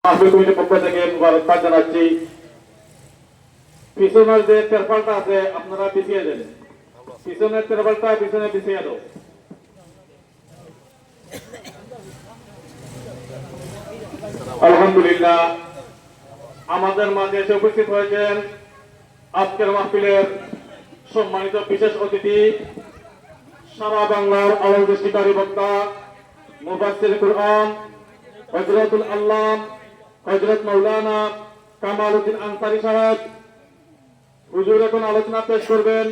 মাহফিল কমিটির পক্ষ থেকে মুবারকবাদ জানাচ্ছি। পিছনের যে তেরপালটা আছে আপনারা পিছিয়ে দেন, পিছনের তেরপালটা পিছনে পিছিয়ে দাও। আলহামদুলিল্লাহ, আমাদের মাঝে এসে উপস্থিত হয়েছেন আজকের মাহফিলের সম্মানিত বিশেষ অতিথি, সারা বাংলার আওয়াজ দৃষ্টিকারী বক্তা, মুফাসসির কুরআন হযরতুল আল্লাম হযরত মাওলানা কামাল উদ্দিন আনসারী সাহেব। হুজুর এখন আলোচনা পেশ করবেন।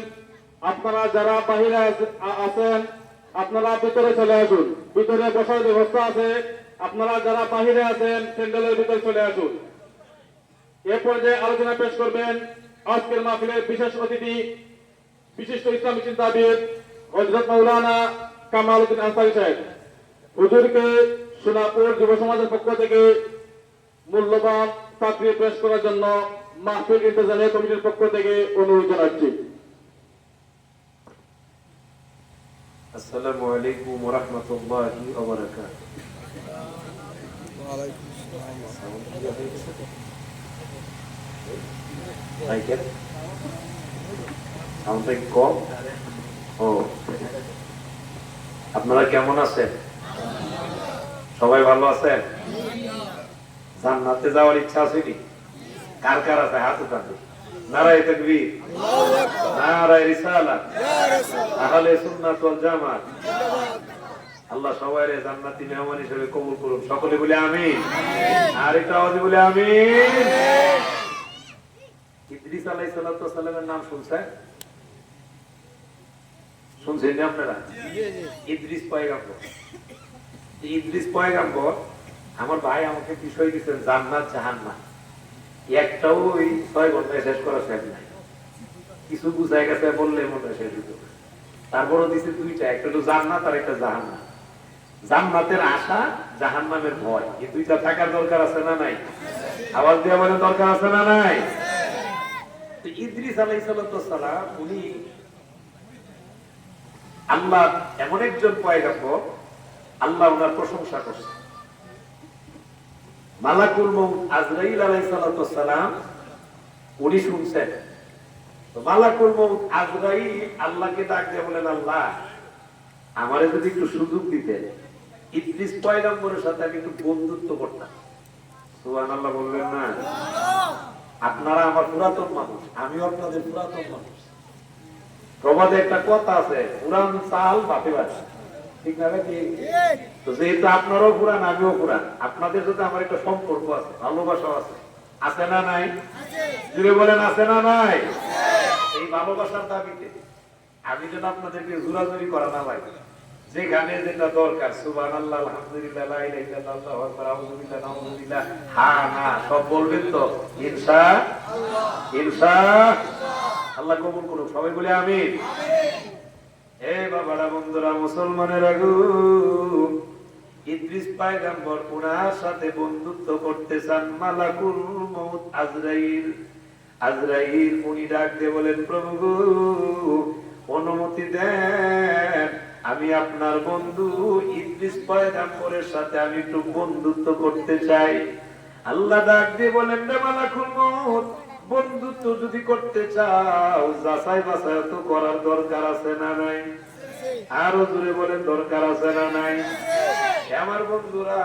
আপনারা যারা বাহিরে আছেন আপনারা ভিতরে চলে আসুন, ভিতরে বসার ব্যবস্থা আছে। আপনারা যারা বাহিরে আছেন প্যান্ডেলের ভিতরে চলে আসুন। এ পর্যায়ে আলোচনা পেশ করবেন আজকের মাহফিলের বিশেষ অতিথি, বিশিষ্ট ইসলামী চিন্তাবিদ হযরত মাওলানা কামাল উদ্দিন আনসারী সাহেব। হুজুরকে সোনাপুর যুব সমাজের পক্ষ থেকে মূল্যবান তাকরীর পেশ করার জন্য মাহফিল ইন্তজামিয়া কমিটির পক্ষ থেকে অনুরোধ জানাচ্ছি। আসসালামু আলাইকুম ওয়া রাহমাতুল্লাহি ওয়া বারাকাতুহু। ওয়া আলাইকুম আসসালাম। আপনারা কেমন আছেন? সবাই ভালো আছেন? জান্নাতে যাওয়ার ইচ্ছা আছে কি? কার কার আছে হাত উঠান। নারায়ে তাকবীর, নারায়ে রিসালাত, আহলে সুন্নাত ওয়াল জামাত। আল্লাহ সবাইরে জান্নাতি মেহমান হিসেবে কবুল করুন। সকলে বলে আমিন। আর একটা আওয়াজে বলে আমিন। ইদ্রিস আলাইহিস সালাতু ওয়াস সালামের নাম শুনছেন? শুনছেন না আপনারা? ইদ্রিস পয়গম্বর। ইদ্রিস পয়গম্বর আমার ভাই আমাকে বিষয় দিয়েছেন জান্নাত জাহান্নাম, একটাও ওই 6 ঘন্টায় শেষ করা শেষ নাই। কিছু বুঝাই গেছে বললে মনে শেষ হইত। তারপরও দিচ্ছে দুইটা, একটা হলো জান্নাত আর একটা জাহান্নাম। জান্নাতের আশা, জাহান্নামের ভয়, এই দুইটা থাকার দরকার আছে না নাই? আওয়াজ দিয়ে বলেন দরকার আছে না নাই? তো ইদ্রিস আলাইহিস সালাম উনি আল্লাহ এমন একজন পয়গম্বর, আল্লাহ ওনার প্রশংসা করছে। মালাকুল মউত আজরাইল আলাইহিস সালাম উনি শুনছেন। তো মালাকুল মউত আজরাইল আল্লাহকে ডাক দিয়ে বলেন, আল্লাহ আমারে যদি একটু সুযোগ দিতেন, ইদ্রিস পয়গম্বরের সাথে আমি একটু বন্ধুত্ব করতাম। সুবহানাল্লাহ বলবেন না? আপনারা আমার পুরাতন মানুষ, আমিও আপনাদের পুরাতন মানুষ। প্রবাদে একটা কথা আছে, পুরান চাল বাপে বাড়ি, ঠিক না নাকি? তো যেহেতু আপনারাও পুরান আমিও পুরান, আপনাদের সাথে আমার একটা সম্পর্ক আছে, ভালোবাসা আছে, আছে না নাই? জুড়ে বলেন আছে না নাই? এই ভালোবাসার দাবিতে আমি যেন আপনাদেরকে জোরাজুরি করা না লাগে, যেখানে যেটা দরকার সুবহানাল্লাহ, আলহামদুলিল্লাহ, লা ইলাহা ইল্লাল্লাহ, আল্লাহু আকবার, আউযুবিল্লাহ, নাউযুবিল্লাহ, হ্যাঁ না সব বলবেন তো ইনশাআল্লাহ। আল্লাহ কবুল করুন। সবাই বলে আমিন। এই বাবারা, বন্ধুরা, মুসলমানের আগু ইদ্রিস পয়গম্বর ওনার সাথে বন্ধুত্ব করতে চান। মালাকুল মউত আজরাইল, আজরাইল উনি ডাক দিয়ে বলেন, প্রভু গো অনুমতি দেন, আমি আপনার বন্ধু ইদ্রিস পয়গম্বরের সাথে আমি একটু বন্ধুত্ব করতে চাই। আল্লাহ ডাক দিয়ে বলেন, রে মালাকুল মউত, বন্ধুত্ব যদি করতে চাও যাচাই বাছাই তো করার দরকার আছে না নাই? আরো জোরে বলেন দরকার আছে না নাই? আমার বন্ধুরা,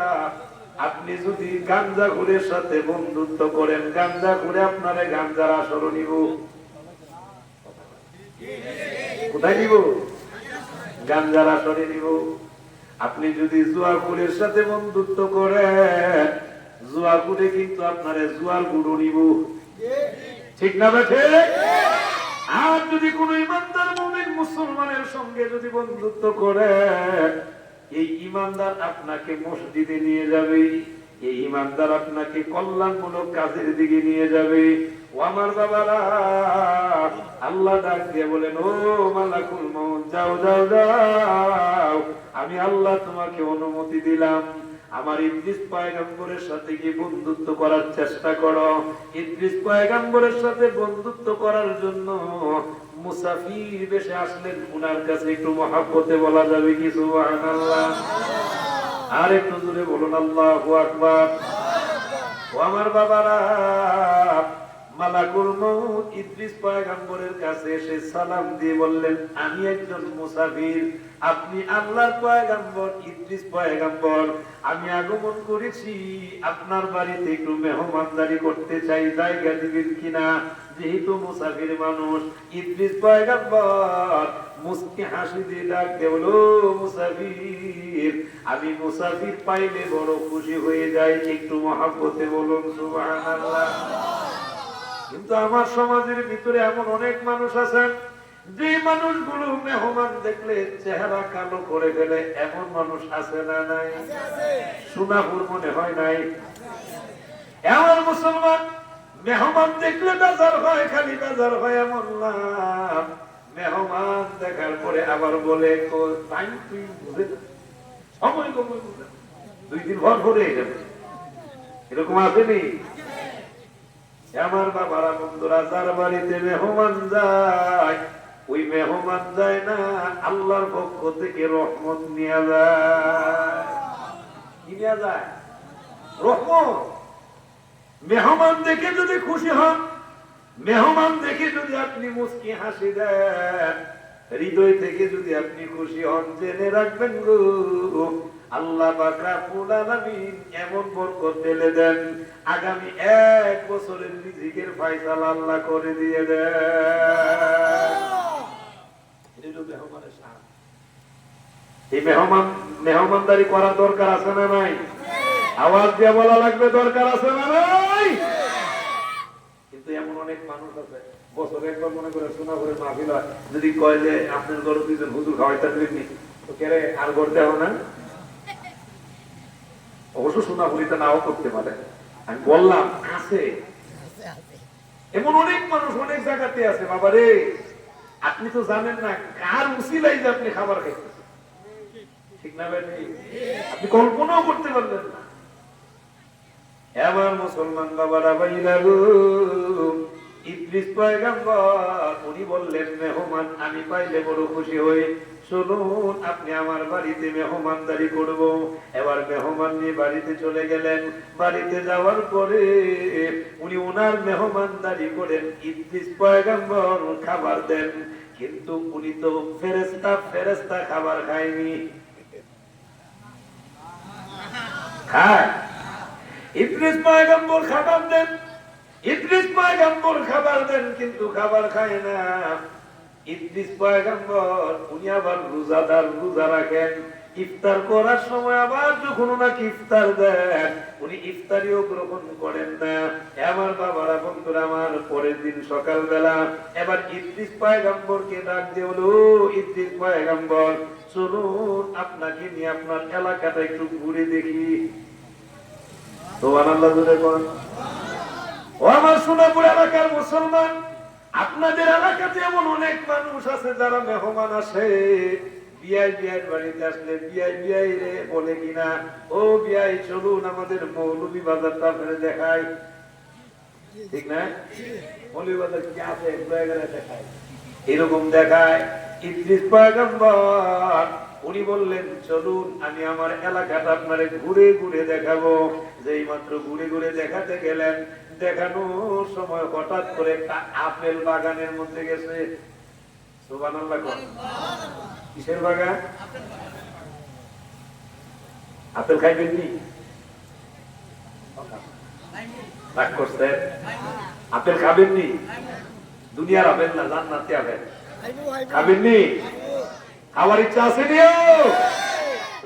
আপনি যদি গাঞ্জা ঘুরের সাথে বন্ধুত্ব করেন, গাঞ্জা ঘুরে আপনারে গাঞ্জার আসর নিব। কোথায় নিব? গাঞ্জার আসরে নিব। আপনি যদি জুয়া ঘুরের সাথে বন্ধুত্ব করেন, জুয়া ঘুরে কিন্তু আপনারে জুয়ার গুঁড়ো নিব। ঠিক না বেঠে? আর যদি কোন ইমানদার মুমিন মুসলমানের সঙ্গে যদি বন্ধুত্ব করে, এই ইমানদার আপনাকে মসজিদে নিয়ে যাবে, এই ইমানদার আপনাকে কল্যাণমূলক কাজের দিকে নিয়ে যাবে। ও আমার বাবারা, আল্লাহ ডাক দিয়ে বলেন, ও মালাকুল মউত, যাও যাও যাও, আমি আল্লাহ তোমাকে অনুমতি দিলাম, আমার ইদ্রিস পয়গম্বরের সাথে কি বন্ধুত্ব করার চেষ্টা করো। ইদ্রিস পয়গম্বরের সাথে বন্ধুত্ব করার জন্য মুসাফির বেশে আসলেন, উনার কাছে একটু মহব্বতে বলা যাবে কি সুবহানাল্লাহ? আর একটু জোরে বলুন আল্লাহু আকবার। আমার বাবারা, মালাকুল মউত ইদ্রিস পয়গম্বরের কাছে এসে সালাম দিয়ে বললেন, আমি একজন মুসাফির, আপনি আল্লাহর পয়গম্বর ইদ্রিস পয়গম্বর, আমি আগমন করেছি আপনার বাড়িতে একটু মেহমানদারি করতে চাই, জায়গা দিবেন কিনা? যেহেতু মুসাফির মানুষ, ইদ্রিস পয়গম্বর মুস্কি হাসি দিয়ে ডাক দেল, মুসাফির, আমি মুসাফির পাইলে বড় খুশি হয়ে যাই, একটু মহব্বতে বলুন সুবহানাল্লাহ। কিন্তু আমার সমাজের ভিতরে এমন অনেক মানুষ আছেন, যে মানুষগুলো মেহমান দেখলে চেহারা কালো করে ফেলে, এমন মানুষ আছে না নাই? সোনাপুর মনে হয় নাই? এমন মুসলমান মেহমান দেখলে বেজার হয়, খালি বেজার হয় এমন না, মেহমান দেখার পরে আবার বলে টাইম তুই বুঝে না, সময় কমে বুঝে, 2 দিন ভর ভরে যাবে, এরকম আসেনি? আমার বাবারা, বন্ধুরা, যার বাড়িতে মেহমান যায়, ওই মেহমান যায় না, আল্লাহর পক্ষ থেকে রহমত নিয়ে যায়। কি নিয়ে যায়? রহমত। মেহমান দেখে যদি খুশি হন, মেহমান দেখে যদি আপনি মুস্কি হাসি দেন, হৃদয় থেকে যদি আপনি খুশি হন, জেনে রাখবেন গো, আল্লাহ পাক রব্বুল আলামিন এমন বরকত ঢেলে দেন, আগামী 1 বছরের রিজিকের ফয়সালা আল্লাহ করে দিয়ে দেন। এই মেহমানদারি করা দরকার আছে না নাই? আওয়াজ দিয়ে বলা লাগবে, দরকার আছে না নাই? কিন্তু এমন অনেক মানুষ আছে, বছরে একবার মনে করে সোনাপুরের মাহফিল হয়, যদি কয় যে আপনার ঘরে 2 জন হুজুর খাওয়াইতে পারেননি, তো কেরে আর করতে হবে না? অবশ্য সোনাপুরিতে নাও করতে পারে, আমি বললাম আছে, এমন অনেক মানুষ অনেক জায়গাতে আছে। বাবা রে, আপনি তো জানেন না কার উসিলাই যে আপনি খাবার খাইতেছেন, ঠিক না ভাই? আপনি কল্পনাও করতে পারবেন না। এবার মুসলমান বাবারা, ভাইরা গো, ইদ্রিস পয়গম্বর উনি বললেন, মেহমান আমি পাইলে বড় খুশি হই, শুনুন আপনি আমার বাড়িতে মেহমানদারি করব। এবার মেহমান নিয়ে বাড়িতে চলে গেলেন। বাড়িতে যাওয়ার পরে উনি ওনার মেহমানদারি করেন, ইদ্রিস পয়গম্বর খাবার দেন, কিন্তু উনি তো ফেরেশতা খাবার খায়নি। খায়? ইদ্রিস পয়গম্বর খাবার দেন, ইদ্রিস পয়গম্বর খাবার দেন, কিন্তু খাবার খায় না। ইদ্রিস পয়গম্বর উনি আবার রোজাদার, রোজা রাখেন। ইফতার করার সময় আবার যখন ওনাকে ইফতার দেন, উনি ইফতারিও গ্রহণ করেন না। আমার বাবারা, বন্ধুরা আমার, পরের দিন সকালবেলা এবার ইদ্রিস পয়গম্বরকে ডাক দিয়ে বলো, ইদ্রিস পয়গম্বর চলুন আপনাকে নিয়ে আপনার এলাকাটা একটু ঘুরে দেখি। সুবহানাল্লাহ জোরে বলেন। ও আমার সোনাপুর এলাকার মুসলমান, আপনাদের এলাকাতে এমন অনেক মানুষ আছে যারা মেহমান আসে, বিয়াই বিয়াই বাড়িতে আসলে বিয়াই রে বলে কিনা, ও বিয়াই চলুন আমাদের মৌলভী বাজারটা ফেলে দেখাই, ঠিক না? মৌলভী বাজার কি আছে দেখায়, এরকম দেখায়। ইদ্রিস পয়গম্বর উনি বললেন, চলুন আমি আমার এলাকাটা আপনারে ঘুরে ঘুরে দেখাবো। যেই মাত্র ঘুরে ঘুরে দেখাতে গেলেন, দেখানোর সময় হঠাৎ করে একটা আপেল বাগানের মধ্যে গেছে। সুবহানাল্লাহ। কিসের বাগান? আপেল খাইবেন নি? রাগ করছেন? আপেল খাবেন নি? দুনিয়ার আপেল না, জান্নাতি আপেল খাবেন নি? খাওয়ার ইচ্ছা আছে নিও?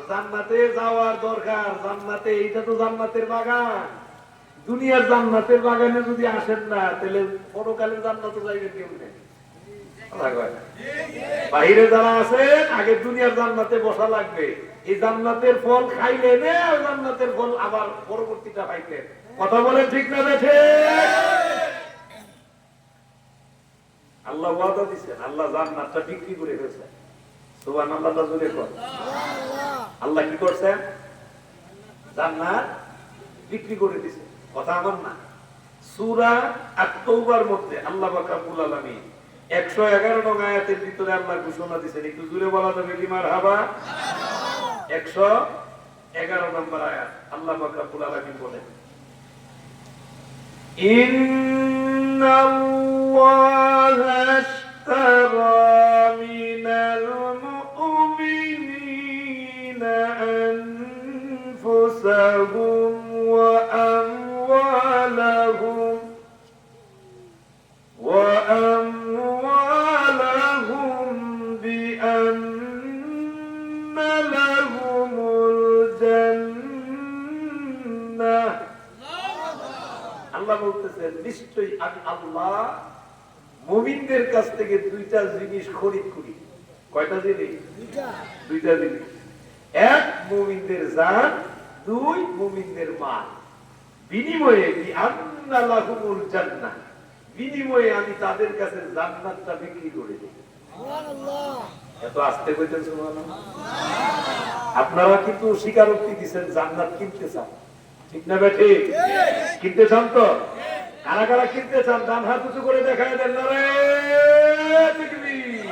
জান্নাতে যাওয়ার দরকার, জান্নাতে, এইটা তো জান্নাতের বাগান। দুনিয়ার জান্নাতের বাগানে যদি আসেন না, তাহলে পরকালের জান্নাতে যাইবেন কেমনে? বাইরে যারা আছেন, আগে দুনিয়ার জান্নাতে বসা লাগবে। এই জান্নাতের ফল খাইলে জান্নাতের ফল আবার পরবর্তীটা পাইতেন। কথা বলেন ঠিক না? দেখে আল্লাহ ওয়াদা দিচ্ছেন, আল্লাহ জান্নাতটা বিক্রি করে ফেলছেন। সুবহানাল্লাহ জোরে কর। আল্লাহ কি করছেন? জান্নাত বিক্রি করে দিয়েছে। কথা আমার না, সূরা আত-তাওবার মধ্যে আল্লাহ পাক রব্বুল আলামিন 111 নং আয়াতের ভিতরে আল্লাহ ঘোষণা দিয়েছেন। একটু জোরে বলা যাবে কি মারহাবা? 111 নম্বর আয়াত আল্লাহ পাক রব্বুল আলামিন বলেন, ইন্নাল্লাহা আশতারা মিনাল মুমিনিনা আনফুসাহুম ওয়া আমওয়ালাহুম বিআন্না লাহুমুল জান্নাহ। আল্লাহ বলতেছেন নিশ্চয়ই আমি আল্লাহ মুমিনদের কাছ থেকে দুইটা জিনিস খরিদ করি। কয়টা জিনিস? দুইটা জিনিস। এক, মুমিনদের জান, দুই, মুমিনদের মাল। বিনিময়ে বিআন্না লাহুমুল জান্নাহ, বিনিময়ে আমি তাদের কাছে জান্নাতটা বিক্রি করে দিই। এত আস্তে কইতেন সুবহানাল্লাহ। আপনারা কিন্তু স্বীকারোক্তি দিচ্ছেন জান্নাত কিনতে চান, ঠিক না বেঠি? কিনতে চান তো? কারা কারা কিনতে চান? ডান হাত উঁচু করে দেখায় দেন। নারায়ে তাকবীর,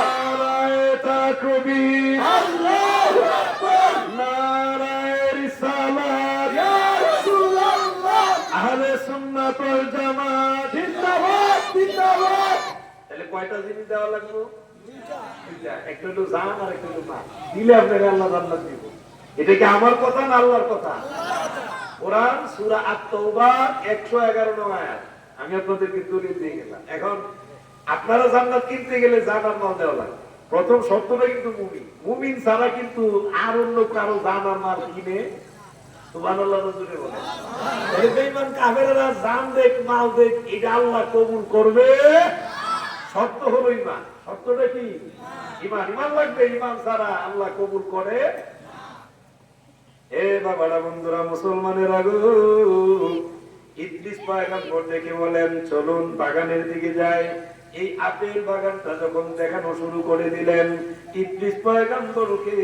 নারায়ে তাকবীর, আল্লাহু আকবার, নারায়ে রিসালাত, ইয়া রাসূলুল্লাহ, আহলে সুন্নাত ওয়াল জামাত, জিন্দাবাদ জিন্দাবাদ। তাহলে কয়টা জিনিস দেওয়া লাগবে? দুইটা। একটা হলো জান আর একটা হলো মাল। দিলে আপনাকে আল্লাহ জান্নাত দিব। এটা কি আমার কথা না আল্লাহর কথা? কোরআন সূরা আত-তাওবা 111 নং আয়াত। আমি আপনাদেরকে দলিল দিয়ে গেলাম। এখন আপনারা জান্নাত কিনতে গেলে জান আর মাল দেওয়া লাগে। প্রথম শর্তটা কিন্তু মুমিন। মুমিন ছাড়া কিন্তু আর অন্য কারো জান আর মাল কিনে সুবহানাল্লাহ জোরে বলেন। এই বেঈমান কাফেররা জান দেখ মাল দেখ এটা আল্লাহ কবুল করবে। শর্ত হলো ঈমান। শর্তটা কি? ঈমান। ঈমান লাগবে। ঈমান ছাড়া আল্লাহ কবুল করে। এ বাবারা, বন্ধুরা, মুসলমানের আগো, ইদ্রিস পয়গম্বর দেখে বলেন চলুন বাগানের দিকে যাই। এই আপেল বাগানটা যখন দেখানো শুরু করে দিলেন, ইদ্রিস পয়গম্বরকে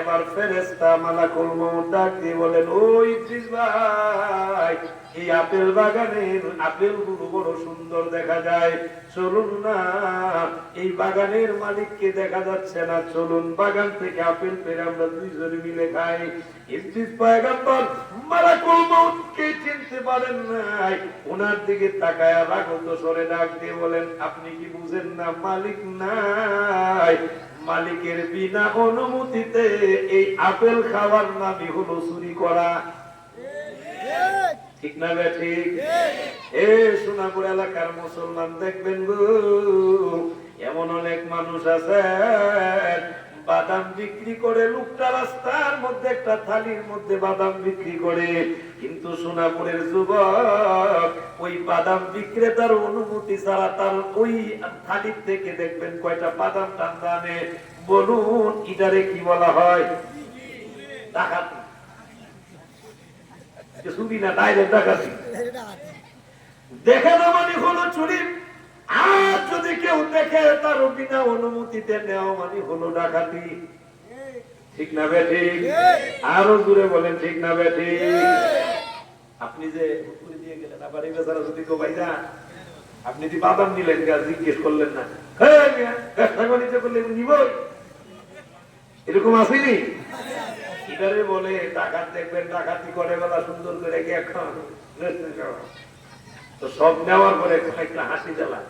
এবার ফেরেশতা মালাকুল মউত ডাক দিয়ে বলেন, ও ইদ্রিস ভাই, এই আপেল বাগানের আপেলগুলো বড় সুন্দর দেখা যায়, চলুন না, এই বাগানের মালিককে দেখা যাচ্ছে না, চলুন বাগান থেকে আপেল পেরে আমরা দুইজনে মিলে খাই। ইদ্রিস পয়গম্বর মালাকুল মউতকে চিনতে পারেন নাই। ওনার দিকে তাকায়া রাগত স্বরে ডাক দিয়ে বলেন, আপনি কি বুঝেন না মালিক নাই? মালিকের বিনা অনুমতিতে এই আপেল খাওয়ার নামই হলো চুরি করা। ঠিক না বে ঠিক? এ সোনাপুর এলাকার মুসলমান দেখবেন গো, এমন অনেক মানুষ আছে বাদাম বিক্রি করে, লোকটা রাস্তার মধ্যে একটা থালির মধ্যে বাদাম বিক্রি করে, কিন্তু সোনাপুরের যুবক ওই বাদাম বিক্রেতার অনুমতি ছাড়া তার ওই থালির থেকে দেখবেন কয়টা বাদাম টান্দা আনে। বলুন এটারে কি বলা হয়? ডাকাতি। চুরি না, ডাইরেক্ট ডাকাতি। দেখে না মানে হলো চুরি। আর যদি কেউ দেখে তার বিনা অনুমতিতে নেওয়া মানে হলো ডাকাতি। ঠিক না বেঠি? আরো জোরে বলেন ঠিক না বেঠি? আপনি যে হুকুরি দিয়ে গেলেন, আবার এই বেচারা যদি কেউ ভাইরা আপনি যদি বাদাম নিলেন, জিজ্ঞেস করলেন না, এরকম আসেনি? এটারে বলে ডাকাত। দেখবেন ডাকাতি করে বেলা সুন্দর করে গিয়ে তো সব নেওয়ার পরে একটা হাসি জ্বালা,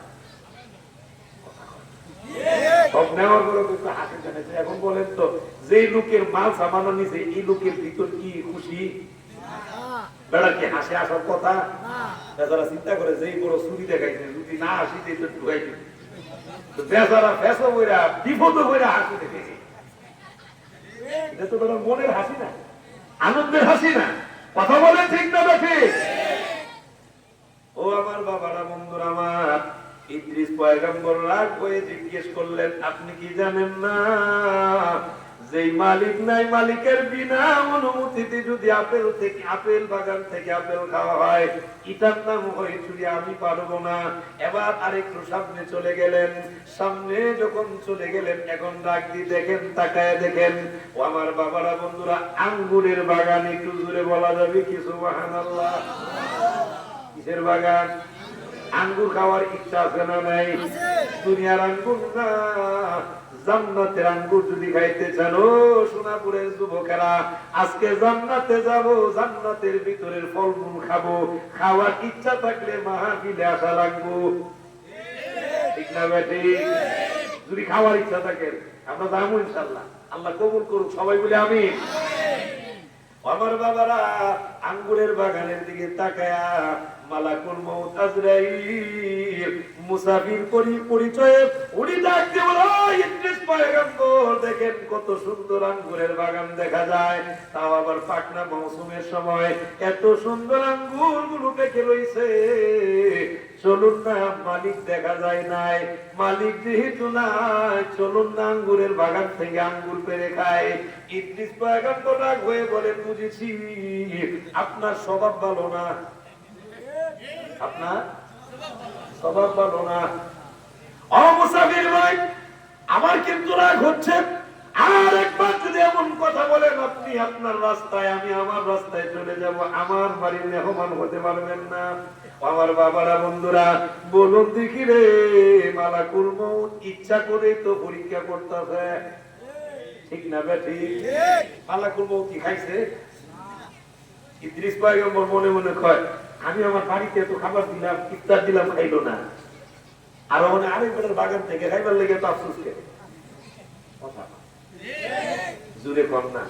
সব নেওয়ার পরে একটু হাসি জ্বালাচ্ছে। এখন বলেন তো, যে লোকের মাল সামানো নিছে এই লোকের ভিতর কি খুশি? বেড়া কি হাসি আসার কথা? বেচারা চিন্তা করে যেই বড় চুরি দেখাইছে, যদি না হাসি তো ঢুকাই দিবে, বেচারা ফেসো বইরা বিপদ বইরা হাসি দেখেছে। এটা তো বেড়া মনের হাসি না, আনন্দের হাসি না। কথা বলে ঠিক না দেখে? ও আমার বাবারা, বন্ধুরা আমার, ইদ্রিস পয়গম্বর রাগ হয়ে জিজ্ঞেস করলেন, আপনি কি জানেন না যেই মালিক নাই, মালিকের বিনা অনুমতিতে যদি আপেল থেকে আপেল বাগান থেকে আপেল খাওয়া হয়, এটার নাম হয় চুরি। আমি পারবো না। এবার আরেকটু সামনে চলে গেলেন। সামনে যখন চলে গেলেন, এখন ডাক দিয়ে দেখেন, তাকায় দেখেন, ও আমার বাবারা, বন্ধুরা, আঙ্গুরের বাগান। একটু জোরে বলা যাবে কি সুবহানাল্লাহ? কিসের বাগান? আঙ্গুর খাওয়ার ইচ্ছা আছে না নাই? দুনিয়ার আঙ্গুর না, জান্নাতের আঙ্গুর যদি খাইতে চান ও সোনাপুরের যুবকেরা, আজকে জান্নাতে যাব, জান্নাতের ভিতরের ফলমূল খাবো। খাওয়ার ইচ্ছা থাকলে মাহফিলে আসা লাগবো, ঠিক না বেটি? যদি খাওয়ার ইচ্ছা থাকে আমরা যাবো ইনশাআল্লাহ। আল্লাহ কবুল করুক, সবাই বলে আমিন। আমার বাবারা, আঙ্গুরের বাগানের দিকে তাকায়া মালাকুল মউত আজরাইল মুসাফির পরিচয়ে উনি ডাকতে বলো, ইদ্রিস পয়গম্বর দেখেন কত সুন্দর আঙ্গুরের বাগান দেখা যায়, তাও আবার পাকনা মৌসুমের সময় এত সুন্দর আঙ্গুর গুলো পেকে রয়েছে। চলুন না, মালিক দেখা যায় নাই, মালিক যেহেতু নাই, চলুন না আঙ্গুরের বাগান থেকে আঙ্গুর পেরে খায়। ইদ্রিস পয়গম্বর রাগ হয়ে বলেন, বুঝেছি আপনার স্বভাব ভালো না, আপনার স্বভাব ভালো না। মুসাফির ভাই, আমার কিন্তু রাগ হচ্ছে, আর একবার যদি এমন কথা বলেন আপনি আপনার রাস্তায়, আমি আমার রাস্তায় চলে যাব, আমার বাড়ির মেহমান হতে পারবেন না। আমার বাবারা, বন্ধুরা, বলুন দেখি রে, মালাকুল মউত ইচ্ছা করে তো পরীক্ষা করতেছে, ঠিক না বেটি? মালাকুল মউত কি খাইছে? ইদ্রিস পয়গম্বর মনে মনে কয়, আমি আমার বাড়িতে তো খাবার দিলাম, ইফতার দিলাম, খাইলো না, আর ওখানে আরেকজনের বাগান থেকে খাইবার লেগে তো আফসোস করে কথা জুড়ে কম না।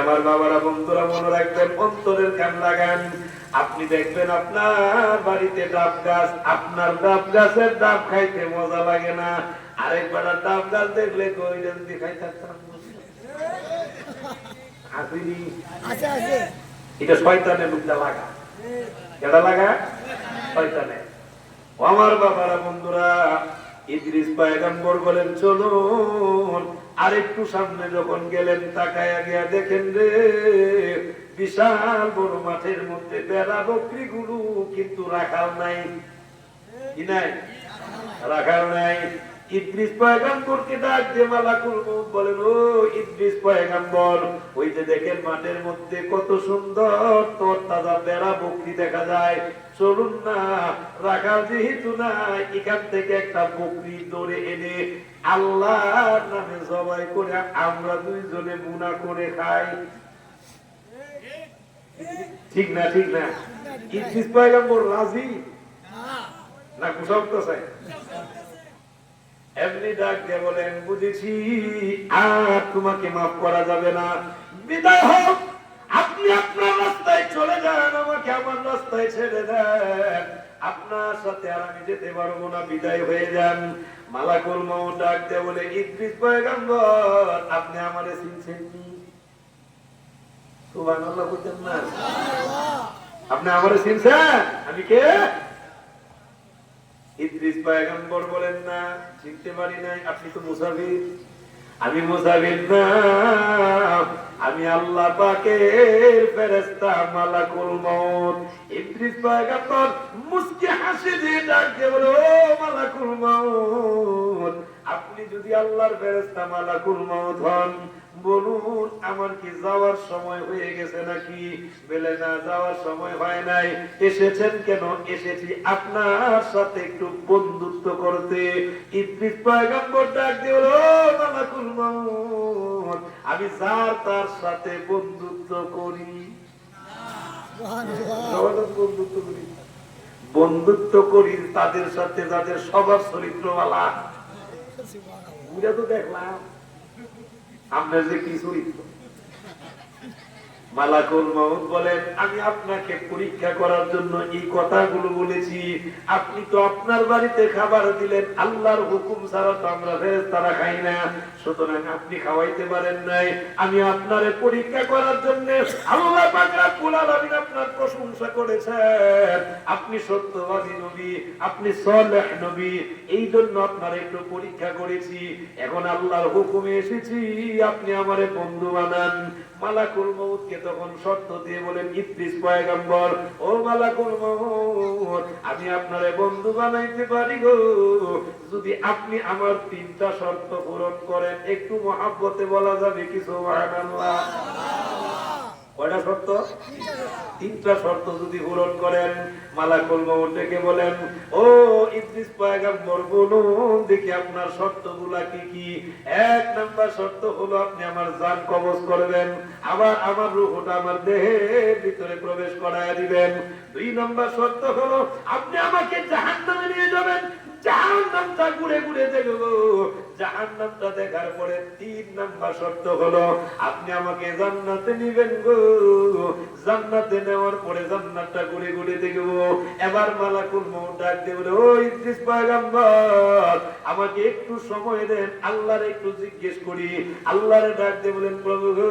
আমার বাবারা, বন্ধুরা, মনে রাখবেন, অন্তরের কান লাগান। আপনি দেখবেন আপনার বাড়িতে ডাব গাছ, আপনার ডাব গাছের ডাব খাইতে মজা লাগে না, আরেকবার ডাব গাছ দেখলে কইলেন খাইতে আসেনি। এটা শয়তানের লুকটা লাগা, কেডা লাগা? শয়তানের। আমার বাবারা, বন্ধুরা, ইদ্রিস পয়গম্বর বলেন, চলুন। আরেকটু সামনে যখন গেলেন, তাকায়া গিয়া দেখেন রে, বিশাল বড় মাঠের মধ্যে বেড়া বকরি গুলো কিন্তু রাখাল নাই, কি নাই? রাখাল নাই। ইদ্রিস পয়গম্বরকে ডাক দিয়ে মালাকুল মউত বলেন, ও ইদ্রিস পয়গম্বর, ওই যে দেখেন মাঠের মধ্যে কত সুন্দর তরতাজা বেড়া বকরি দেখা যায়, চলুন না, রাখাল যেহেতু না, এখান থেকে একটা বকরি ধরে এনে আল্লাহর নামে জবাই করে আমরা দুইজনে মুনা করে খাই, ঠিক না? ঠিক না? ইদ্রিস পয়গম্বর রাজি না কুশলতেছে? এমনি ডাক দিয়ে বলেন, বুঝেছি আর তোমাকে মাফ করা যাবে না, বিদায় হোক, আপনি আপনার রাস্তায় চলে যান, আমাকে আমার রাস্তায় ছেড়ে দেন, আপনার সাথে আর আমি যেতে পারবো না, বিদায় হয়ে যান। মালাকুল মউত ডাক দিয়ে বলে, ইদ্রিস পয়গম্বর, আপনি আমারে চিনছেন কি? সুবহানাল্লাহ বলতেন না? আপনি আমারে চিনছেন? আমি কে? ইদ্রিস পয়গম্বর বলেন, না, চিনতে পারি নাই, আপনি তো মুসাফির। আমি মুসাফির না, আমি আল্লাহ পাকের ফেরেশতা মালাকুল মউত। ইদ্রিস পয়গম্বর মুস্কি হাসি দিয়ে ডাক দিয়ে বলে, ও মালাকুল মউত, আপনি যদি আল্লাহর ফেরেশতা মালাকুল মউত হন, বলুন আমার কি যাওয়ার সময় হয়ে গেছে নাকি? বলে, না, যাওয়ার সময় হয় নাই। এসেছেন কেন? এসেছি আপনার সাথে একটু বন্ধুত্ব করতে। ইদ্রিস পয়গম্বর ডাক দিয়ে বলল, মালাকুল মউত, আমি যার তার সাথে বন্ধুত্ব করি, বন্ধুত্ব করি তাদের সাথে যাদের স্বভাব চরিত্রওয়ালা। বুঝা তো দেখলাম আপনার যে কি চরিত্র। মালাকুল মউত বলেন, আমি আপনাকে পরীক্ষা করার জন্য এই কথাগুলো বলেছি। আপনি তো আপনার বাড়িতে খাবার দিলেন, আল্লাহর হুকুম ছাড়া তো আমরা ফেরেশতারা খাই না, সুতরাং আপনি খাওয়াইতে পারেন নাই। আমি আপনারে পরীক্ষা করার জন্য আল্লাহ পাক রব্বুল আলামিন আপনার প্রশংসা করেছেন, আপনি সত্যবাদী নবী, আপনি সালেহ নবী, এই জন্য আপনার একটু পরীক্ষা করেছি। এখন আল্লাহর হুকুমে এসেছি, আপনি আমারে বন্ধু বানান। মালাকুল মউতকে তখন শর্ত দিয়ে বলেন, ইদ্রিস পয়গম্বর, ও মালাকুল মউত, আমি আপনারে বন্ধু বানাইতে পারি গো, যদি আপনি আমার 3টা শর্ত পূরণ করেন। একটু মহব্বতে বলা যাবে কি সুবহানাল্লাহ? কয়টা শর্ত? তিনটা শর্ত যদি পূরণ করেন, মালাকুল মউত ডেকে বলেন, ও ইদ্রিস পয়গম্বর, বলুন দেখি আপনার শর্তগুলা কি কি। এক নাম্বার শর্ত হলো আপনি আমার জান কবজ করবেন, আবার আমার রূহটা আমার দেহের ভিতরে প্রবেশ করায় দিবেন। দুই নাম্বার শর্ত হলো আপনি আমাকে জাহান্নামে নিয়ে যাবেন, জাহান্নামটা ঘুরে ঘুরে দেখবো। জাহান্নামটা দেখার পরে তিন নাম্বার শর্ত হলো আপনি আমাকে জান্নাতে নিবেন গো। জান্নাতে নেওয়ার পরে জান্নাতটা ঘুরে ঘুরে দেখবো। এবার মালাকুল মউত ডাক দিয়ে বলে, ও ইদ্রিস পয়গম্বর, আমাকে একটু সময় দেন, আল্লাহরে একটু জিজ্ঞেস করি। আল্লাহরে ডাক দিয়ে বলেন, প্রভু গো,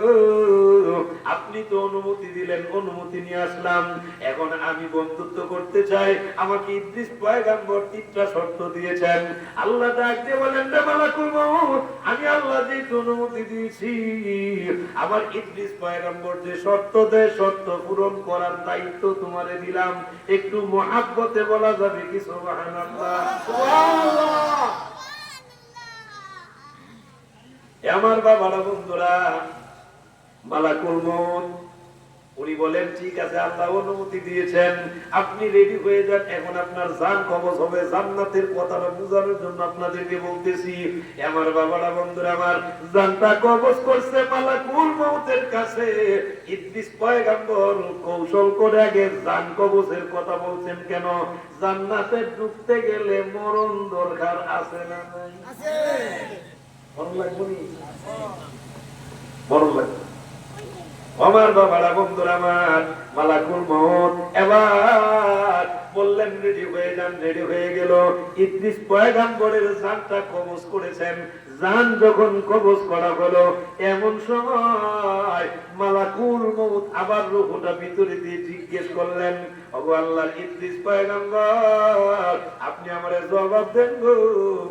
আপনি তো অনুমতি দিলেন, অনুমতি নিয়ে আসলাম, এখন আমি বন্ধুত্ব করতে চাই। আমাকে ইদ্রিস পয়গম্বর তিনটা শর্ত দিয়েছেন। আল্লাহ ডাক দিয়ে বলেন, রে মালাকুল মউত, আমি আল্লাহ যে অনুমতি দিয়েছি, আমার ইদ্রিস পয়গম্বর যে শর্ত দেয়, শর্ত পূরণ করার দায়িত্ব তোমারে দিলাম। একটু মহাব্বতে বলা যাবে কি সুবহানাল্লাহ? সুবহানাল্লাহ। আমার বাবারা, বন্ধুরা, মালাকুল মউত উনি বলেন, ঠিক আছে, আল্লাহ অনুমতি দিয়েছেন, আপনি রেডি হয়ে যান, এখন আপনার জান কবজ হবে। জান্নাতের কথাটা বোঝানোর জন্য আপনাদেরকে বলতেছি। আমার বাবারা, বন্ধুরা, আমার জানটা কবজ করছে মালাকুল মউতের কাছে। ইদ্রিস পয়গম্বর কৌশল করে আগে জান কবজের কথা বলছেন কেন? জান্নাতে ঢুকতে গেলে মরণ দরকার আছে না নাই? আছে। মরণ লাগবে নি? মরণ লাগবে। আমার বাবারা, বন্ধুরা আমার, মালাকুল মউত এবার বললেন রেডি হয়ে যান। রেডি হয়ে গেল। ইদ্রিস পয়গম্বরের জানটা কবজ করেছেন। জান যখন কবজ করা হলো, এমন সময় মালাকুল মউত আবার রূহটা ভিতরে দিয়ে জিজ্ঞেস করলেন, ওগো আল্লাহর ইদ্রিস পয়গম্বর, আপনি আমারে জবাব দেন গো,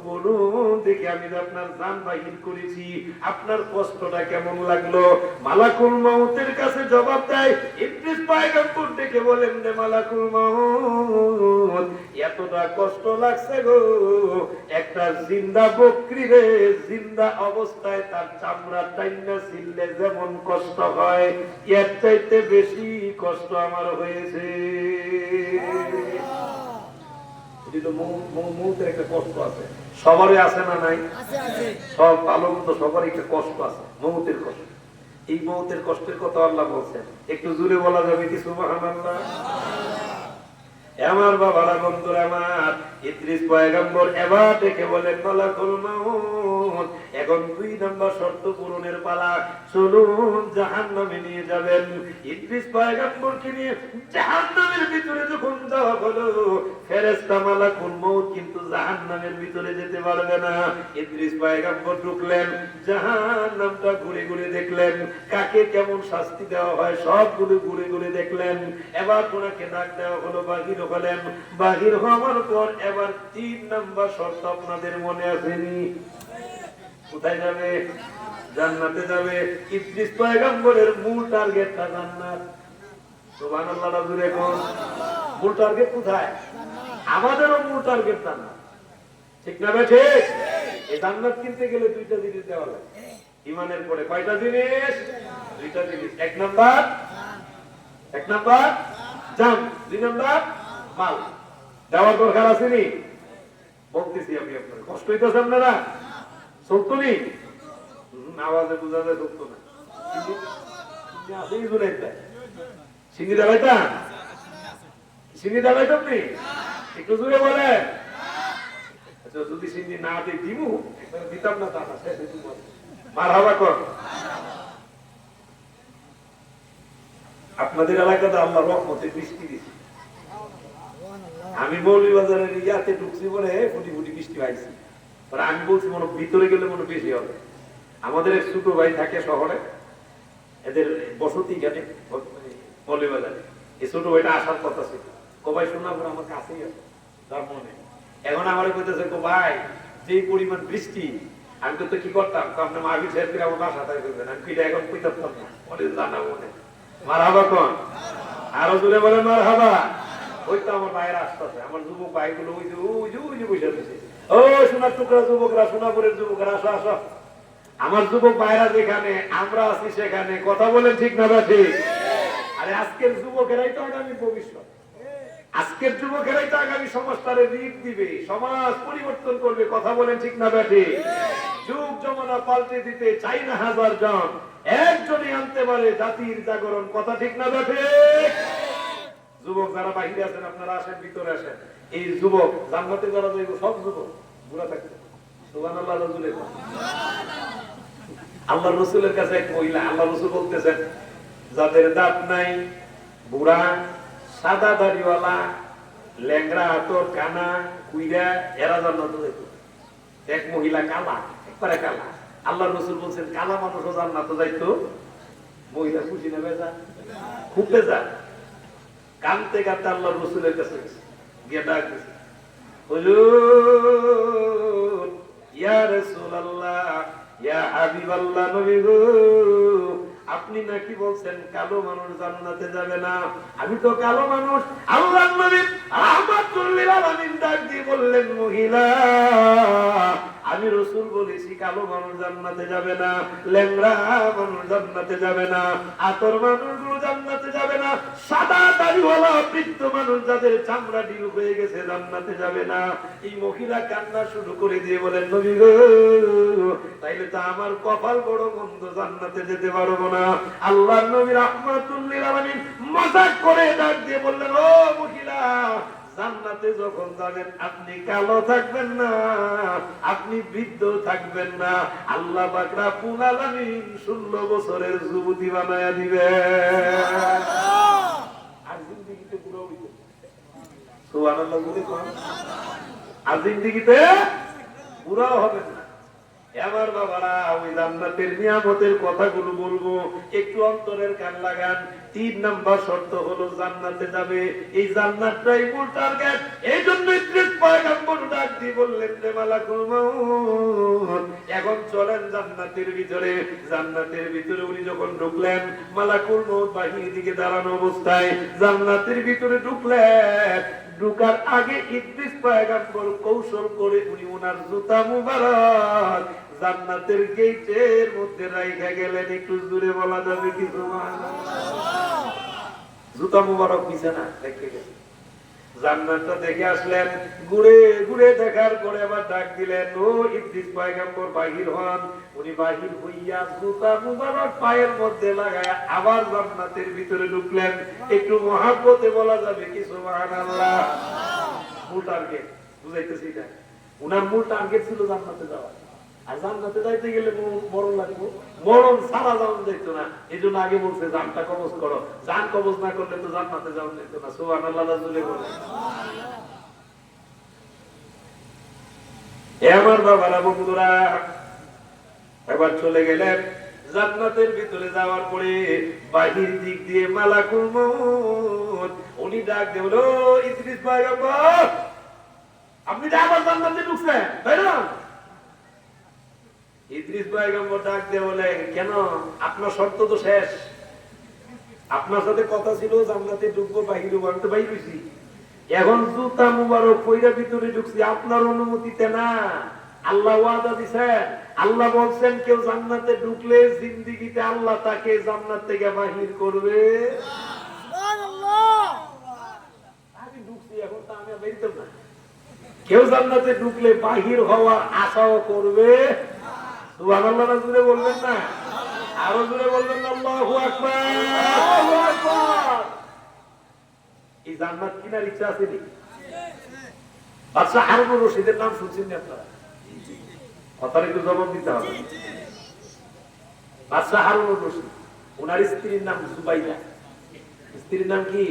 বলুন দেখি আমি যে আপনার জান বাহির করেছি, আপনার কষ্টটা কেমন লাগলো? মালাকুল মউতের কাছে জবাব দেয় ইদ্রিস পয়গম্বর ডেকে বলেন, রে মালাকুল মউত, এতটা কষ্ট লাগছে গো, একটা জিন্দা বকরি রে জিন্দা অবস্থায় তার চামড়া টাইনা ছিললে যেমন কষ্ট হয়, এর চাইতে বেশি কষ্ট আমার হয়েছে। মৌতের একটা কষ্ট আছে, সবারই আছে না নাই? সব ভালো মন্দ সবার একটা কষ্ট আছে, মৌতের কষ্ট। এই মৌতের কষ্টের কথা আল্লাহ বলছেন, একটু জোরে বলা যাবে কি সুবহানাল্লাহ? আমার বাবারা, বন্ধুরা আমার, ইদ্রিস পয়গম্বর এবার ডেকে বলেন, মালাকুল মউত, এখন দুই নাম্বার শর্ত পূরণের পালা, চলুন জাহান্নামে নিয়ে যাবেন। ইদ্রিস পয়গম্বরকে নিয়ে জাহান্নামের ভিতরে যখন যাওয়া হলো, ফেরেশতা মালাকুল মউত কিন্তু জাহান্নামের ভিতরে যেতে পারবে না। ইদ্রিস পয়গম্বর ঢুকলেন, জাহান্নামটা ঘুরে ঘুরে দেখলেন, কাকে কেমন শাস্তি দেওয়া হয় সবগুলো ঘুরে ঘুরে দেখলেন। এবার ওনাকে ডাক দেওয়া হলো, বাহির হলেন। বাহির হওয়ার পর এবার তিন নাম্বার শর্ত আপনাদের মনে আসেনি? কোথায় যাবে? জান্নাতে যাবে। ইদ্রিস পয়গম্বরের মূল টার্গেটটা জান্নাত। সুবহানাল্লাহ, জোরে কোন? মূল টার্গেট কোথায়? আমাদেরও মূল টার্গেট জান্নাত, ঠিক না ভাই? ঠিক। এই জান্নাত কিনতে গেলে দুইটা জিনিস দেওয়া লাগে ঈমানের পরে। কয়টা জিনিস? দুইটা জিনিস। এক নাম্বার জান, দুই নাম্বার মাল। দেওয়ার দরকার আসেনি? বলতেছি আমি আপনার, কষ্ট হইতেছে আপনারা? সত্য নেই? আওয়াজে বোঝা যায় সত্য না। সিঙ্গি দেখাইতা? সিঙ্গি দেখাইতাম নি? একটু জোরে বলে। আচ্ছা, যদি সিঙ্গি না দিমু দিতাম না, তা না, মারহাবা কর। আপনাদের এলাকাতে আল্লাহ রহমতে বৃষ্টি দিচ্ছে। আমি মৌলভীবাজারের ইয়াতে ঢুকছি বলে ফুটি ফুটি বৃষ্টি পাইছি। আমি বলছি মনে ভিতরে গেলে মনে বেশি হবে। আমাদের এক ছোট ভাই থাকে শহরে, এদের বসতি ঘাটে মৌলভীবাজারে। এই ছোট ভাইটা আসার কথা ছিল, কবাই শোনা পরে আমার কাছেই আছে তার মনে। এখন আমার কইতেছে, ভাই যে পরিমাণ বৃষ্টি, আমি তো কি করতাম, আপনার মাহবিল সাহেব আমার বাসা থাকে করবেন, আমি পিঠা এখন কইতাম না, বলে জানা মনে। মারহাবা কোন? আরো জোরে বলে মারহাবা। ওই তো আমার ভাইয়ের আসতেছে, আমার যুবক ভাইগুলো ওই যে বসে আছে। ও সোনার টুকরা যুবকরা, সোনাপুরের যুবকরা, আসো আসো। আমার যুবক ভাইরা যেখানে, আমরা আছি সেখানে। কথা বলেন ঠিক না? ঠিক। আরে আজকের যুবকেরাই তো আগামী ভবিষ্যৎ, আজকের যুবকেরাই তো আগামী সমাজটারে রিট দিবে, সমাজ পরিবর্তন করবে। কথা বলেন ঠিক না ব্যাটে? যুগ জমানা পাল্টে দিতে চাই না হাজার জন, একজনই আনতে পারে জাতির জাগরণ। কথা ঠিক না ব্যাটে? যুবক যারা বাহিরে আছেন আপনারা আসেন, ভিতরে আসেন। এই যুবক জান্নাতে যারা যাইব সব যুবক বুড়া থাকবে। সুবহানাল্লাহ। রাসূলের আল্লাহ রসুলের কাছে এক মহিলা, আল্লাহ রসুল বলতেছেন যাদের দাঁত নাই, বুড়া, সাদা দাড়িওয়ালা, ল্যাংড়া হাতর, কানা, কুইরা, এরা জান্নাতে যাইব। এক মহিলা কালা, একবারে কালা। আল্লাহ রসুল বলছেন কালা মানুষও জান্নাতে যাইতো। মহিলা খুশি না বেজা? খুব বেজা। কানতে কানতে আল্লাহ রসুলের কাছে গিয়ে ডাক দিছে, হুজুর, ইয়া রাসূলুল্লাহ, ইয়া হাবিবাল্লাহ, নবী গো, আপনি নাকি বলছেন কালো মানুষ জান্নাতে যাবে না? আমি তো কালো মানুষ। আল্লাহর নবী রাহমাতুল লিল আলামিন ডাক দিয়ে বললেন, মহিলা, আমি রাসূল বলেছি কালো মানুষ জান্নাতে যাবে না, ল্যাংড়া মানুষ জান্নাতে যাবে না, আতর মানুষগুলো জান্নাতে যাবে না, সাদা দাড়িওয়ালা বৃদ্ধ মানুষ যাদের চামড়া ঢিল হয়ে গেছে জান্নাতে যাবে না। এই মহিলা কান্না শুরু করে দিয়ে বলেন, নবী গো, তাইলে তো আমার কপাল বড় মন্দ, জান্নাতে যেতে পারবো না। আল্লাহর নবী রাহমাতুল লিল আলামিন মজাক করে ডাক দিয়ে বললেন, ও মহিলা, জান্নাতে যখন যাবেন আপনি কালো থাকবেন না, আপনি বৃদ্ধ থাকবেন না, আল্লাহ পাক রব্বুল আলামিন 16 বছরের যুবতী বানায়া দিবে। আর জিন্দেগিতে বুড়ো হইবে। সুবহানাল্লাহ বলে কোন? আর জিন্দেগিতে বুড়ো হবেন না। আমার বাবারা, ওই জান্নাতের নিয়ামতের কথাগুলো বলবো, একটু অন্তরের কান লাগান। 3 নাম্বার শর্ত হলো জান্নাতে যাবে, এই জান্নাতটাই মূল টার্গেট। এই জন্য ইদ্রিস পয়গম্বর ডাক দিয়ে বললেন, রে মালাকুল মাউত, এখন চলেন জান্নাতের ভিতরে। জান্নাতের ভিতরে উনি যখন ঢুকলেন, মালাকুল মাউত বাহির দিকে দাঁড়ানো অবস্থায় জান্নাতের ভিতরে ঢুকলেন। ঢুকার আগে ইদ্রিস পয়গম্বর কৌশল করে উনি ওনার জুতা মুবারক জান্নাতের গেটের মধ্যে রাইখা গেলেন। একটু জোরে বলা যাবে কি সুবহানাল্লাহ? জুতা মুবারক বিছানা রেখে গেলেন। জান্নাতটা দেখে আসলেন, ঘুরে ঘুরে দেখার পরে আবার ডাক দিলেন, ও ইদ্রিস পয়গম্বর বাহির হন। উনি বাহির হইয়া জুতা মুবারক পায়ের মধ্যে লাগায় আবার জান্নাতের ভিতরে ঢুকলেন। একটু মহাব্বতে বলা যাবে কি সুবহানাল্লাহ? মূল টার্গেট বুঝাইতেছি এটা। উনার মূল টার্গেট ছিল জান্নাতে যাওয়া। আর জান্নাতে যাইতে গেলে মরণ লাগবে, মরণ সারা যাওয়া যেত না। এই জন্য আগে বলছে জানটা কবজ করো, জান কবজ না করলে তো জান্নাতে যাওয়া যেত না। সুবহানাল্লাহ। রাসূলে বলে, আমার বাবারা, বন্ধুরা, এবার চলে গেলেন জান্নাতের ভিতরে। যাওয়ার পরে বাহির দিক দিয়ে মালাকুল মউত উনি ডাক দিয়ে বলল, ইদ্রিস পয়গম্বর, আপনি তো আবার জান্নাতে ঢুকছেন, তাই না? ইদ্রিস পয়গম্বর ডাক দিয়ে বলে, কেন, আপনার শর্ত তো শেষ। আপনার সাথে কথা ছিল জান্নাতে ঢুকবো, বাহিরে আমি তো বাইর হইছি। এখন জুতা মুবারক পয়রা ভিতরে ঢুকছি আপনার অনুমতিতে না। আল্লাহ ওয়াদা দিয়েছেন, আল্লাহ বলছেন কেউ জান্নাতে ঢুকলে জিন্দেগিতে আল্লাহ তাকে জান্নাত থেকে বাহির করবে। সুবহানাল্লাহ। আমি ঢুকছি, এখন তো আমি বের হইতাম না। কেউ জান্নাতে ঢুকলে বাহির হওয়ার আশাও করবে। সুবহানাল্লাহ। রাসূলে বলবেন না? আরো জোরে বলবেন না, আল্লাহু আকবার, আল্লাহু আকবার। এই জান্নাত কিনার ইচ্ছা আছে নি? বাদশা হারুনুর রশিদের নাম শুনছেন না আপনারা? কথার একটু জবাব দিতে হবে। বাদশা হারুনুর রশিদ, ওনার স্ত্রীর নাম জুবাইদা। স্ত্রীর নাম কি?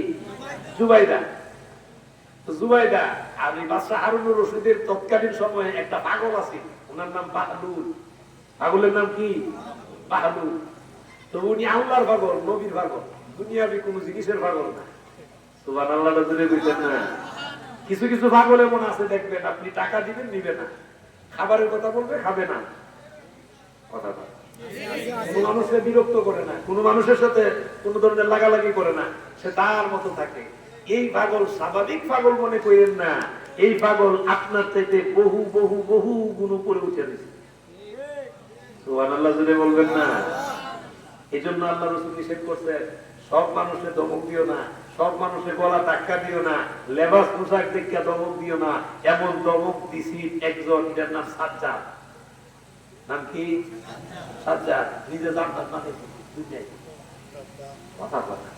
জুবাইদা। জুবাইদা আর এই বাদশা হারুনুর রশিদের তৎকালীন সময়ে একটা পাগল আছে, ওনার নাম বাহলুল। পাগলের নাম কি? বাহলুল। তো উনি আল্লাহর পাগল, নবীর পাগল, দুনিয়াবি কোন জিনিসের পাগল না। সুবহানাল্লাহ। রাসূলে কইতেন না, কিছু কিছু পাগল এমন আছে দেখবেন, আপনি টাকা দিবেন নিবে না, খাবারের কথা বলবে খাবে না, কথা বলে, কোন মানুষকে বিরক্ত করে না, কোন মানুষের সাথে কোন ধরনের লাগালাগি করে না, সে তার মতো থাকে। এই পাগল স্বাভাবিক পাগল মনে করেন না, এই পাগল আপনার থেকে বহু বহু বহু গুণ উপরে উঠে গেছে। সুবহানাল্লাহ জুড়ে বলবেন না? এই জন্য আল্লাহ রাসূল নিষেধ করছেন, সব মানুষে ধমক দিও না, সব মানুষের গলা ধাক্কা দিও না, লেবাস পোশাক দেখে ধমক দিও না। এমন ধমক দিছি একজন, যার নাম সাজ্জাদ। নাম কি? সাজ্জাদ। নিজে জান্নাত মানে দুনিয়ায় কথা বলে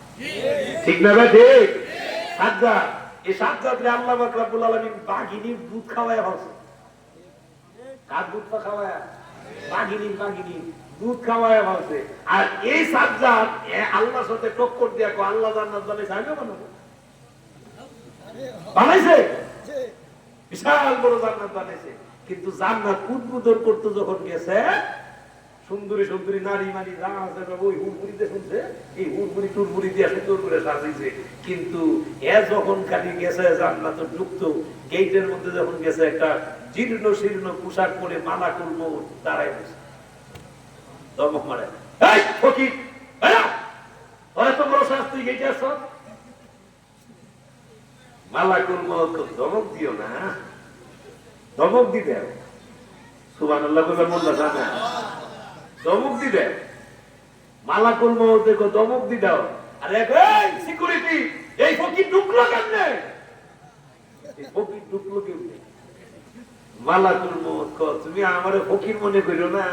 ঠিক না ভাই? ঠিক। সাজ্জাদ, এই সাজ্জাদরে আল্লাহ পাক রব্বুল আলামিন বাঘিনীর দুধ খাওয়ায় ভাবছে। কার দুধ খাওয়ায়? বাঘিনীর দুধ খাওয়ায় ভাবছে। আর এই সাজ্জাদ আল্লাহর সাথে টক্কর দিয়া আল্লাহ জান্নাত বানাইছে, আমিও বানাবো। বানাইছে, বিশাল বড় জান্নাত বানাইছে। কিন্তু জান্নাত উদ্বোধন করতে যখন গেছে, সুন্দরী সুন্দরী নারী মানি যা আছে ওই হুড়মুড়িতে শুনছে, এই হুড়মুড়ি টুরমুড়ি দিয়ে সুন্দর করে সাজিয়েছে। কিন্তু এ যখন খালি গেছে জান্নাত যুক্ত গেটের মধ্যে যখন গেছে, একটা জীর্ণ শীর্ণ পোশাক পরে মালা করবো দাঁড়ায় বসে ধমক মারে, এই ফকির, ওরা তো বড় শাস্তি গেটে আস, মালা করবো ধমক দিও না, ধমক দিবে। সুবহানাল্লাহ বলে মোল্লা জানে ধমক দিবে, মালা করবো দেখো ধমক দি দাও। আরে সিকিউরিটি, এই ফকির ঢুকলো কেমনে? এই ফকির ঢুকলো কেমনে? মালা করবো, তুমি আমারে ফকির মনে করো না,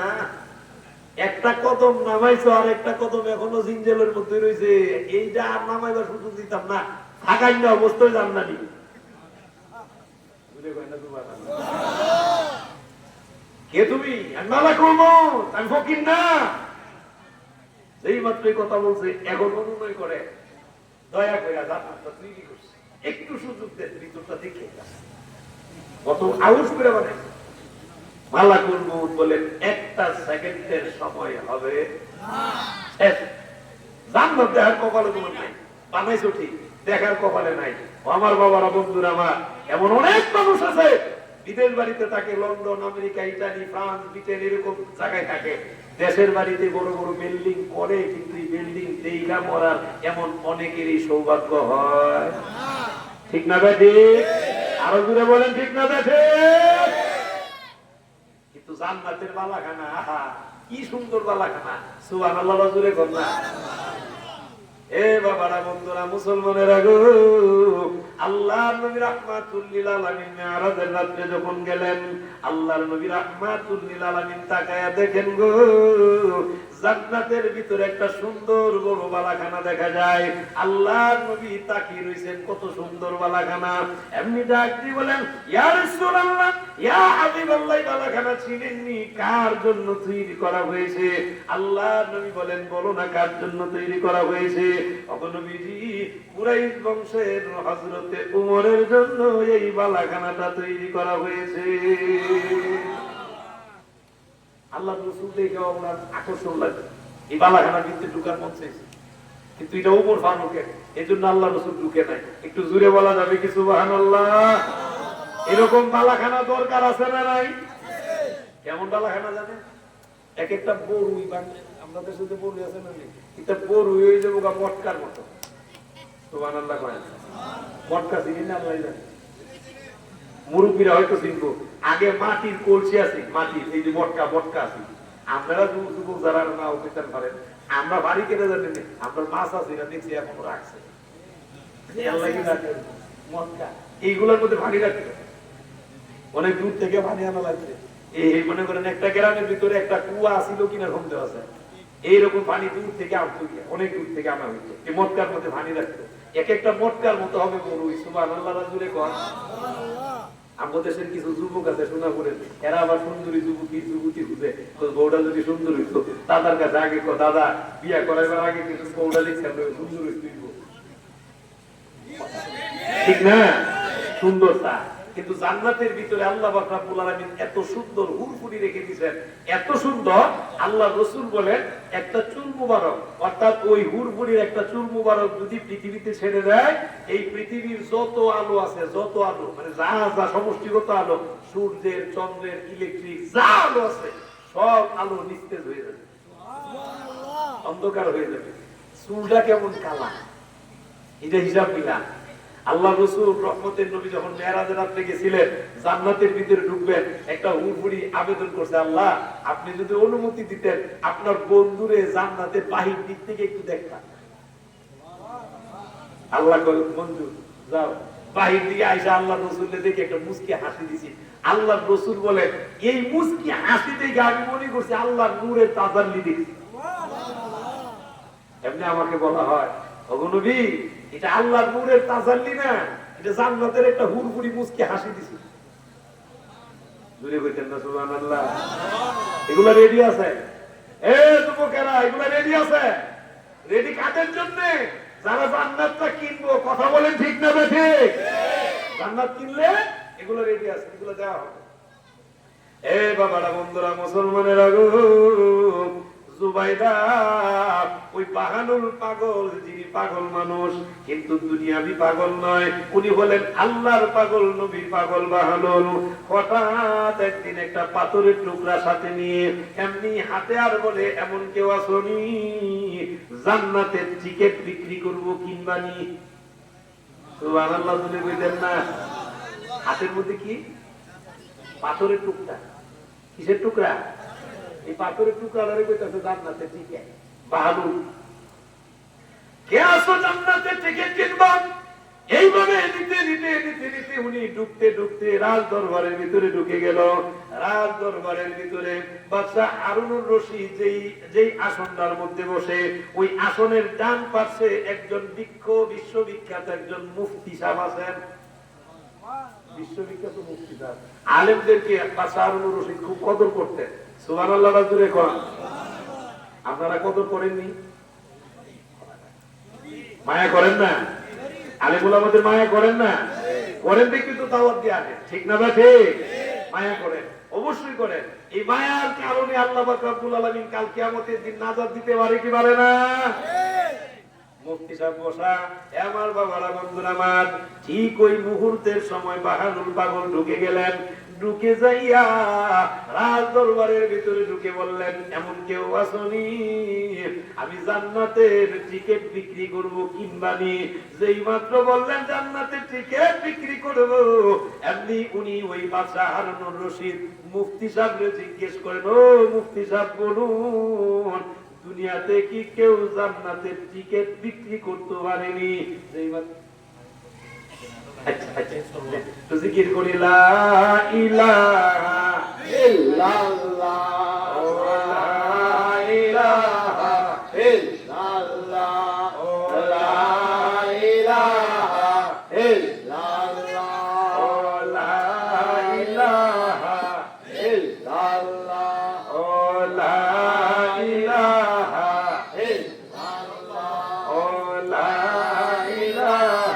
একটা কদম নামাইছো আর একটা কদম এখনো জিঞ্জেলের মধ্যে রয়েছে, এইটা আর নামাইবার সুযোগ দিতাম না, থাকাই না অবস্থায় জান্নাতি। কে তুমি? মালা করবো, আমি ফকির না। যেই মাত্র কথা বলছে এখন অনুনয় করে, দয়া করে জান্নাতটা তৈরি করছে, একটু সুযোগ দেন, ভিতরটা দেখে কত আউস করে বানাইছে। মালা করবো বলেন একটা সেকেন্ডের সময় হবে জান্নাত দেখার কপালে তোমার নাই, বানাইছো ঠিক, দেখার কপালে নাই। আমার বাবারা, বন্ধুরা আমার, এমন অনেক মানুষ আছে বিদেশ বাড়িতে থাকে, London, America, Italy, France, Britain, এরকম জায়গায় থাকে, দেশের বাড়িতে বড় বড় বিল্ডিং করে, কিন্তু এই বিল্ডিং দেখা মরার এমন অনেকেরই সৌভাগ্য হয়। ঠিক না বেঠি? আরো দূরে বলেন ঠিক না বেঠি? কিন্তু জান্নাতের বালাখানা, আহা কি সুন্দর বালাখানা, সুবহানাল্লাহ জুড়ে কর না। এ বাবারা, বন্ধুরা, মুসলমানেরা গো, আল্লাহর নবী রাহমাতুল লিল আলামিন মেরাজের রাতে যখন গেলেন, আল্লাহর নবী রাহমাতুল লিল আলামিন তাকায়া দেখেন গো, জান্নাতের ভিতরে একটা সুন্দর বড় বালাখানা দেখা যায়। আল্লাহর নবী তাকিয়ে রইছেন, কত সুন্দর বালাখানা। এমনি ডাক দিয়ে বলেন, ইয়া রাসূলুল্লাহ, ইয়া হাবিবাল্লাহ, বালাখানা চিনেননি? কার জন্য তৈরি করা হয়েছে? আল্লাহর নবী বলেন, বলো না কার জন্য তৈরি করা হয়েছে? নবীজি, কুরাইশ বংশের হযরতে উমরের জন্য এই বালাখানাটা তৈরি করা হয়েছে। আল্লাহ রাসূল দেখে ওনার আকর্ষণ লাগে, এই বালাখানার ভিতরে ঢুকার মন চাইছে, কিন্তু এটা উমর ফারুকের, এজন্য আল্লাহ রাসূল ঢুকে নাই। একটু জোরে বলা যাবে কি সুবহানাল্লাহ? এরকম বালাখানা দরকার আছে না নাই? কেমন বালাখানা জানেন? এক একটা বড়ুই বাংলা, আমরা দেশে যে বড়ুই আছে না, এটা বড়ুই হয়ে যাবো গা মটকার মতো। সুবহানাল্লাহ করেন, মটকা চিনি না? আল্লাহ জানে, মুরব্বীরা হয়তো চিনবো। আগে মাটির কলসি আছে, মাটির এই যে মটকা আছে, আপনারা যুবক যারা নাও পেতেন পারেন, আমরা বাড়ি কেটে জানেন, আপনার মাছ আছে এটা দেখছি এখনো রাখছে, মটকা এইগুলোর মধ্যে পানি রাখছে, অনেক দূর থেকে পানি আনা লাগছে। এই মনে করেন একটা গ্রামের ভিতরে একটা কুয়া ছিল কিনা ঘুমতে আছে, এইরকম পানি দূর থেকে আনতো, অনেক দূর থেকে আনা হইতো, এই মটকার মধ্যে পানি রাখতো। এক একটা মটকার মতো হবে বড়ুই। সুবহানাল্লাহ রাজুরে কর। আমাদের দেশের কিছু যুবক আছে সোনাপুরের, এরা আবার সুন্দরী যুবতী খুঁজে, বউটা যদি সুন্দর হইতো দাদার কাছে আগে দাদা বিয়া করাইবার আগে কিন্তু বউটা দেখছি আমরা সুন্দর হইতো, ঠিক না? সুন্দর তা, কিন্তু জান্নাতের ভিতরে আল্লাহ পাক রব্বুল আলামিন এত সুন্দর হুরফুরি রেখে দিয়েছেন, এত সুন্দর। আল্লাহ রাসূল বলেন, একটা চুল মুবারক, অর্থাৎ ওই হুরফুরির একটা চুল মুবারক যদি পৃথিবীতে ছেড়ে দেয়, এই পৃথিবীর যত আলো আছে, যত আলো মানে যা যা সমষ্টিগত আলো, সূর্যের, চন্দ্রের, ইলেকট্রিক যা আলো আছে, সব আলো নিস্তেজ হয়ে যাবে, অন্ধকার হয়ে যাবে। চুলটা কেমন কালা, এটা হিসাব মিলা। আল্লাহ রাসূল রহমতের নবী যখন মেরাজের রাতে গেছিলেন, জান্নাতের ভিতরে ঢুকবেন, একটা হুরহুরি আবেদন করছে, আল্লাহ আপনি যদি অনুমতি দিতেন আপনার বন্ধুরে জান্নাতের বাহির দিক থেকে একটু দেখতাম। আল্লাহ কয় মঞ্জুর যাও। বাহির দিকে আইসা আল্লাহ রসুলকে দেখে একটা মুস্কি হাসি দিছি। আল্লাহ রসুল বলে এই মুস্কি হাসি দেখে আমি মনে করছি আল্লাহ নূরের তাজাল্লি দেখছি। এমনি আমাকে বলা হয় ওগো নবী এটা আল্লাহর নূরের তাজাল্লি না, এটা জান্নাতের একটা হুড়হুড়ি মুস্কি হাসি দিছি। জুড়ে কইতেন না সুবহানাল্লাহ। এগুলা রেডি আছে? এ যুবকেরা এগুলা রেডি আছে? রেডি কাদের জন্য? যারা জান্নাতটা কিনবো। কথা বলেন ঠিক না ঠিক? জান্নাত কিনলে এগুলো রেডি আছে, এগুলো দেওয়া হবে। এ বাবারা বন্ধুরা মুসলমানেরা গো, জুবাইদা ওই বাহানুল পাগল, যিনি পাগল মানুষ কিন্তু দুনিয়াবি পাগল নয়, উনি হলেন আল্লাহর পাগল, নবীর পাগল বাহানুল। হঠাৎ একদিন একটা পাথরের টুকরা সাথে নিয়ে এমনি হাতে আর বলে এমন কেউ আসনি জান্নাতের টিকিট বিক্রি করব কিনবানি? সুবহানাল্লাহ বলে কইতেন না। হাতের মধ্যে কি? পাথরের টুকরা। কিসের টুকরা? এই পাথরের টুকরা ধরে কইতাছে জান্নাতের টিকিট। বাহাদুর কে আসো জান্নাতের টিকিট কিনবা? এইভাবে নিতে নিতে নিতে নিতে উনি ঢুকতে ঢুকতে রাজ দরবারের ভিতরে ঢুকে গেল। রাজ দরবারের ভিতরে বাদশা হারুনুর রশিদ যেই আসনটার মধ্যে বসে, ওই আসনের ডান পাশে একজন বিশ্ববিখ্যাত একজন মুফতি সাহেব আছেন। বিশ্ববিখ্যাত মুফতি সাহেব আলেমদেরকে বাদশা হারুনুর রশিদ খুব কদর করতেন। সুবহানাল্লাহ রাজুরে কোন আপনারা কদর করেননি? মায়া করেন না? আলেমুল আমাদের মায়া করেন না? করেন দেখি তো দাওয়াত দিয়ে আনেন, ঠিক না ঠিক? মায়া করেন, অবশ্যই করেন। এই মায়ার কারণে আল্লাহ পাক রব্বুল আলামিন কাল কিয়ামতের দিন নাজাত দিতে পারে কি পারে না? মুফতি সাহেব বসা। আমার বাবারা বন্ধুরা আমার, ঠিক ওই মুহূর্তের সময় বাহানুল পাগল ঢুকে গেলেন। ঢুকে যাইয়া রাজ দরবারের ভিতরে ঢুকে বললেন এমন কেউ আসনি আমি জান্নাতের টিকিট বিক্রি করব কিনবানি? যেই মাত্র বললেন জান্নাতের টিকিট বিক্রি করব, এমনি উনি ওই বাদশা হারুনুর রশিদ মুফতি সাহেবকে জিজ্ঞেস করেন, ও মুফতি সাহেব বলুন দুনিয়াতে কি কেউ জান্নাতের টিকিট বিক্রি করতে পারেনি? যেই মাত্র তো জিকির করি লা ইলাহা ইল্লাল্লাহ লা ইলাহা ইল্লাল্লাহ লা ইলাহা ইল্লাল্লাহ লা ইলাহা ইল্লাল্লাহ লা ইলাহা ইল্লাল্লাহ লা ইলাহা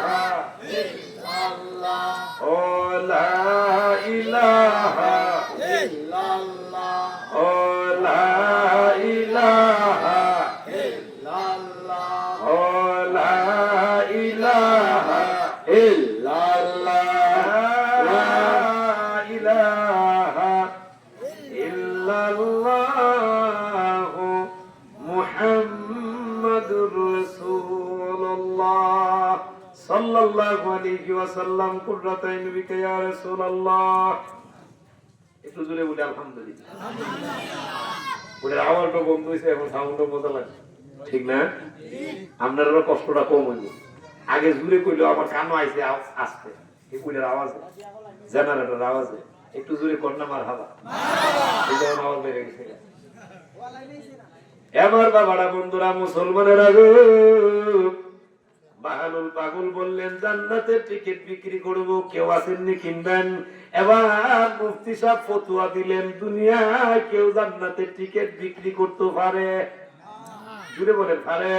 সাল্লাল্লাহু আলাইহি ওয়াসাল্লাম কুররাত আইন বিকা ইয়া রাসূলুল্লাহ। একটু জোরে বলি আলহামদুলিল্লাহ। ওদের আওয়াজটা বন্ধ হইছে, এখন সাউন্ডটা মজা লাগে, ঠিক না? আপনারও কষ্টটা কম হইল। আগে জোরে কইলো আমার কানও আইছে আস্তে, এই কইলার আওয়াজে, জেনারেটর আওয়াজে। একটু জোরে কর না মারহাবা। এই যেমন আওয়াজ বেড়ে গেছে। আমার বাবারা বন্ধুরা মুসলমানেরা গো, বাহানুল পাগল বললেন জান্নাতের টিকিট বিক্রি করব, কেউ আসেননি কিনবেন? এবার মুফতি সাহেব ফতোয়া দিলেন দুনিয়ায় কেউ জান্নাতের টিকিট বিক্রি করতে পারে? জুড়ে বলেন পারে?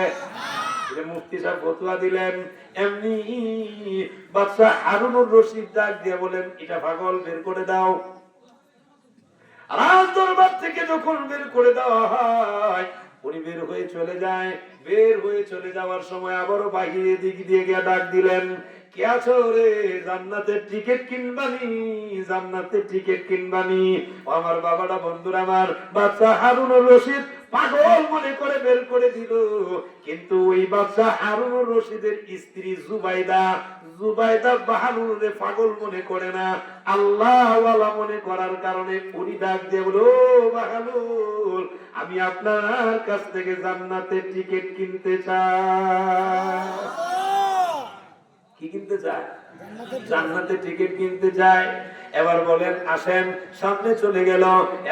মুফতি সাহেব ফতোয়া দিলেন। এমনি বাদশা হারুনুর রশিদ ডাক দিয়ে বলেন এটা পাগল, বের করে দাও। রাজ দরবার থেকে যখন বের করে দেওয়া হয় উনি বের হয়ে চলে যায়। বের হয়ে চলে যাওয়ার সময় আবারও বাহিরে দিক দিয়ে গিয়ে ডাক দিলেন, কে আছো রে? জান্নাতের টিকিট কিনবানি? জান্নাতের টিকিট কিনবানি? আমার বাবাটা বন্ধুরা আমার, বাদশা হারুনুর রশিদ পাগল মনে করে বের করে দিল। কিন্তু ওই বাদশা হারুনুর রশিদের স্ত্রী জুবাইদা বাহানুরে পাগল মনে করে না, আল্লাহ ওয়ালা মনে করার কারণে উনি ডাক দিয়ে বলো, বাহানুর আমি আপনার কাছ থেকে জান্নাতের টিকিট কিনতে চাই। কি কিনতে চায়? জান্নাতের টিকিট কিনতে চায়। এবার বলেন আসেন, সামনে চলে গেল।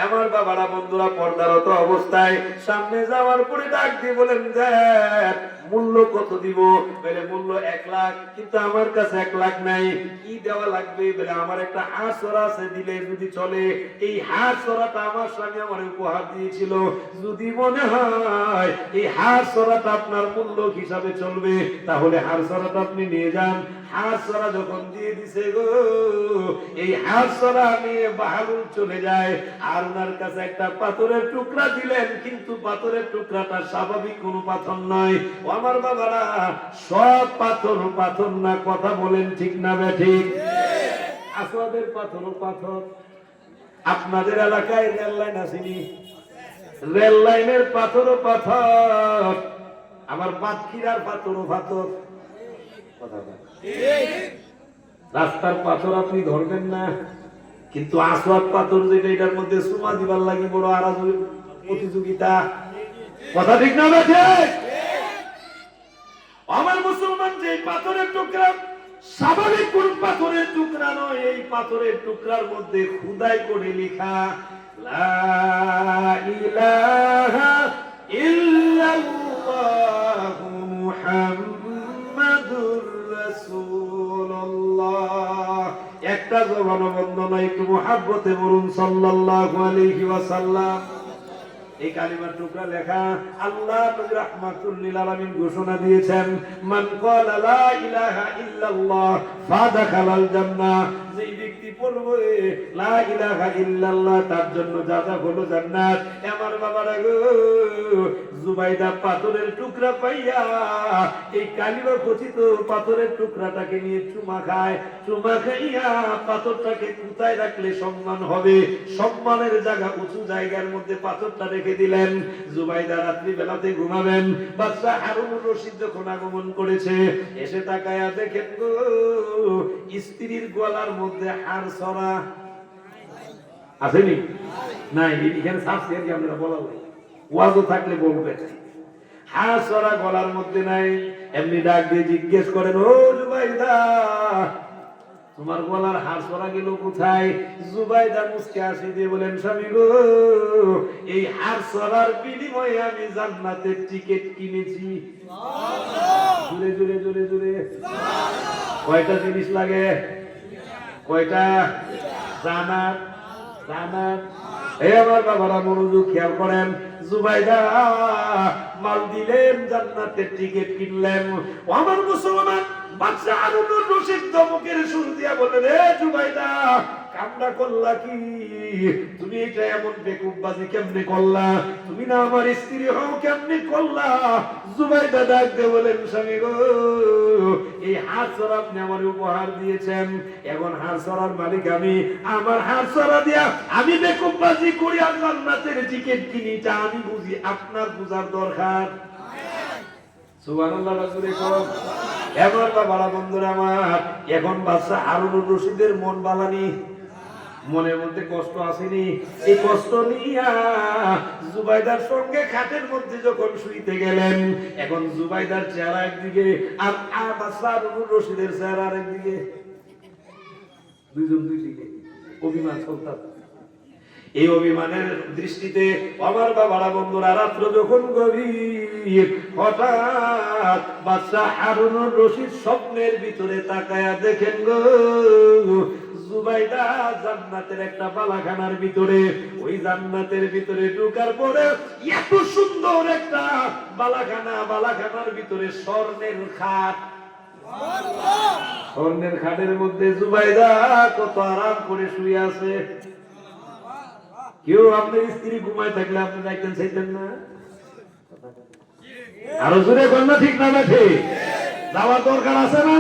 আমার বাবারা বন্ধুরা পর্দারত অবস্থায় সামনে যাওয়ার পরে ডাক দিয়ে বলেন দেখ মূল্য কত দিব? বলে মূল্য 1 লাখ, কিন্তু আমার কাছে 1 লাখ নাই। কি দেওয়া লাগবে? বলে আমার একটা হাঁস চড়া আছে, দিলে যদি চলে। এই হাঁস চড়াটা আমার স্বামী আমার উপহার দিয়েছিল, যদি মনে হয় এই হাঁস চড়াটা আপনার মূল্য হিসাবে চলবে তাহলে হাঁস চড়াটা আপনি নিয়ে যান। হাঁস চড়া যখন দিয়ে দিছে গো, এই হাঁস চড়া নিয়ে বাহালুল চলে যায়। আর ওনার কাছে একটা পাথরের টুকরা দিলেন, কিন্তু পাথরের টুকরাটা স্বাভাবিক কোনো পাথর নয়। ও আমার বাবারা, সব পাথর পাথর না, কথা বলেন ঠিক না বেঠিক? আসওয়াদের পাথর পাথর। আপনাদের এলাকায় রেল লাইন আসেনি? রেল লাইনের পাথর পাথর, আমার পাতকিরার পাথর পাথর। রাস্তার পাথর আপনি ধরবেন না, কিন্তু আসওয়াদ পাথর যেটা, এটার মধ্যে সুমা দিবার লাগি বড় আরাজু প্রতিযোগিতা। কথা ঠিক না ঠিক? আমার মুসলমান, যে পাথরের টুকরা স্বাভাবিক কোন পাথরের টুকরা নয়, এই পাথরের টুকরার মধ্যে খোদাই করে লেখা লা ইলাহা ইল্লাল্লাহু মুহাম্মাদুর রাসূলুল্লাহ। একটা জবান বন্ধ নয়, একটু মুহাব্বতে বলুন সাল্লাল্লাহু আলাইহি ওয়াসাল্লাম। এই কালিমার টুকরা লেখা। আল্লাহ নবী রাহমাতুল লিল আলামিন ঘোষণা দিয়েছেন, মান ক্বালা লা ইলাহা ইল্লাল্লাহ ফাদাখালাল জান্নাহ। যে ব্যক্তি পড়বে লা ইলাহা ইল্লাল্লাহ, তার জন্য যাজা হলো জান্নাত। আমার বাবারা গো, জুবাইদা পাথরের টুকরা পাইয়া এই কালিমা খচিত পাথরের টুকরাটাকে নিয়ে চুমা খায়। চুমা খাইয়া পাথরটাকে কোথায় রাখলে সম্মান হবে, সম্মানের জায়গা উঁচু জায়গার মধ্যে পাথরটা রেখে দিলেন। জুবাইদা রাত্রি বেলাতে ঘুমাবেন। বাদশা হারুনুর রশিদ যখন আগমন করেছে, এসে তাকায়া দেখেন গো, স্ত্রীর গলার মধ্যে হাড় ছড়া আসেনি? নাই, এখানে সাবসি আর কি আপনারা বলা হয়, ওয়াজও থাকলে বলবেন। হাড় ছড়া গলার মধ্যে নাই। এমনি ডাক দিয়ে জিজ্ঞেস করেন, ও জুবাইদা, তোমার গলার হাড় ছড়া গেল কোথায়? জুবাইদা মুস্কে হাসি দিয়ে বলেন, স্বামী গো, এই হাড় ছড়ার বিনিময়ে আমি জান্নাতের টিকিট কিনেছি। জুড়ে জুড়ে জুড়ে জুড়ে কয়টা জিনিস লাগে? কয়টা? জান্নাত, জান্নাত। এই আমার বাবারা মনোযোগ খেয়াল করেন। জুবাইদা মাল দিলেন, জান্নাতের টিকিট কিনলেন। ও আমার মুসলমান, বাদশা হারুনুর রশিদ ধমকের সুর দিয়া বললেন, এ জুবাইদা, কামনা করলা কি? তুমি এটা এমন বেকুববাজি কেমনে করলা? তুমি না আমার স্ত্রী হও, কেমনে করলা? জুবাইদা ডাক দিয়ে বলেন, স্বামী গো, এই হাড় ছড়া আপনি আমার উপহার দিয়েছেন, এখন হাড় ছড়ার মালিক আমি। আমার হাড় ছড়া দিয়া আমি বেকুববাজি করি আর জান্নাতের টিকিট কিনি, এটা আমি বুঝি, আপনার বুঝার দরকার। সুবহানাল্লাহ, রাসূল কম। এবার বাবারা বন্ধুরা আমার, এখন বাদশা হারুনুর রশিদের মন বালানি, মনের মধ্যে কষ্ট আসেনি। এই কষ্ট নিয়া জুবাইদার সঙ্গে খাটের মধ্যে যখন শুইতে গেলেন, এখন জুবাইদার চেহারা একদিকে আর বাদশা হারুনুর রশিদের চেহারা আরেকদিকে, দুইজন দুই দিকে অভিমান চলতেছে। এই অভিমানের দৃষ্টিতে আমার বাবারা বন্ধুরা, রাত্র যখন গভীর, হঠাৎ বাদশা হারুনুর রশিদ স্বপ্নের ভিতরে তাকায়া দেখেন গো, জুবাইদা জান্নাতের একটা বালাখানার ভিতরে। ওই জান্নাতের ভিতরে ঢোকার পরে এত সুন্দর একটা বালাখানা, বালাখানার ভিতরে স্বর্ণের খাট, স্বর্ণের খাটের মধ্যে জুবাইদা কত আরাম করে শুয়ে আছে। কেউ আপনার স্ত্রী ঘুমায় থাকলে আপনি যাইতেন চাইতেন না? আরো জোরে কন্যা ঠিক না ঠিক? যাওয়ার দরকার আছে না?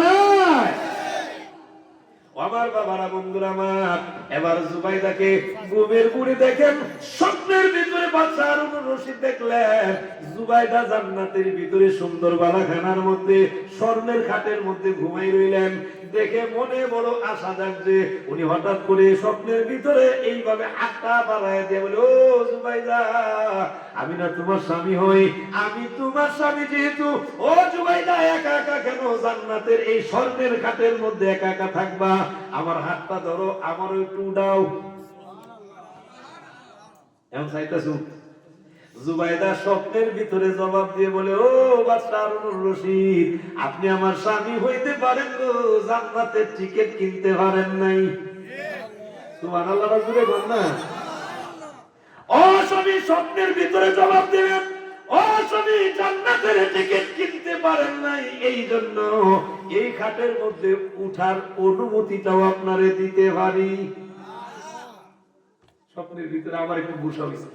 আমার বাবারা বন্ধুরা আমার, এবার জুবাইদাকে ঘুমের ঘুরে দেখেন স্বপ্নের ভিতরে বাচ্চা হারুনুর রশিদ দেখলেন জুবাইদা জান্নাতের ভিতরে সুন্দর বালাখানার মধ্যে স্বর্ণের খাটের মধ্যে ঘুমাই রইলেন। দেখে মনে বড় আশা জাগছে। উনি হঠাৎ করে স্বপ্নের ভিতরে এইভাবে হাতটা বাড়ায় দিয়ে বলে, ও জুবাইদা, আমি না তোমার স্বামী হই? আমি তোমার স্বামী যেহেতু, ও জুবাইদা, একা একা কেন জান্নাতের এই স্বর্ণের খাটের মধ্যে একা একা থাকবা? আমার হাতটা ধরো, আমারও একটু উঠাও। এমন চাইতেছু? জুবাইদা স্বপ্নের ভিতরে জবাব দিয়ে বলে, ও বাদশা হারুনুর রশিদ, আপনি আমার স্বামী হইতে পারেন গো, জান্নাতের টিকিট কিনতে পারেন নাই। সুবহানাল্লাহ, জুড়ে বল না। ও স্বামী স্বপ্নের ভিতরে জবাব দিলেন, ও স্বামী জান্নাতের টিকিট কিনতে পারেন নাই, এই জন্য এই খাটের মধ্যে উঠার অনুমতিটাও আপনারে দিতে পারি। স্বপ্নের ভিতরে আমার একটু বসা হয়েছে,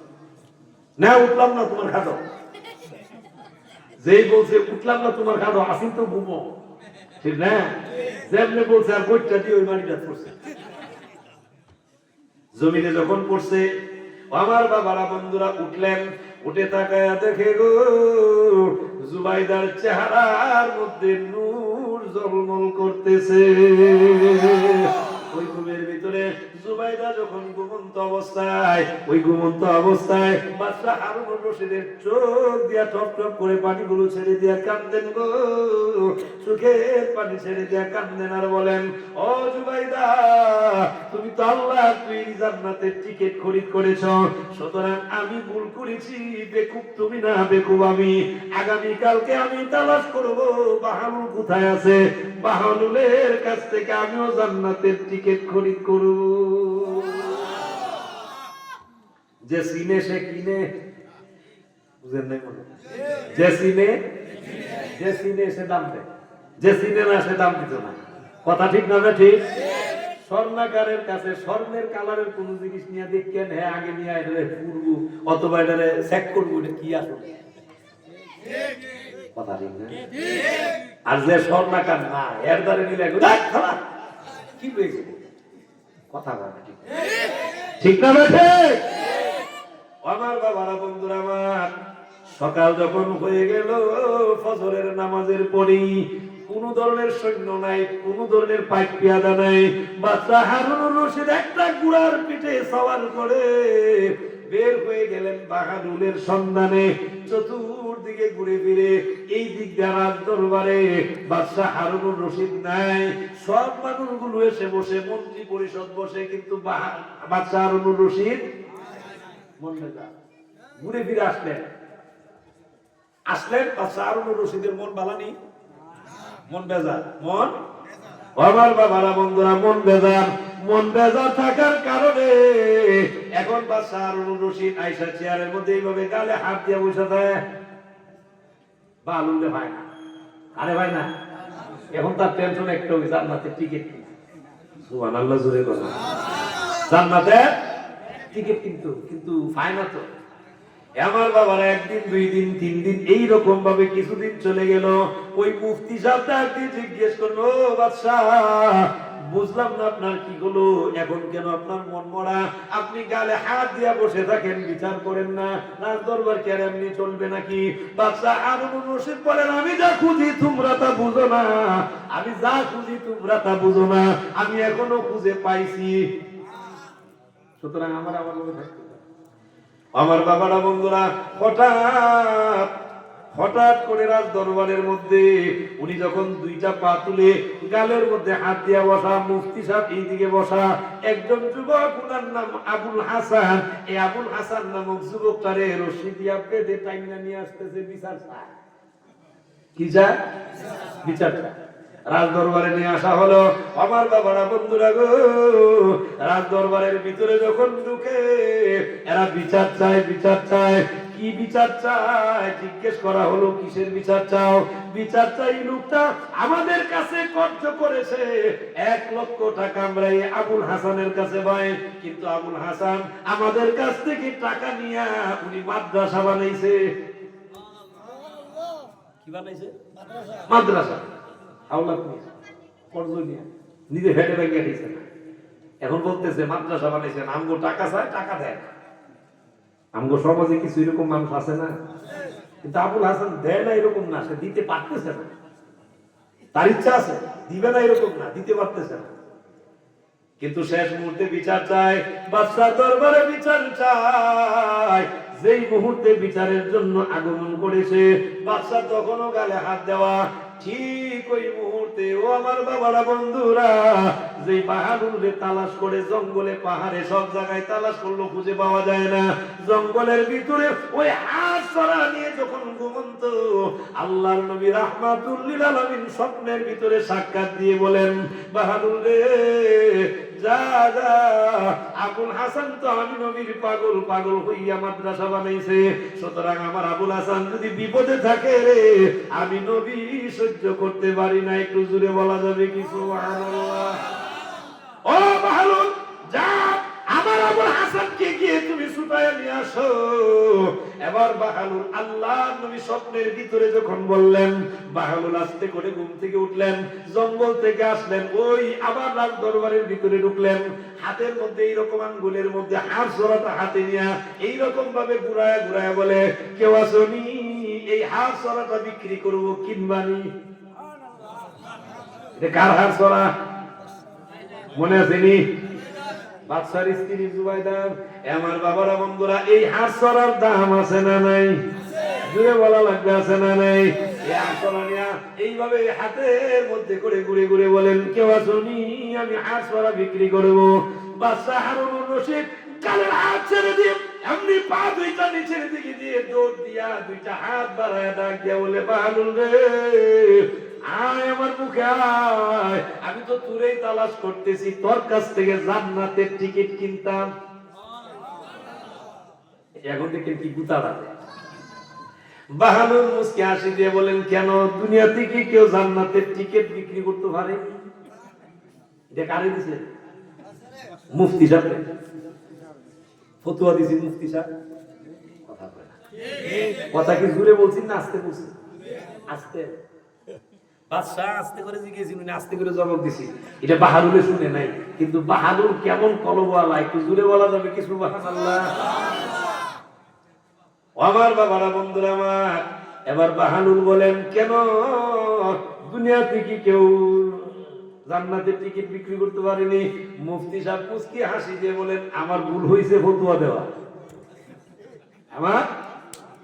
না উঠলাম না তোমার খাটো। যেই বলছে উঠলাম না তোমার খাটো, আসিন তো ঘুমো, ঠিক না? যেমনি বলছে আর বইটা দিয়ে ওই মাটিটা পড়ছে, জমিনে যখন পড়ছে। আমার বাবারা বন্ধুরা উঠলেন, উঠে তাকায়া দেখে গো জুবাইদার চেহারার মধ্যে নূর ঝলমল করতেছে। ওই ঘুমের ভিতরে জুবাইদা যখন ঘুমন্ত অবস্থায়, ওই ঘুমন্ত অবস্থায় বাদশা হারুনুর রশিদের চোখ দিয়া টপ টপ করে পানিগুলো ছেড়ে দিয়া কান্দেন গো, চোখের পানি ছেড়ে দিয়া কান্দেন আর বলেন, ও জুবাইদা, তুমি তো আল্লাহ তুই জান্নাতের টিকিট খরিদ করেছ, সুতরাং আমি ভুল করেছি, বেকুব তুমি না, বেকুব আমি। আগামী কালকে আমি তালাশ করব বাহানুল কোথায় আছে, বাহানুলের কাছ থেকে আমিও জান্নাতের টিকিট খরিদ করব। যে সিনে সে কিনে, বুঝেন নাই মনে? যে সিনে, যে সিনে সে দাম দেয়, যে সিনে না সে দাম দিত না। কথা ঠিক না? ঠিক। স্বর্ণাকারের কাছে স্বর্ণের কালারের কোন জিনিস নিয়ে দেখেন, হ্যাঁ আগে নিয়ে এটা পুরবো অথবা এটা চেক করবো এটা কি আসলে। কথা ঠিক না? আর যে স্বর্ণাকার না, এর দ্বারা নিলে কি পেয়েছে? কথা বলে ঠিক ঠিক না? ঠিক। আমার বাবারা বন্ধুরা আমার, সকাল যখন হয়ে গেল, ফজরের নামাজের পরেই কোন ধরনের সৈন্য নাই, কোন ধরনের পাইক পেয়াদা নাই। বাদশা হারুনুর রশিদ একটা ঘোড়ার পিঠে সওয়ার করে বের হয়ে গেলেন বাহাদুরের সন্ধানে। চতুর্দিকে ঘুরে ফিরে এই দিক দিয়ে রাজ দরবারে বাদশা হারুনুর রশিদ নাই। সব মানুষগুলো এসে বসে, মন্ত্রী পরিষদ বসে, কিন্তু বাদশা হারুনুর রশিদ মন বেজা। ঘুরে ফিরে আসলেন বাদশা হারুনুর রশিদের মন বালানি, মন বেজার, মন। আমার বাবারা বন্ধুরা, মন বেজার। মন বেজার থাকার কারণে এখন বাদশা হারুনুর রশিদ আইসা চেয়ারের মধ্যে এইভাবে গালে হাত দিয়ে বসে থাকে। বালুলে ভাই না, আরে ভাই না, এখন তার টেনশন একটা হয়েছে জান্নাতের টিকিট। সুবহানাল্লাহ, জোরে কথা। জান্নাতের টিকিট কিন্তু পায় না তো। আমার বাবার একদিন, দুই দিন, তিন দিন এইরকম ভাবে কিছুদিন চলে গেল। ওই মুফতি সাহেব জিজ্ঞেস করলো, বাদশাহ বুঝলাম না আপনার কি হলো, এখন কেন আপনার মন মরা? আপনি গালে হাত দিয়া বসে থাকেন, বিচার করেন না? রাজ দরবার কি আর এমনি চলবে নাকি? বাদশাহ হারুনুর রশিদ বলেন, আমি যা খুঁজি তোমরা তা বুঝো না, আমি যা খুঁজি তোমরা তা বুঝো না, আমি এখনো খুঁজে পাইছি, সুতরাং আমার মনে থাকতে। আমার বাবারা বন্ধুরা, হঠাৎ করে রাজ দরবারের মধ্যে উনি যখন দুইটা পা তুলে গালের মধ্যে হাত দিয়া বসা, মুফতি সাহেব এইদিকে বসা, একজন যুবক, উনার নাম আবুল হাসান। এই আবুল হাসান নামক যুবকটারে রশি দিয়া বেঁধে টাইনা নিয়ে আসতেছে বিচার চায়। কি চায়? বিচার চায়। রাজ দরবারে নিয়ে আসা হলো। আমার বাবারা বন্ধুরা গো, রাজ দরবারের ভিতরে যখন ঢুকে এরা বিচার চায়, বিচার চায়। কি বিচার চায় জিজ্ঞেস করা হলো, কিসের বিচার চাও? বিচার চাই লোকটা আমাদের কাছে কর্জ করেছে 1 লক্ষ টাকা, আমরা এই আবুল হাসানের কাছে পাই, কিন্তু আবুল হাসান আমাদের কাছ থেকে টাকা নিয়ে উনি মাদ্রাসা বানাইছে। কি বানাইছে? মাদ্রাসা। আওলাদ নিয়ে, কর্জ নিয়ে নিজে ফেটে ভেঙে দিয়েছে না। এখন বলতেছে মাদ্রাসা বানাইছেন, আমগো টাকা চায়, টাকা দেয় না। আমগো সমাজে কিছু এরকম মানুষ আছে না, কিন্তু আবুল হাসান দেয় না এরকম না, সে দিতে পারতেছে না। তার ইচ্ছা আছে, দিবে না এরকম না, দিতে পারতেছে না। কিন্তু শেষ মুহূর্তে বিচার চায়, বাদশার দরবারে বিচার চায়। যেই মুহূর্তে বিচারের জন্য আগমন করেছে বাদশা, তখনও গালে হাত দেওয়া। ঠিক ওই মুহূর্তে ও আমার বাবারা বন্ধুরা, যেই বাহাদুরে তালাশ করে জঙ্গলে পাহাড়ে সব জায়গায় তালাশ করলো, খুঁজে পাওয়া যায় না। জঙ্গলের ভিতরে ওই হাত ছড়া নিয়ে যখন ঘুমন্ত, আল্লাহর নবী রাহমাতুল লিল আলামিন স্বপ্নের ভিতরে সাক্ষাৎ দিয়ে বলেন, বাহাদুর রে যা যা, আবুল হাসান তো আমি নবীর পাগল, পাগল হইয়া মাদ্রাসা বানাইছে। সুতরাং আমার আবুল হাসান যদি বিপদে থাকে রে, আমি নবী সহ্য করতে পারি না। একটু জোরে বলা যাবে কি সুবহানাল্লাহ? ও বাহালুল, যা আমার আবুল হাসানকে গিয়ে তুমি ছুটাইয়া নিয়ে আসো। এবার বাহালুল আল্লাহ নবী স্বপ্নের ভিতরে যখন বললেন, বাহালুল আস্তে করে ঘুম থেকে উঠলেন, জঙ্গল থেকে আসলেন, ওই আবার রাজ দরবারের ভিতরে ঢুকলেন। হাতের মধ্যে এইরকম আঙ্গুলের মধ্যে হাড় ছড়াটা হাতে নিয়ে এইরকম ভাবে ঘুরায় ঘুরায় বলে, কেউ আসনি, এই হাড় ছড়াটা বিক্রি করবো, কিনবানি? এটা কার হাড় ছড়া মনে আসেনি? বাদশার স্ত্রী জুবাইদার। আমার বাবারা বন্ধুরা, এই হাড় ছড়ার দাম আছে না নাই? জুড়ে বলা লাগবে, আছে না নাই? এইভাবে হাতের মধ্যে করে ঘুরে ঘুরে বলেন, কেউ আসনি, আমি হাড় ছড়া বিক্রি করবো। বাদশাহ হারুনুর রশিদ কালের হাত ছেড়ে দিয়ে এমনি পা দুইটা নিচের দিকে দিয়ে দৌড় দিয়া দুইটা হাত বাড়ায় ডাক দিয়া বলে, বাহাদুর রে আয় আমার মুখে আয়, আমি তো দূরেই তালাশ করতেছি, তোর কাছ থেকে জান্নাতের টিকিট কিনতাম। এখন দেখেন কি গুতারা। বাহাদুর মুস্কি হাসি দিয়ে বলেন, কেন, দুনিয়া থেকে কেউ জান্নাতের টিকিট বিক্রি করতে পারে? এটা কারে দিছে? মুফতি সাহেব ফতুয়া দিছি। মুফতি সাহেব কথা কয় না। কথা কি জুড়ে বলছি না আস্তে বলছি? আস্তে। বাদশাহ আস্তে করে জিজ্ঞেস, আস্তে করে জবাব দিছি। এটা বাহাদুরে শুনে নাই, কিন্তু বাহাদুর কেমন কলবওয়ালা, একটু জুড়ে বলা যাবে কি সুবহানাল্লাহ? আমার বাবারা বন্ধুরা আমার, এবার বাহাদুর বলেন, কেন, দুনিয়া থেকে কেউ জান্নাতের টিকিট বিক্রি করতে পারেনি? মুফতি সাহেব মুস্কি হাসি দিয়ে বলেন, আমার ভুল হয়েছে ফতুয়া দেওয়া, আমার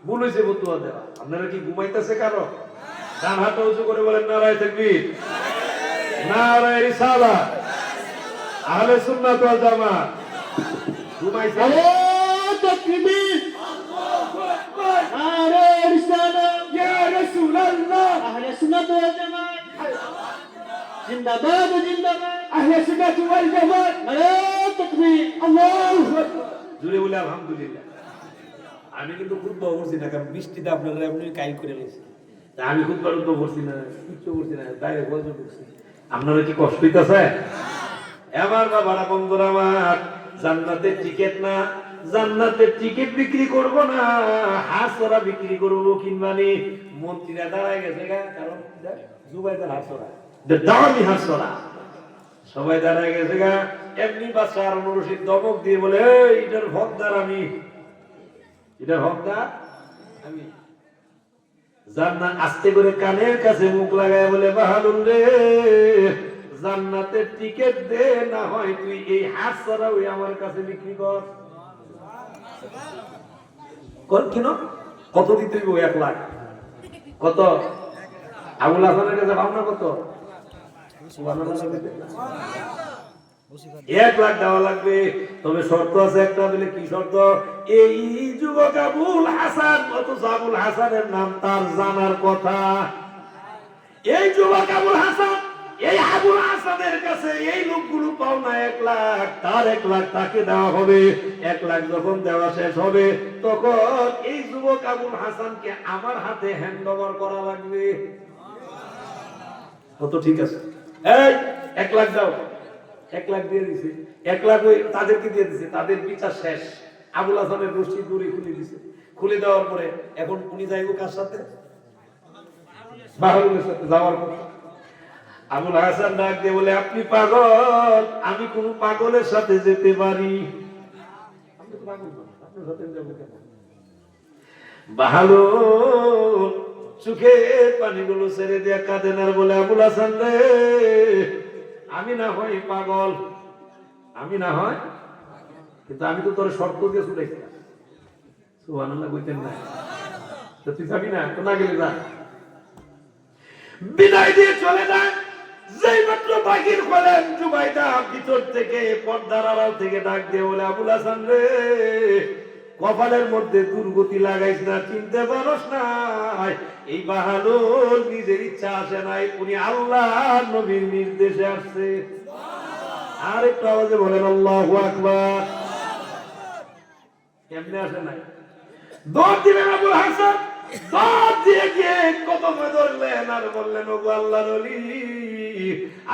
ভুল হয়েছে ফতুয়া দেওয়া। আপনারা কি ঘুমাইতেছে কারো? ডান হাতটা উঁচু করে বলেন, নারায়ে তাকবীর, নারায়ে রিসালাত, আহলে সুন্নাত ওয়াল জামাত। ঘুমাইছে? নারায়ে তাকবীর, আল্লাহু আকবার, নারায়ে রিসালাত, ইয়া রাসূলুল্লাহ, আহলে সুন্নাত ওয়াল জামাত জিন্দাবাদ, জিন্দাবাদ, আহলে সুন্নাত ওয়াল জামাত, নারায়ে তাকবীর, আল্লাহু আকবার। জুড়ে বলে আলহামদুলিল্লাহ। আমি কিন্তু খুব বলছি না, কারণ বৃষ্টিতে আপনারা এমনি কাইল করে নিয়েছি। আমি খুব গল্প করছি না, কিচ্ছু করছি না, বাইরে গল্প করছি। আপনারা কি কষ্ট হইতেছে? আমার বাবারা বন্ধুরা আমার, জান্নাতের টিকিট না, জান্নাতের টিকিট বিক্রি করব না, হাঁসরা বিক্রি করবো কিনবানি। মন্ত্রীরা দাঁড়ায় গেছে গা, কারণ জুবাইদার হাঁসরা, দামি হাঁসরা, সবাই দাঁড়ায় গেছে গা। এমনি বাদশাহ হারুনুর রশিদ দমক দিয়ে বলে, এটার হকদার আমি, এটার হকদার আমি। জান্নাত আস্তে করে কানের কাছে মুখ লাগায় বলে, বাহাদুর রে জান্নাতের টিকিট দে, না হয় তুই এই হাত ছাড়া ওই আমার কাছে বিক্রি কর। কিনো, কত দিতে হইব? 1 লাখ। কত? আবুল হাসানের কাছে ভাবনা কত? 1 লাখ দেওয়া লাগবে। তবে শর্ত আছে একটা। বলে কি শর্ত? এই যুবক আবুল হাসান, অথচ আবুল হাসানের নাম তার জানার কথা। এই যুবক আবুল হাসান, এই আবুল হাসানের কাছে এই লোকগুলো পাওনা 1 লাখ, তার 1 লাখ তাকে দেওয়া হবে। 1 লাখ যখন দেওয়া শেষ হবে, তখন এই যুবক আবুল হাসানকে আমার হাতে হ্যান্ড ওভার করা লাগবে। কত? ঠিক আছে, এই 1 লাখ দাও। 1 লাখ দিয়ে দিছে। 1 লাখ ওই তাদেরকে দিয়ে দিছে। তাদের বিচার শেষ। আবুল হাসানের রশি দড়ি খুলে দিছে। খুলে দেওয়ার পরে এখন উনি যাইব কার সাথে? বাহাদুরের সাথে যাওয়ার কথা। আবুল হাসান ডাক দিয়ে বলে, আপনি পাগল? আমি কোন পাগলের সাথে যেতে পারি? আপনি তো পাগল না, আপনার সাথে যাবো কেন? ভালো চোখে পানিগুলো ছেড়ে দিয়ে কাঁদেন আর বলে, আবুল হাসান রে, আমি না হয় পাগল, আমি না হয়, কিন্তু আমি তো তোর শর্ত দিয়ে ছুটাইছিলাম। সুবহানাল্লাহ কইতেন না? তো তুই যাবি না? তো না গেলে যা। বিদায় দিয়ে চলে যান। যেই মাত্র বাহির হলেন, জুবাইদা ভিতর থেকে পর্দার আড়াল থেকে ডাক দিয়ে বলে, আবুল হাসান রে, কপালের মধ্যে দুর্গতি লাগাইস না, চিনতে পারস না? এই বাহাদুর নিজের ইচ্ছা আসে নাই, উনি আল্লাহ নবীর নির্দেশে আসছে। আর একটু আওয়াজে বলেন আল্লাহু আকবার। কেমনে আসে নাই? দৌড় দিলেন আবুল হাসান, দৌড় দিয়ে গিয়ে কদমে ধরলেন আর বললেন, ওগো আল্লাহর ওলি,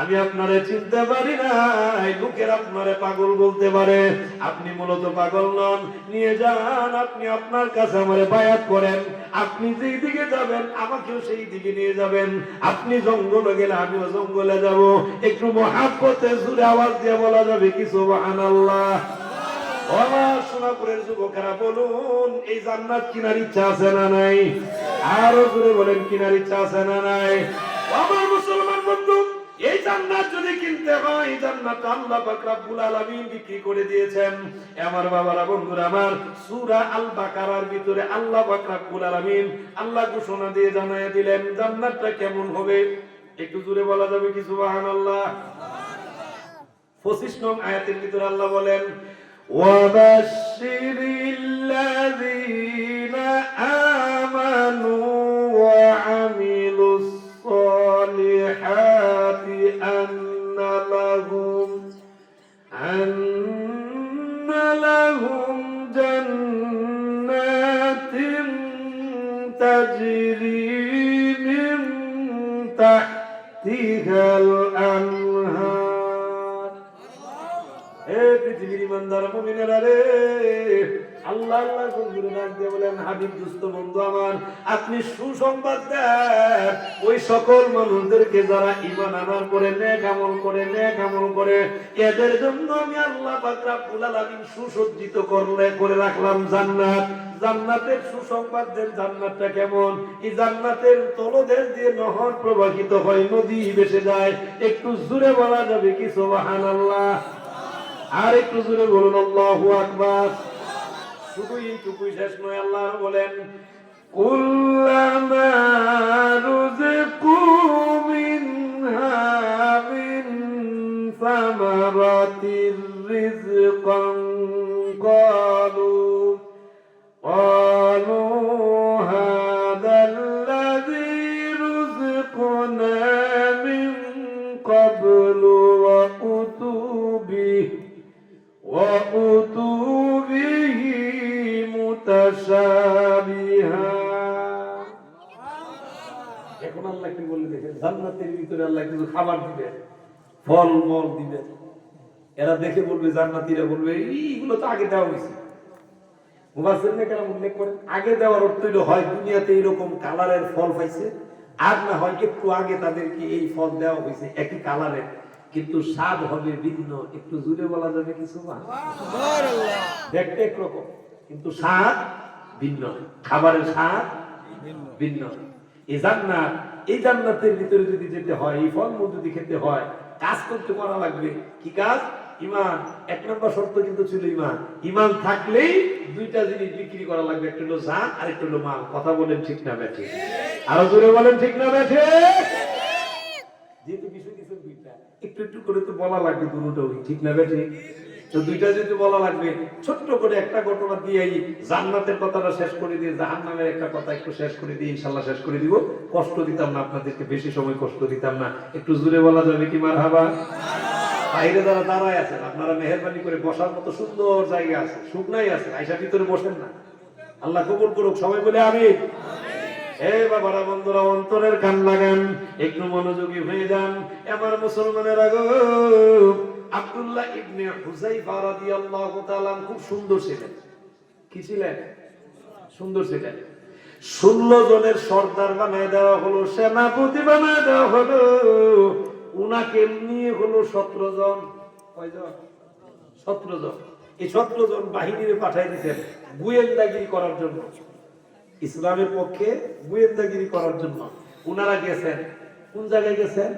আমি আপনারে চিনতে পারি নাই, লোকের আপনারে পাগল বলতে পারে, আপনি মূলত পাগল নন, নিয়ে যান, আপনি আপনার কাছে আমারে বায়াত করেন, আপনি যেই দিকে যাবেন আমাকেও সেই দিকে নিয়ে যাবেন, আপনি জঙ্গলে গেলে আমিও জঙ্গলে যাব, একটু মহাব্বতে জোরে আওয়াজ দিয়ে বলা যাবে কি সুবহানাল্লাহ। আমার সোনাপুরের যুবকেরা বলুন, এই জান্নাত কিনার ইচ্ছা আছে না নাই? আরো জোরে বলেন, কিনার ইচ্ছা আছে না নাই? আমার মুসলমান বন্ধু, এই জান্নাত যদি কিনতে হয়, এই জান্নাত আল্লাহ পাক রব্বুল আলামিন বিক্রি করে দিয়েছেন। আমার বাবারা, বন্ধুরা আমার, সূরা আল বাকারার ভিতরে আল্লাহ পাক রব্বুল আলামিন আল্লাহ ঘোষণা দিয়ে জানায় দিলেন জান্নাতটা কেমন হবে। একটু জোরে বলা যাবে কি সুবহানাল্লাহ? 25 নং আয়াতের ভিতরে আল্লাহ বলেন, وبشر الذين آمنوا وعملوا الصالحات أن لهم جنات تجري من تحتها الأنهار। পৃথিবীর ইমানদার মুমিনেরা রে, আল্লাহ আল্লাহ বন্ধুরে ডাক দিয়ে বলেন, হাবিব দোস্ত বন্ধু আমার, আপনি সুসংবাদ দেন ওই সকল মানুষদেরকে যারা ঈমান আনার পরে নেক আমল করে, এদের জন্য আমি আল্লাহ পাক রব্বুল আলামিন সুসজ্জিত করে রাখলাম জান্নাত। জান্নাতের সুসংবাদ দেন। জান্নাতটা কেমন? এই জান্নাতের তলদেশ দিয়ে নহর প্রবাহিত হয়, নদী ভেসে যায়। একটু জোরে বলা যাবে কি সুবহানাল্লাহ? আর একটু জোরে বলুন আল্লাহু আকবার। শুধু এইটুকুই শেষ নয়, আল্লাহ বলেন, কুল্লামা রুযিকু মিনহা মিন সামারাতির রিজকান ক্বালু হাযাল্লাযী রুযিকনা মিন ক্বাবলু ওয়া وأتوا به متشابها। এখন আল্লাহ কি বলে দেখেন, জান্নাতের ভিতরে আল্লাহ কিছু খাবার দিবে, ফল মল দিবে। এরা দেখে বলবে, জান্নাতীরা বলবে, এইগুলো তো আগে দেওয়া হয়েছে। মুফাসসিররা কেন উল্লেখ করেন, আগে দেওয়ার অর্থ হলো হয় দুনিয়াতে এইরকম কালারের ফল পাইছে, আর না হয় একটু আগে তাদেরকে এই ফল দেওয়া হয়েছে একই কালারের, কিন্তু স্বাদ হবে ভিন্ন। একটু জুড়ে বলা যাবে কিছু, দেখতে একরকম কিন্তু স্বাদ ভিন্ন, খাবারের স্বাদ ভিন্ন। এই জান্নাতের ভিতরে যদি যেতে হয়, এই ফলমূল যদি খেতে হয়, কাজ করতে করা লাগবে। কি কাজ? ঈমান। 1 নম্বর শর্ত কিন্তু ছিল ঈমান। ঈমান থাকলেই দুইটা জিনিস বিক্রি করা লাগবে, একটা হলো জান আর একটা হলো মাল। কথা বলেন ঠিক না বেঠে? আরো জোরে বলেন ঠিক না বেঠে? যেহেতু বিষয় কিছু দুইটা, একটু একটু করে তো বলা লাগবে দুটোই, ঠিক না বেঠে? তো দুইটা যেহেতু বলা লাগবে, ছোট্ট করে একটা ঘটনা দিয়েই জান্নাতের কথাটা শেষ করে দিয়ে জাহান্নামের একটা কথা একটু শেষ করে দিয়ে ইনশাআল্লাহ শেষ করে দিব। কষ্ট দিতাম না আপনাদেরকে, বেশি সময় কষ্ট দিতাম না। একটু জোরে বলা যাবে কি মারহাবা? বাইরে যারা দাঁড়ায় আছেন, আপনারা মেহেরবানি করে বসার মতো সুন্দর জায়গা আছে, শুকনাই আছে, আয়সা ভিতরে বসেন না। আল্লাহ কবুল করুক, সবাই বলে আমিন। এই বাবারা, বন্ধুরা, অন্তরের কান লাগান, একটু মনোযোগী হয়ে যান। আমার মুসলমানেরা গো, আব্দুল্লাহ ইবনে হুযাইফা রাদিয়াল্লাহু তাআলা খুব সুন্দর ছিলেন। কি ছিলেন? সুন্দর ছিলেন। 16 জনের সর্দার বানায় দেওয়া হলো, সেনাপতি বানায় দেওয়া হলো। উনাকে নিয়ে হলো 17 জন। কয়জন? 17 জন। এই 17 জন বাহিনীরে পাঠাই দিতেন গোয়েন্দাগিরি করার জন্য, ইসলামের পক্ষে গোয়েন্দাগিরি করার জন্য। উনারা গেছেন কোন জায়গায় গেছেন?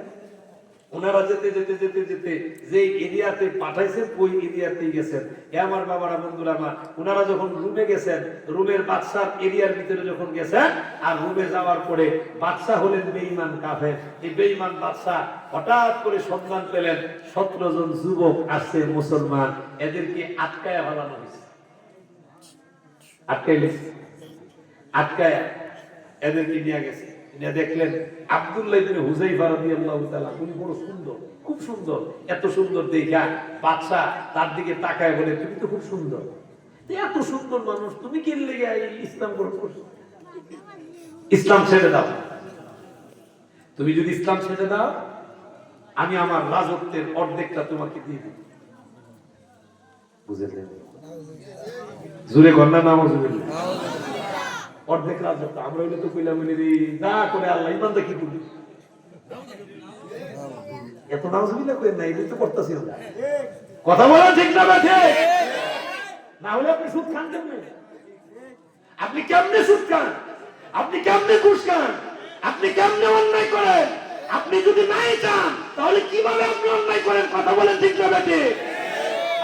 ওনারা যেতে যেতে যেতে যেতে যে এরিয়াতে পাঠাইছেন ওই এরিয়াতেই গেছেন। এ আমার বাবারা, বন্ধুরা আমার, ওনারা যখন রুমে গেছেন, রুমের বাদশার এরিয়ার ভিতরে যখন গেছেন, আর রুমে যাওয়ার পরে বাদশা হলেন বেঈমান কাফের। এই বেঈমান বাদশা হঠাৎ করে সন্ধান পেলেন 17 জন যুবক আসছে মুসলমান, এদেরকে আটকায়া ফেলানো হয়েছে। আটকায়া এদেরকে নিয়ে গেছে। দেখলেন আব্দুল্লাহ ইবনে হুযায়ফা রাদিয়াল্লাহু তাআলা, উনি বড় সুন্দর, খুব সুন্দর। এত সুন্দর দেখা বাদশা তার দিকে তাকায় বলে, তুমি তো খুব সুন্দর, এত সুন্দর মানুষ, তুমি কি লেগে ইসলাম গ্রহণ করছো? ইসলাম ছেড়ে দাও। তুমি যদি ইসলাম ছেড়ে দাও, আমি আমার রাজত্বের অর্ধেকটা তোমাকে দিয়ে দেব। বুঝলেন? জোরে গন্না নাউজুবিল্লাহ। অর্ধেক রাজত্ব আমরা হইলে তো কইলাম যা করে আল্লাহ ইমানটা কি করবি, এত নাউজুবিল্লাহ কই না, এটা তো করতেছি আমরা। কথা বলা ঠিক না বাজে? না হলে আপনি সুদ খান কেমনে? আপনি কেমনে সুদ খান? আপনি কেমনে ঘুষ খান? আপনি কেমনে অন্যায় করেন? আপনি যদি নাই চান তাহলে কিভাবে আপনি অন্যায় করেন? কথা বলেন ঠিক না বাজে?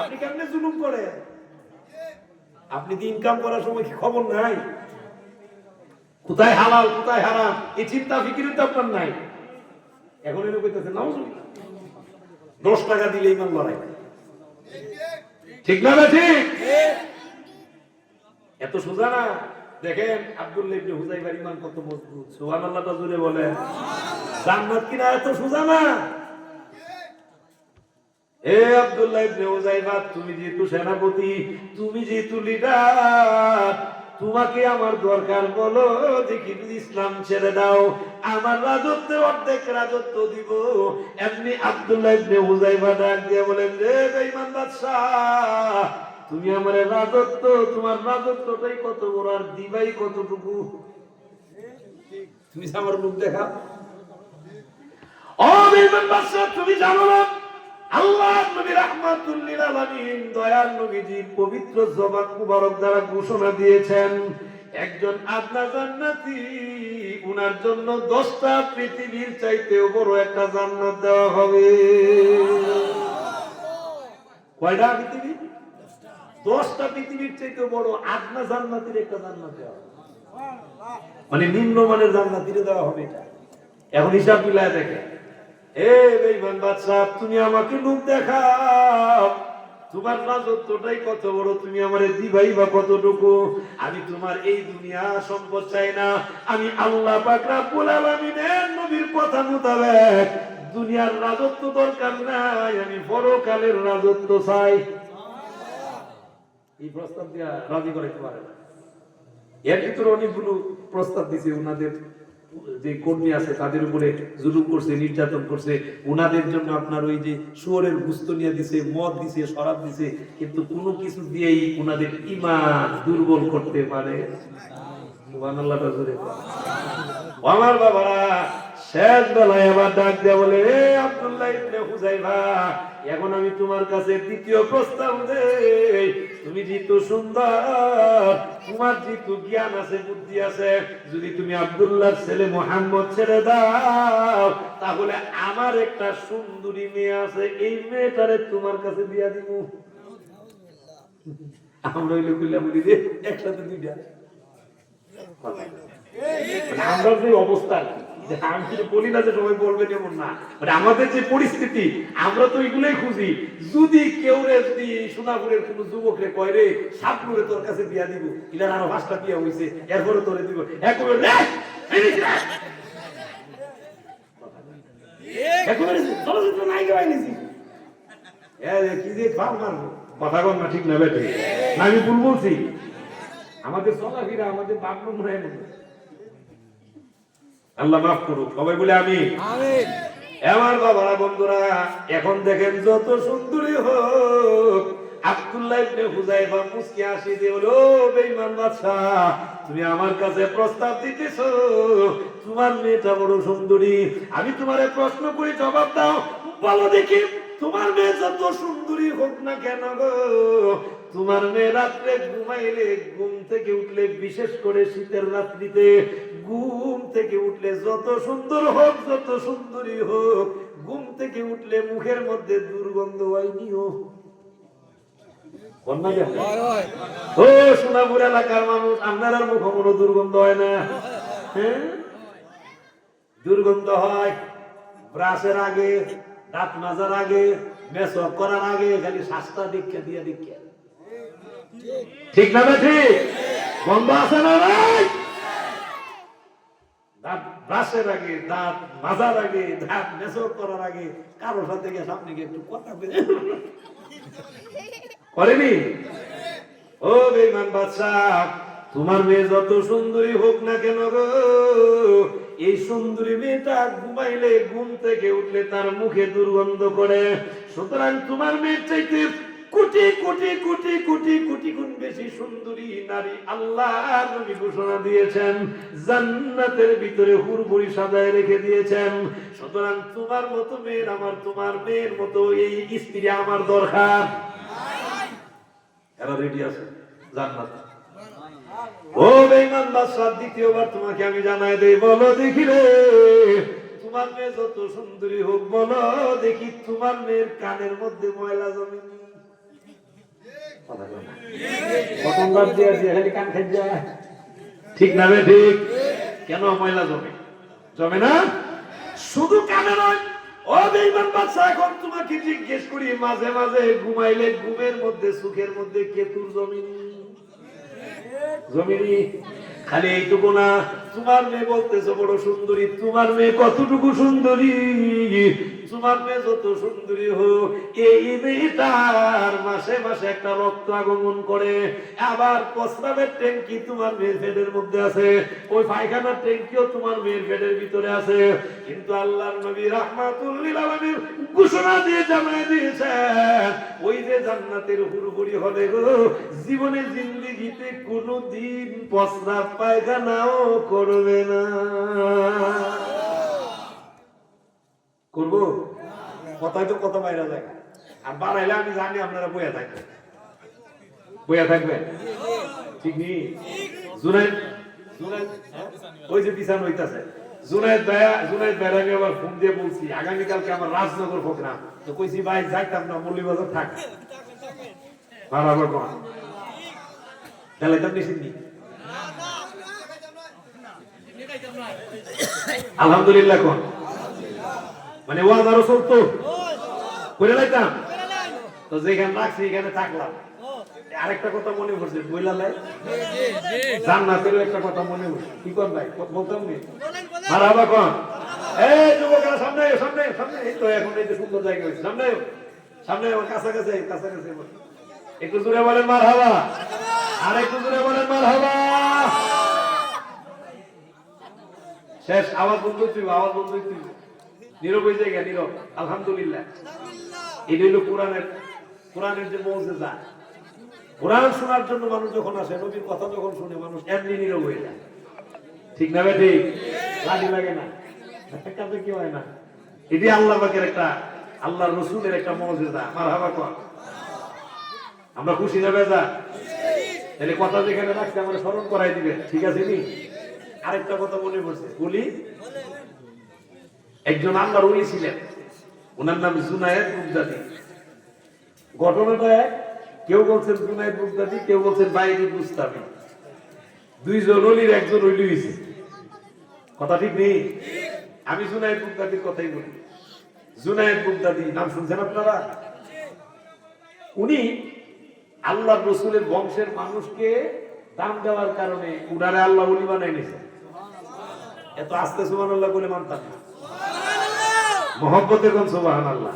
আপনি কেমনে জুলুম করেন? আপনি কি ইনকাম করার সময় কি খবর নাই? কোথায় হালাল কোথায় হারাম এই চিন্তা ফিকির তো আপনার নাই। এখন এনে কইতেছে নাউজুবিল্লাহ, 10 টাকা দিলে ইমান লড়াই, ঠিক না? ঠিক। এত সোজা না। দেখেন আব্দুল্লাহ ইবনে হুযায়ফার ঈমান কত মজবুত, সুবহানাল্লাহ জোরে বলেন। জান্নাত কিনা এত সোজা না। এ আব্দুল্লাহ ইবনে হুযায়ফা, তুমি যেহেতু সেনাপতি, তুমি যেহেতু লিডার, তোমাকে আমার দরকার, বলো দেখি যদি ইসলাম ছেড়ে দাও, আমার রাজত্বে অর্ধেক রাজত্ব দিব। এমনি আব্দুল্লাহ ইবনে হুযায়ফা ডাক দিয়ে বলেন, রে বেঈমান বাদশাহ, তুমি আমার রাজত্ব, তোমার রাজত্বটাই কত বড়, আর দিবাই কতটুকু? তুমি আমার মুখ দেখা। ও বেঈমান বাদশাহ, তুমি জানো না আল্লাহ নবী রাহমাতুল লিল আলামিন দয়াল নবীজি পবিত্র জবান মুবারক দ্বারা ঘোষণা দিয়েছেন, একজন আদনা জান্নাতি, উনার জন্য 10টা পৃথিবীর চাইতেও বড় একটা জান্নাত দেওয়া হবে। কয়টা পৃথিবী? 10টা পৃথিবীর চাইতেও বড় আদনা জান্নাতির একটা জান্নাত দেওয়া হবে, মানে নিম্নমানের জান্নাতিরে দেওয়া হবে এটা। এখন হিসাব মিলায় দেখে, এ বেঈমান বাদশা, তুমি আমাকে লোক দেখাও, তোমার রাজত্বটাই কত বড়, তুমি আমারে দিবাই বা কতটুকু? আমি তোমার এই দুনিয়া সম্পদ চাই না, আমি আল্লাহ পাক রব্বুল আলামিনের নবীর কথা মোতাবেক দুনিয়ার রাজত্ব দরকার নাই, আমি পরকালের রাজত্ব চাই। এই প্রস্তাব দিয়া রাজি করাইতে পারে না। এর ভিতরে অনেকগুলো প্রস্তাব দিছে, উনাদের যে কর্মী আছে তাদের উপরে জুলুম করছে, নির্যাতন করছে, উনাদের জন্য আপনার ওই যে শুয়োরের গোশত নিয়ে দিছে, মদ দিছে, শরাব দিছে, কিন্তু কোনো কিছু দিয়েই উনাদের ঈমান দুর্বল করতে পারে। সুবহানাল্লাহ জোরে। আমার বাবারা, শেষ বেলায় আবার ডাক দেয়া বলে, এ আব্দুল্লাহ ইবনে হুযায়ফা, এখন আমি তোমার কাছে দ্বিতীয় প্রস্তাব দেই। তুমি যেহেতু সুন্দর, তোমার যেহেতু জ্ঞান আছে, বুদ্ধি আছে, যদি তুমি আব্দুল্লাহর ছেলে মুহাম্মদ ছেড়ে দাও, তাহলে আমার একটা সুন্দরী মেয়ে আছে, এই মেয়েটারে তোমার কাছে দিয়া দিব। আমরা হইলে কইলাম রে একসাথে দুইটা। আমরা যে অবস্থা, আমি যদি বলি না যে সবাই বলবে এমন না, মানে আমাদের যে পরিস্থিতি, আমরা তো এগুলোই খুঁজি। যদি কেউ রে, যদি সোনাপুরের কোন যুবক রে কয়, রে সাতপুরে তোর কাছে বিয়া দিব, এটার আরো 5টা বিয়া হয়েছে, এরপরে তোরে দিব, কথা কর না, ঠিক না বেটে? আমি ভুল বলছি? আমাদের চলাফেরা, আমাদের বাথরুম হয় না। আল্লাহ মাফ করুক, সবাই বলে আমি। আমার বাবারা, বন্ধুরা, এখন দেখেন যত সুন্দরী হোক, আব্দুল্লাহ ইবনে হুযায়ফা মুস্কি হাসি দিয়ে বলল, ও বেঈমান বাদশা, তুমি আমার কাছে প্রস্তাব দিতেছো, তোমার মেয়েটা বড় সুন্দরী, আমি তোমারে প্রশ্ন করি জবাব দাও, বলো দেখি তোমার মেয়ে যত সুন্দরী হোক না কেন গো, তোমার মেয়ে রাত্রে ঘুমাইলে, ঘুম থেকে উঠলে, বিশেষ করে শীতের রাত্রিতে ঘুম থেকে উঠলে যত সুন্দর হোক, যত সুন্দরী হোক, ঘুম থেকে উঠলে মুখের মধ্যে দুর্গন্ধ হয়নিও? ও সোনাপুর এলাকার মানুষ, আপনার মুখে কোনো দুর্গন্ধ হয় না? হ্যাঁ, দুর্গন্ধ হয় ব্রাশের আগে, দাঁত মাজার আগে, মেসওয়াক করার আগে, খালি শ্বাসটা দীক্ষা দিয়ে দীক্ষা। ঠিক না ঠিক? গন্ধ আছে না ভাই? দাঁত ব্রাশের আগে, দাঁত মাজার আগে, দাঁত মেসওয়াক করার আগে কারোর সাথে গিয়ে সামনে গিয়ে একটু কথা বলে করেনি? ও বেঈমান বাদশা, তোমার মেয়ে যত সুন্দরী হোক না কেন গো, এই সুন্দরী মেয়েটা ঘুমাইলে, ঘুম থেকে উঠলে তার মুখে দুর্গন্ধ করে। সুতরাং তোমার মেয়ের চাইতে কোটি কোটি কোটি কোটি কোটি গুণ বেশি সুন্দরী নারী আল্লাহ নবী ঘোষণা দিয়েছেন, জান্নাতের ভিতরে হুরবুরি সাজায় রেখে দিয়েছেন। সুতরাং তোমার মতো মেয়ের আমার, তোমার মেয়ের মতো এই স্ত্রী আমার দরকার। এরা রেডি আছে জান্নাত? ও বেঈমান বাদশা, দ্বিতীয়বার তোমাকে আমি জানাই দেই, বলো দেখি রে, তোমার মেয়ে যত সুন্দরী হোক, বলো দেখি তোমার মেয়ের কানের মধ্যে ময়লা জমেনি? ঠিক না রে? ঠিক। কেন ময়লা জমে? জমে না? শুধু কানে নয়, ও বেঈমান বাদশা, এখন তোমাকে জিজ্ঞেস করি, মাঝে মাঝে ঘুমাইলে ঘুমের মধ্যে, সুখের মধ্যে কেতুর জমিনি? জমিনি? খালি এইটুকু না, তোমার মেয়ে বলতেছো বড় সুন্দরী, তোমার মেয়ে কতটুকু সুন্দরী? তোমার মেয়ে যত সুন্দরী হোক, এই মেয়েটার মাসে মাসে একটা রক্ত আগমন করে, আবার প্রস্রাবের ট্যাঙ্কি তোমার মেয়ের পেটের মধ্যে আছে, ওই পায়খানার ট্যাঙ্কিও তোমার মেয়ের পেটের ভিতরে আছে। কিন্তু আল্লাহর নবী রাহমাতুল লিল আলামিন ঘোষণা দিয়ে জানাই দিয়েছেন, ওই যে জান্নাতের হুরহুরি হবে গো, জীবনে জিন্দেগিতে কোনোদিন প্রস্রাব পায়খানাও করবে না। করবো? কথাই তো কত বাইরে যায়, আর বাড়াইলে আমি জানি আপনারা বইয়া থাকবেন, বইয়া থাকবেন। ঠিক নি? জুনাইদ, ওই যে বিছান হইতাছে, জুনাইদ ভাই আমি আবার ফোন দিয়ে বলছি, আগামীকালকে আমার রাজনগর প্রোগ্রাম, তো কইছি ভাই যাইতাম না, মৌলভীবাজার থাক, বাড়াবার কম খেলাইতাম নিষিদ্ধি। আলহামদুলিল্লাহ কোন মানে ওয়াজ আরো চলতো, করে লাইতাম, তো যেখানে রাখছি এখানে থাকলাম। আরেকটা কথা মনে পড়ছে, বইলালাই জান্নাতেরও একটা কথা মনে পড়ছে, কি কর ভাই বলতাম নি? মারহাবা কোন? এই যুবকেরা সামনে সামনে সামনে, এই তো এখন এই যে সুন্দর জায়গা হয়েছে, সামনে সামনে কাছাকাছি কাছাকাছি, একটু জোরে বলেন মারহাবা, আর একটু জোরে বলেন মারহাবা। শেষ, আওয়াজ বন্ধ তুই, আওয়াজ বন্ধ তুই, নীরব হয়ে যায়, নীরব। আলহামদুলিল্লাহ, এটা হলো কোরআনের যে মুজিজা। কোরআন শোনার জন্য মানুষ যখন আসে, নবীর কথা যখন শুনে, মানুষ এমনি নীরব হয়ে যায়। ঠিক না বেটি? লাঠি লাগে না, কাছে কি হয় না, এটি আল্লাহ পাকের একটা, আল্লাহ রসুলের একটা মুজিজা। মারহাবা কর। আমরা খুশি না বেজা? তাহলে কথা যেখানে রাখছে আমরা স্মরণ করাই দিবেন, ঠিক আছে নি? আরেকটা কথা মনে পড়ছে, বলি। একজন আল্লাহর ওলি ছিলেন, ওনার নাম জুনায়েদ বুগদাদি। ঘটনাটা কেউ বলছেন জুনায়েদ বুগদাদি, কেউ বলছেন বাইরে বুস্তামি। দুইজন ওলির একজন ওলি হয়েছে, কথা ঠিক নেই? আমি জুনায়েদ বুগদাদির কথাই বলি। জুনায়েদ বুগদাদি নাম শুনছেন আপনারা? উনি আল্লাহর রসুলের বংশের মানুষকে দাম দেওয়ার কারণে উনারে আল্লাহ ওলি বানাই নিয়েছে। এত আস্তে সুবহানাল্লাহ বলে মানতাম না, মহব্বতে কোন সুবহানাল্লাহ,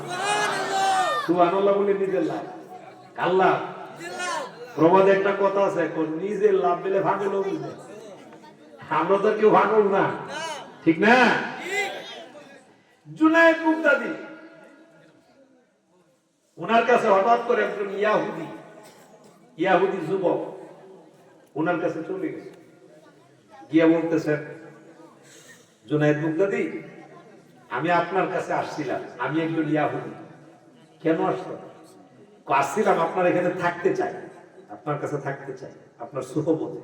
সুবহানাল্লাহ বলে নিজের লাভ, আল্লাহ প্রবাদে একটা কথা আছে, নিজের লাভ পেলে ভাঙলো বুঝে, আমরা তো কেউ ভাঙল না, ঠিক না? জুনায়েদ বুগদাদি, ওনার কাছে হঠাৎ করে একজন ইয়াহুদি ইয়াহুদি যুবক ওনার কাছে চলে গেছে, গিয়া বলতেছেন, জুনায়েদ বুগদাদি, আমি আপনার কাছে আসছিলাম, আমি একজন ইয়াহুদি। কেন আসলাম? আসছিলাম আপনার এখানে থাকতে চাই, আপনার কাছে থাকতে চাই, আপনার সুহবতে।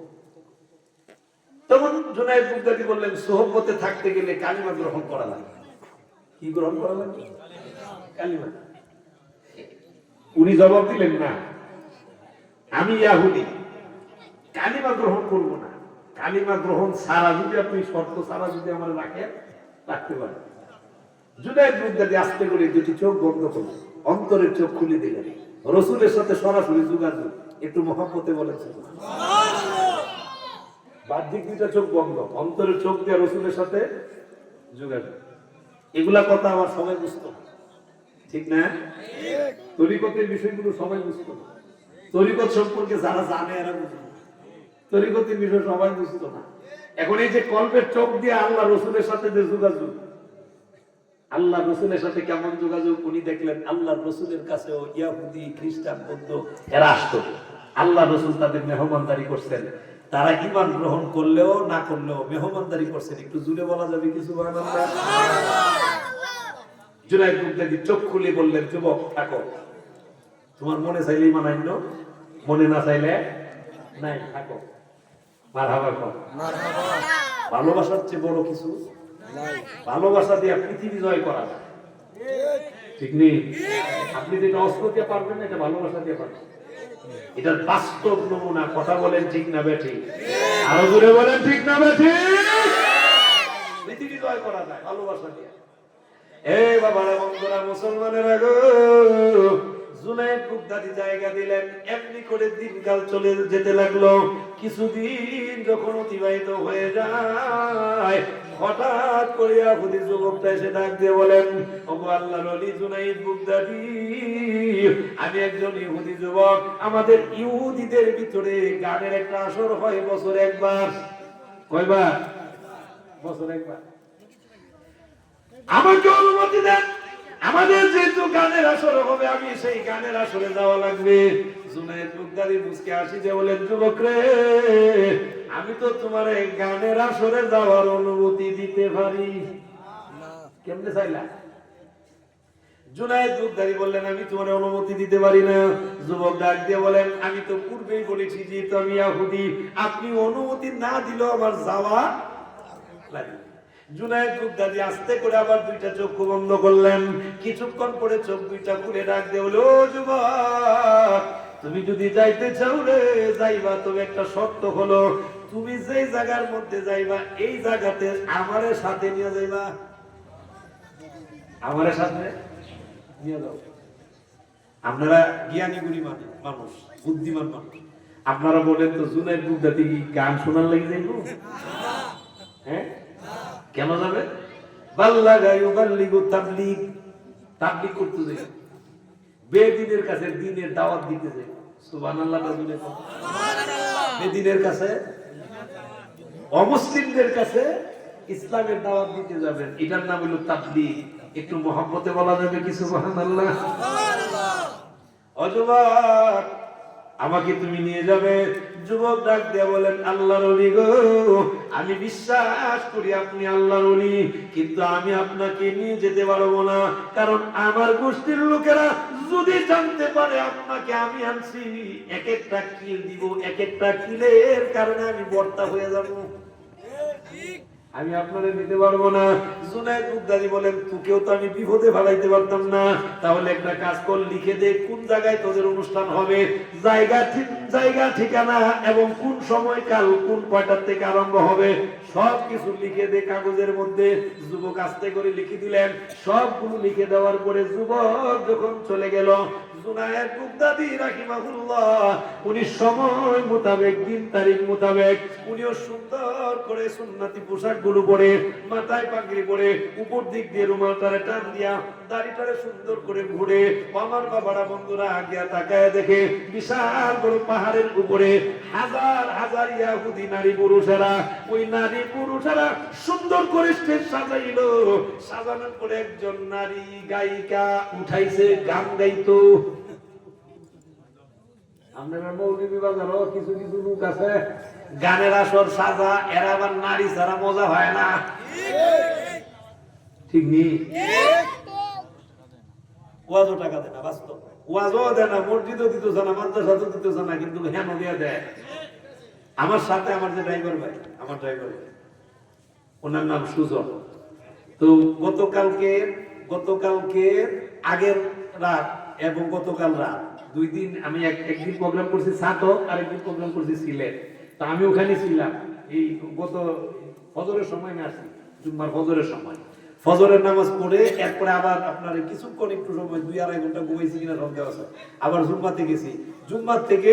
তখন জুনায়েদ বুগদাদি বললেন, সুহবতে থাকতে গেলে কালিমা গ্রহণ করা লাগে। কি গ্রহণ করা লাগে? কালিমা। উনি জবাব দিলেন, না, আমি ইয়াহুদি, কালিমা গ্রহণ করব না। কালিমা গ্রহণ ছাড়া যদি আপনি শর্ত ছাড়া যদি আমার রাখতে পারেন। জুনায়েদ বুগদাদি আস্তে করে দুটি চোখ বন্ধ করলেন, অন্তরের চোখ খুলে দিলেন, রসুলের সাথে সরাসরি যোগাযোগ। একটু মহব্বতে বলেন বাহ্যিক দুইটা চোখ বন্ধ, অন্তরের চোখ দিয়ে রসুলের সাথে যোগাযোগ। এগুলা কথা আমার সবাই বুঝতো না, ঠিক না? তরিকতের বিষয়গুলো সবাই বুঝতো না, তরিকত সম্পর্কে যারা জানে এরা বুঝতো না, তরিকতের বিষয় সবাই বুঝতো না। এখন এই যে কল্পের চোখ দিয়ে আল্লাহ রসুলের সাথে যে যোগাযোগ, আল্লাহ রসুলের সাথে কেমন যোগাযোগ উনি দেখলেন। আল্লাহ রসুলের কাছেও ইয়াহুদি, খ্রিস্টান, বৌদ্ধ এরা আসতো, আল্লাহ রসুল তাদের মেহমানদারি করছেন। তারা ঈমান গ্রহণ করলেও না করলেও মেহমানদারি করছেন। একটু জুড়ে বলা যাবে কিছু? জুনায়েদ বুগদাদি চোখ খুলে বললেন, যুবক থাকো, তোমার মনে চাইলে ঈমান আইনো, মনে না চাইলে নাই, থাকো। মারহাবা কর। ভালোবাসার চেয়ে বড় কিছু ভালোবাসা দিয়ে পৃথিবী জয় করা যায়, ঠিক নেই? আপনি যেটা অস্ত্র দিয়ে পারবেন না, এটা ভালোবাসা দিয়ে পারবেন। এটার বাস্তব নমুনা। কথা বলেন ঠিক না বেঠিক? আরো জোরে বলেন ঠিক না বেঠিক? পৃথিবী জয় করা যায় ভালোবাসা দিয়ে। এই বাবারা, বন্ধুরা, মুসলমানেরা গো, জুনায়েদ বুগদাদি জায়গা দিলেন। এমনি করে দিনকাল চলে যেতে লাগলো। কিছুদিন যখন অতিবাহিত হয়ে যায়, হঠাৎ করে ইয়াহুদি যুবকটা এসে ডাক দিয়ে বলেন, ওগো আল্লাহর ওলি জুনায়েদ বুগদাদি, আমি একজন ইহুদি যুবক। আমাদের ইহুদিদের ভিতরে গানের একটা আসর হয় বছরে একবার। কয়বার? বছরে একবার। আমাকে অনুমতি দেন, আমাদের যেহেতু গানের আসর হবে, আমি সেই গানের আসরে যাওয়া লাগবে। জুনায়েদ বুগদাদি মুস্কে হাসি দিয়ে বলেন, যুবক রে, আমি তো তোমার এই গানের আসরে যাওয়ার অনুমতি দিতে পারি। কেমনে চাইলা? জুনায়েদ বুগদাদি বললেন, আমি তোমার অনুমতি দিতে পারি না। যুবক ডাক দিয়ে বলেন, আমি তো পূর্বেই বলেছি যে আমি ইহুদি, আপনি অনুমতি না দিলেও আমার যাওয়া লাগবে। জুনায়েদ বুগদাদি আস্তে করে আবার দুইটা চক্ষু বন্ধ করলেন। কিছুক্ষণ পরে চোখ দুইটা খুলে ডাক দিয়ে বলে, ও যুবক, তুমি যদি যাইতে চাও রে যাইবা, তবে একটা শর্ত হলো, তুমি যেই জায়গার মধ্যে যাইবা এই জায়গাতে আমারে সাথে নিয়ে যাইবা। আমারে সাথে নিয়ে যাও। আপনারা জ্ঞানী গুণী মানুষ, বুদ্ধিমান মানুষ, আপনারা বলেন তো, জুনায়েদ বুগদাদি কি গান শোনার লাগি যাইব? হ্যাঁ, কেন যাবে? বাল্লাগা ইউবাল্লিগু তাবলীগ, তাবলীগ করতে যাই, বেদিনের কাছে দ্বীনের দাওয়াত দিতে যাই। সুবহানাল্লাহ। বেদিনের কাছে, অমুসলিমদের কাছে ইসলামের দাওয়াত দিতে যাবেন, এটার নাম হলো তাবলীগ। একটু মহব্বতে বলা যাবে কি সুবহানাল্লাহ? যুবক, আমাকে তুমি নিয়ে যাবে। যুবক ডাক দিয়ে বলেন, আল্লাহর ওলি গো, আমি বিশ্বাস করি আপনি আল্লাহর ওলি, কিন্তু আমি আপনাকে নিয়ে যেতে পারবো না। কারণ আমার গোষ্ঠীর লোকেরা যদি জানতে পারে আপনাকে আমি আনছি, এক একটা কিল দিব, এক একটা কিলের কারণে আমি বর্তা হয়ে যাব, আমি আপনাদের নিতে পারবো না। জুনায়েদ বুগদাদি বলেন, তোকেও তো আমি বিপদে ফেলাইতে পারতাম না। তাহলে একটা কাজ কর, লিখে দে কোন জায়গায় তোদের অনুষ্ঠান হবে, জায়গা ঠিকানা এবং কোন সময় কাল, কোন কয়টার থেকে আরম্ভ হবে, সবকিছু লিখে দে কাগজের মধ্যে। যুবক আস্তে করে লিখে দিলেন। সবগুলো লিখে দেওয়ার পরে যুবক যখন চলে গেল, জুনায়েদ বুগদাদি রাহিমাহুল্লাহ, উনি সময় মোতাবেক, দিন তারিখ মোতাবেক, উনিও সুন্দর করে সুন্নতি পোশাক গুলো পরে, মাথায় পাগড়ি পরে, উপর দিক দিয়ে রুমালটারে টান দিয়া, দাড়িটারে সুন্দর করে ঘুরে, আমার বাবারা, বন্ধুরা, আগিয়া তাকায় দেখে বিশাল বড় পাহাড়ের উপরে হাজার হাজার ইহুদি নারী পুরুষেরা, ওই নারী পুরুষেরা সুন্দর করে স্টেজ সাজাইল। সাজানোর পরে একজন নারী গায়িকা উঠাইছে, গান গাইতো। আপনারা মৌলভী বাজারও কিছু কিছু লোক আছে গানের আসর সাজা, এরা আবার নারী ছাড়া মজা হয় না, ঠিক নেই? ওয়াজও টাকা দেয় না, বাস্তব ওয়াজও দেয় না, মসজিদও দিতেছে না, মাদ্রাসাও দিতেছে না, কিন্তু হেন দিয়ে দেয়। আমার সাথে আমার যে ড্রাইভার ভাই, আমার ড্রাইভার ভাই, ওনার নাম সুজন। তো গতকালকে আগের রাত এবং গতকাল রাত 2 দিন আমি একদিন প্রোগ্রাম করছি সাতক, আরেকদিন প্রোগ্রাম করছি সিলেট। তো আমি ওখানে ছিলাম এই গত ফজরের সময় না আসছি, জুম্মার ফজরের সময় ফজরের নামাজ পড়ে এরপরে আবার আপনার কিছুক্ষণ একটু সময় 2-2.5 ঘন্টা ঘুমাইছি কিনা সন্দেহ আছে। আবার জুম্মাতে গেছি, জুম্মার থেকে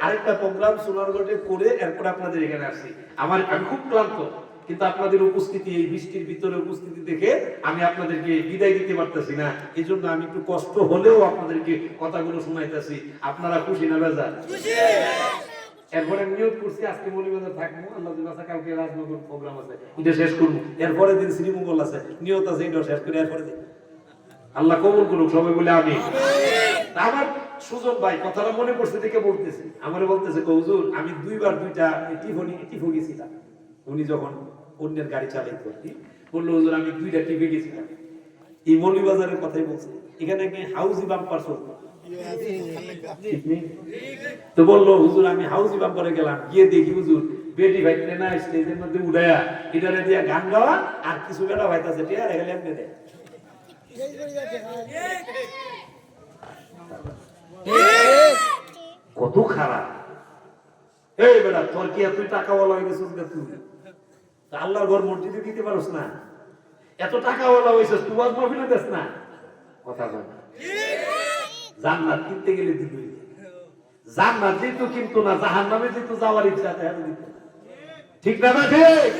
আরেকটা প্রোগ্রাম সোনারগড়ে করে এরপরে আপনাদের এখানে আসছি। আমি খুব ক্লান্ত, কিন্তু আপনাদের উপস্থিতি, এই বৃষ্টির ভিতরে উপস্থিতি দেখে আমি আপনাদেরকে বিদায় দিতে পারতেছি না। এই জন্য আমি একটু কষ্ট হলেও আপনাদেরকে কথাগুলো শোনাইতেছি। আপনারা খুশি না বেজার? এরপরে নিয়োগ করছি আজকে মৌলভীবাজার থাকবো, আল্লাহ দিবাসা কালকে রাজনগর প্রোগ্রাম আছে, এটা শেষ করবো। এরপরে দিন শ্রীমঙ্গল আছে, নিয়ত আছে, এটা শেষ করে এরপরে দিন আল্লাহ কবুল করুক সবাই বলে আমি। আমার সুজন ভাই কথাটা মনে পড়ছে দেখে বলতেছি, আমারে বলতেছে হুজুর আমি 2বার 2টা টিফো গেছিলাম। উনি যখন অন্যের গাড়ি চালাই করতি বললো হুজুর আমি 2টা টিফে গেছিলাম। এই মৌলভীবাজারের কথাই বলছে, এখানে কি হাউজি বাম্পার চলতো, তো বললো হুজুর আমি হাউজি বাম্পারে গেলাম, গিয়ে দেখি হুজুর বেটি ভাই না স্টেজের মধ্যে উড়াইয়া এটারে দিয়া গান গাওয়া, আর কিছু বেটা ভাইতাছে টিয়া রেখে এমনি দেয়। কত খারাপ! এই বেটা তোর কি তুই টাকাওয়ালা হয়ে গেছিস? তুই আল্লাহর ঘর মসজিদে দিতে পারস না, এত টাকাওয়ালা হয়েছিস, তুই ওয়াজ মাহফিলে দেস না, কথা বল। জান্নাত কিনতে গেলে দিবি, জান্নাত যেহেতু কিন্তু না, জাহান্নামে যেহেতু যাওয়ার ইচ্ছা দিত, ঠিক না? না ঠিক?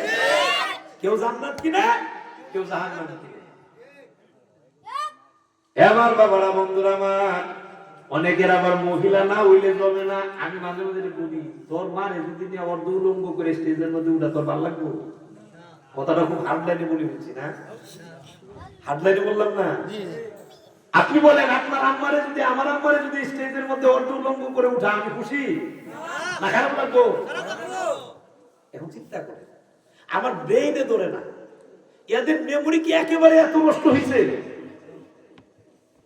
কেউ জান্নাত কিনে, কেউ জাহান্নামে কিনে। আমার বাবারা, বন্ধুরা আমার, অনেকের আবার মহিলা না হইলে জমে না। আমি মাঝে মাঝে বলি তোর মারে যদি নিয়ে অর্ধ উলঙ্গ করে স্টেজের মধ্যে উঠা তোর ভালো লাগবো? কথাটা খুব হার্ডলাইনে বলে বলছি না, হার্ডলাইনে বললাম না? আপনি বলেন আপনার আম্মারে যদি, আমার আম্মারে যদি স্টেজের মধ্যে অর্ধ উলঙ্গ করে উঠা, আমি খুশি না খারাপ লাগবো? এখন চিন্তা করে, আমার ব্রেইনে ধরে না, এদের মেমোরি কি একেবারে এত নষ্ট হয়েছে?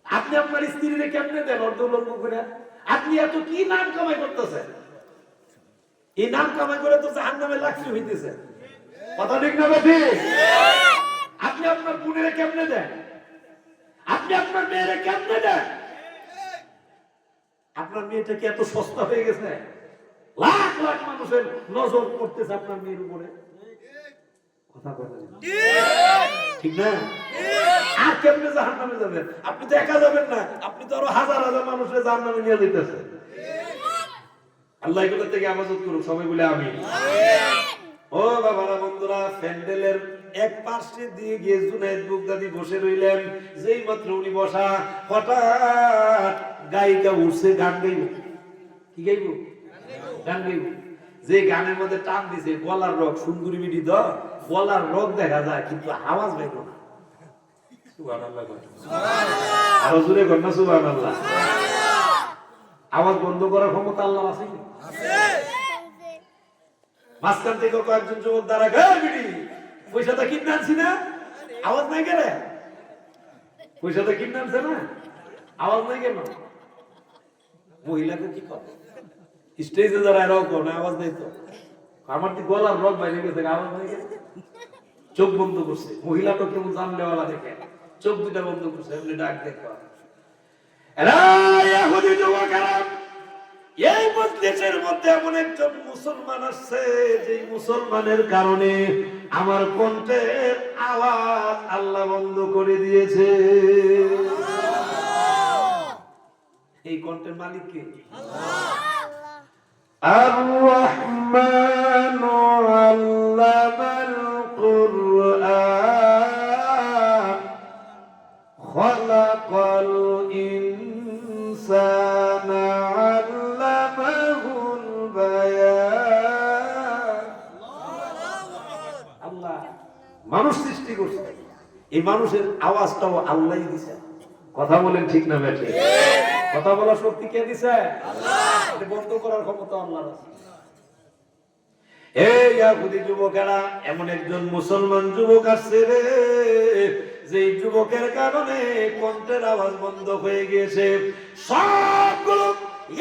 আপনি আপনার স্ত্রীরে কেমনে দেন অর্ধ উলঙ্গ করে? আপনি এত কি নাম কামাই করতেছেন? এই নাম কামাই করে তো জাহান্নামে লাখি হইতেছে, কথা ঠিক না বেঠি? আপনি আপনার বোনেরে কেমনে দেন? আপনি আপনার মেয়েরে কেমনে দেন? আপনার মেয়েটা কি এত সস্তা হয়ে গেছে? লাখ লাখ মানুষের নজর পড়তেছে আপনার মেয়ের উপরে, কথা বলেন ঠিক না? আর কেমনে জাহান্নামে যাবেন? আপনি তো একা যাবেন না, আপনি তো আরো হাজার হাজার মানুষের জাহান্নামে নিয়ে যেতেছেন। আল্লাহ এগুলো থেকে হেফাজত করুক সবাই বলে আমি। ও বাবারা, বন্ধুরা, প্যান্ডেলের এক পাশে দিয়ে গিয়ে জুনায়েদ বুগদাদি বসে রইলেন। যেই মাত্র উনি বসা, হঠাৎ গায়িকা উঠছে, গান গাইব। কি গাইব? গান গাইব। যে গানের মধ্যে টান দিছে গলার রগ, সুন্দরী বিডি দ গলার রগ দেখা যায়, কিন্তু আওয়াজ বাইর না। সুবহানাল্লাহ, আরো জোরে কর না সুবহানাল্লাহ। আওয়াজ বন্ধ করার ক্ষমতা আল্লাহর আছে কি? মাঝখান থেকে কয়েকজন যুবক দ্বারা বিড়ি পয়সাটা কিনে আনছি না, আওয়াজ নাই কেন? পয়সাটা কিনে আনছে না, আওয়াজ নাই কেন? মহিলাকে কি করে স্টেজে যারা এরাও করে আওয়াজ নেই তো, আমার তো গলার রগ বাইরে গেছে, আওয়াজ নাই কেন? চোখ বন্ধ করছে। মহিলা তো কেমন জানলেওয়ালা দেখে চোখ দুটা বন্ধ করছে, এমনি ডাক দেখো। এই মজলিসের মধ্যে এমন একজন মুসলমান আসছে, যে মুসলমানের কারণে আমার কণ্ঠের আওয়াজ আল্লাহ বন্ধ করে দিয়েছে। এই কণ্ঠের মালিক কে? আর-রহমানু আল্লামাল কুরআন খালাকাল ইনসানা আল্লামাহুল বায়ান। আল্লাহ মানুষ সৃষ্টি করছে, এই মানুষের আওয়াজটাও আল্লাহই দিয়েছে। কথা বলেন ঠিক না বেঠিক? কথা বলার শক্তি কে দিছে? এটা বন্ধ করার ক্ষমতা আল্লাহর আছে। এই ইহুদি যুবকেরা, এমন একজন মুসলমান যুবক আছে রে, যে যুবকের কারণে কণ্ঠের আওয়াজ বন্ধ হয়ে গিয়েছে। সবগুলো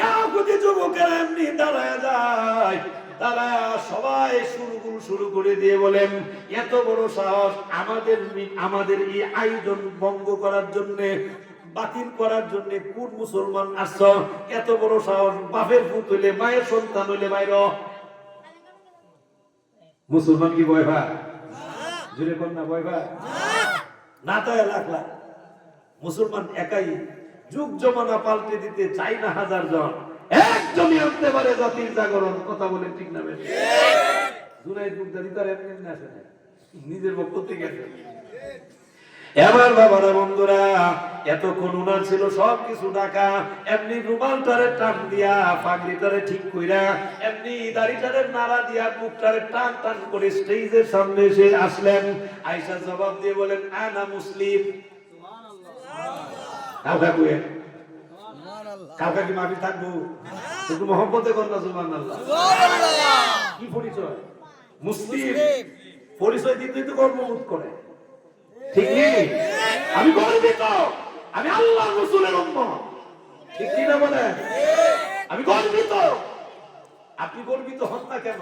ইহুদি যুবকেরা এমনি দাঁড়ায় যায়, তারা সবাই শুরু করে দিয়ে বলেন, এত বড় সাহস, আমাদের এই আয়োজন ভঙ্গ করার জন্য, বাতিল করার জন্য কোন মুসলমান আসছ? এত বড় সাহস, বাপের পুত হইলে, মায়ের সন্তান হইলে বাইর। মুসলমান কি ভয় ভাই? জুড়ে কর না, ভয় ভাই না। তাই লাখ লাখ মুসলমান একাই যুগ জমানা পাল্টে দিতে চাই না হাজার জন, একজনই আনতে পারে জাতির জাগরণ। কথা বলেন ঠিক না? জুনাইদ বুগদাদি তার এমনি আসে না, নিজের বক্তব্য থেকে আসে। এবার বাবারা বন্ধুরা, এতক্ষণ উনার ছিল সবকিছু ঢাকা, এমনি রুমালটারে টান দিয়া, পাগড়িটারে ঠিক কইরা, এমনি দাড়িটারে নাড়া দিয়া, বুকটারে টান টান করে স্টেজের সামনে এসে আসলেন। আয়েশা জবাব দিয়ে বলেন, আনা মুসলিম। কাউকা কইেন, কাউকা কি মাফি থাকবো? একটু মহব্বতে কন্যা সুবহানাল্লাহ। কি পরিচয়? মুসলিম পরিচয় দিতে তো গর্ববোধ করে, ঠিক নেই? আমি গর্বিত, আমি আল্লাহ রাসূলের উম্মত, ঠিক কি না বলেন? আমি গর্বিত। আপনি গর্বিত হন না কেন?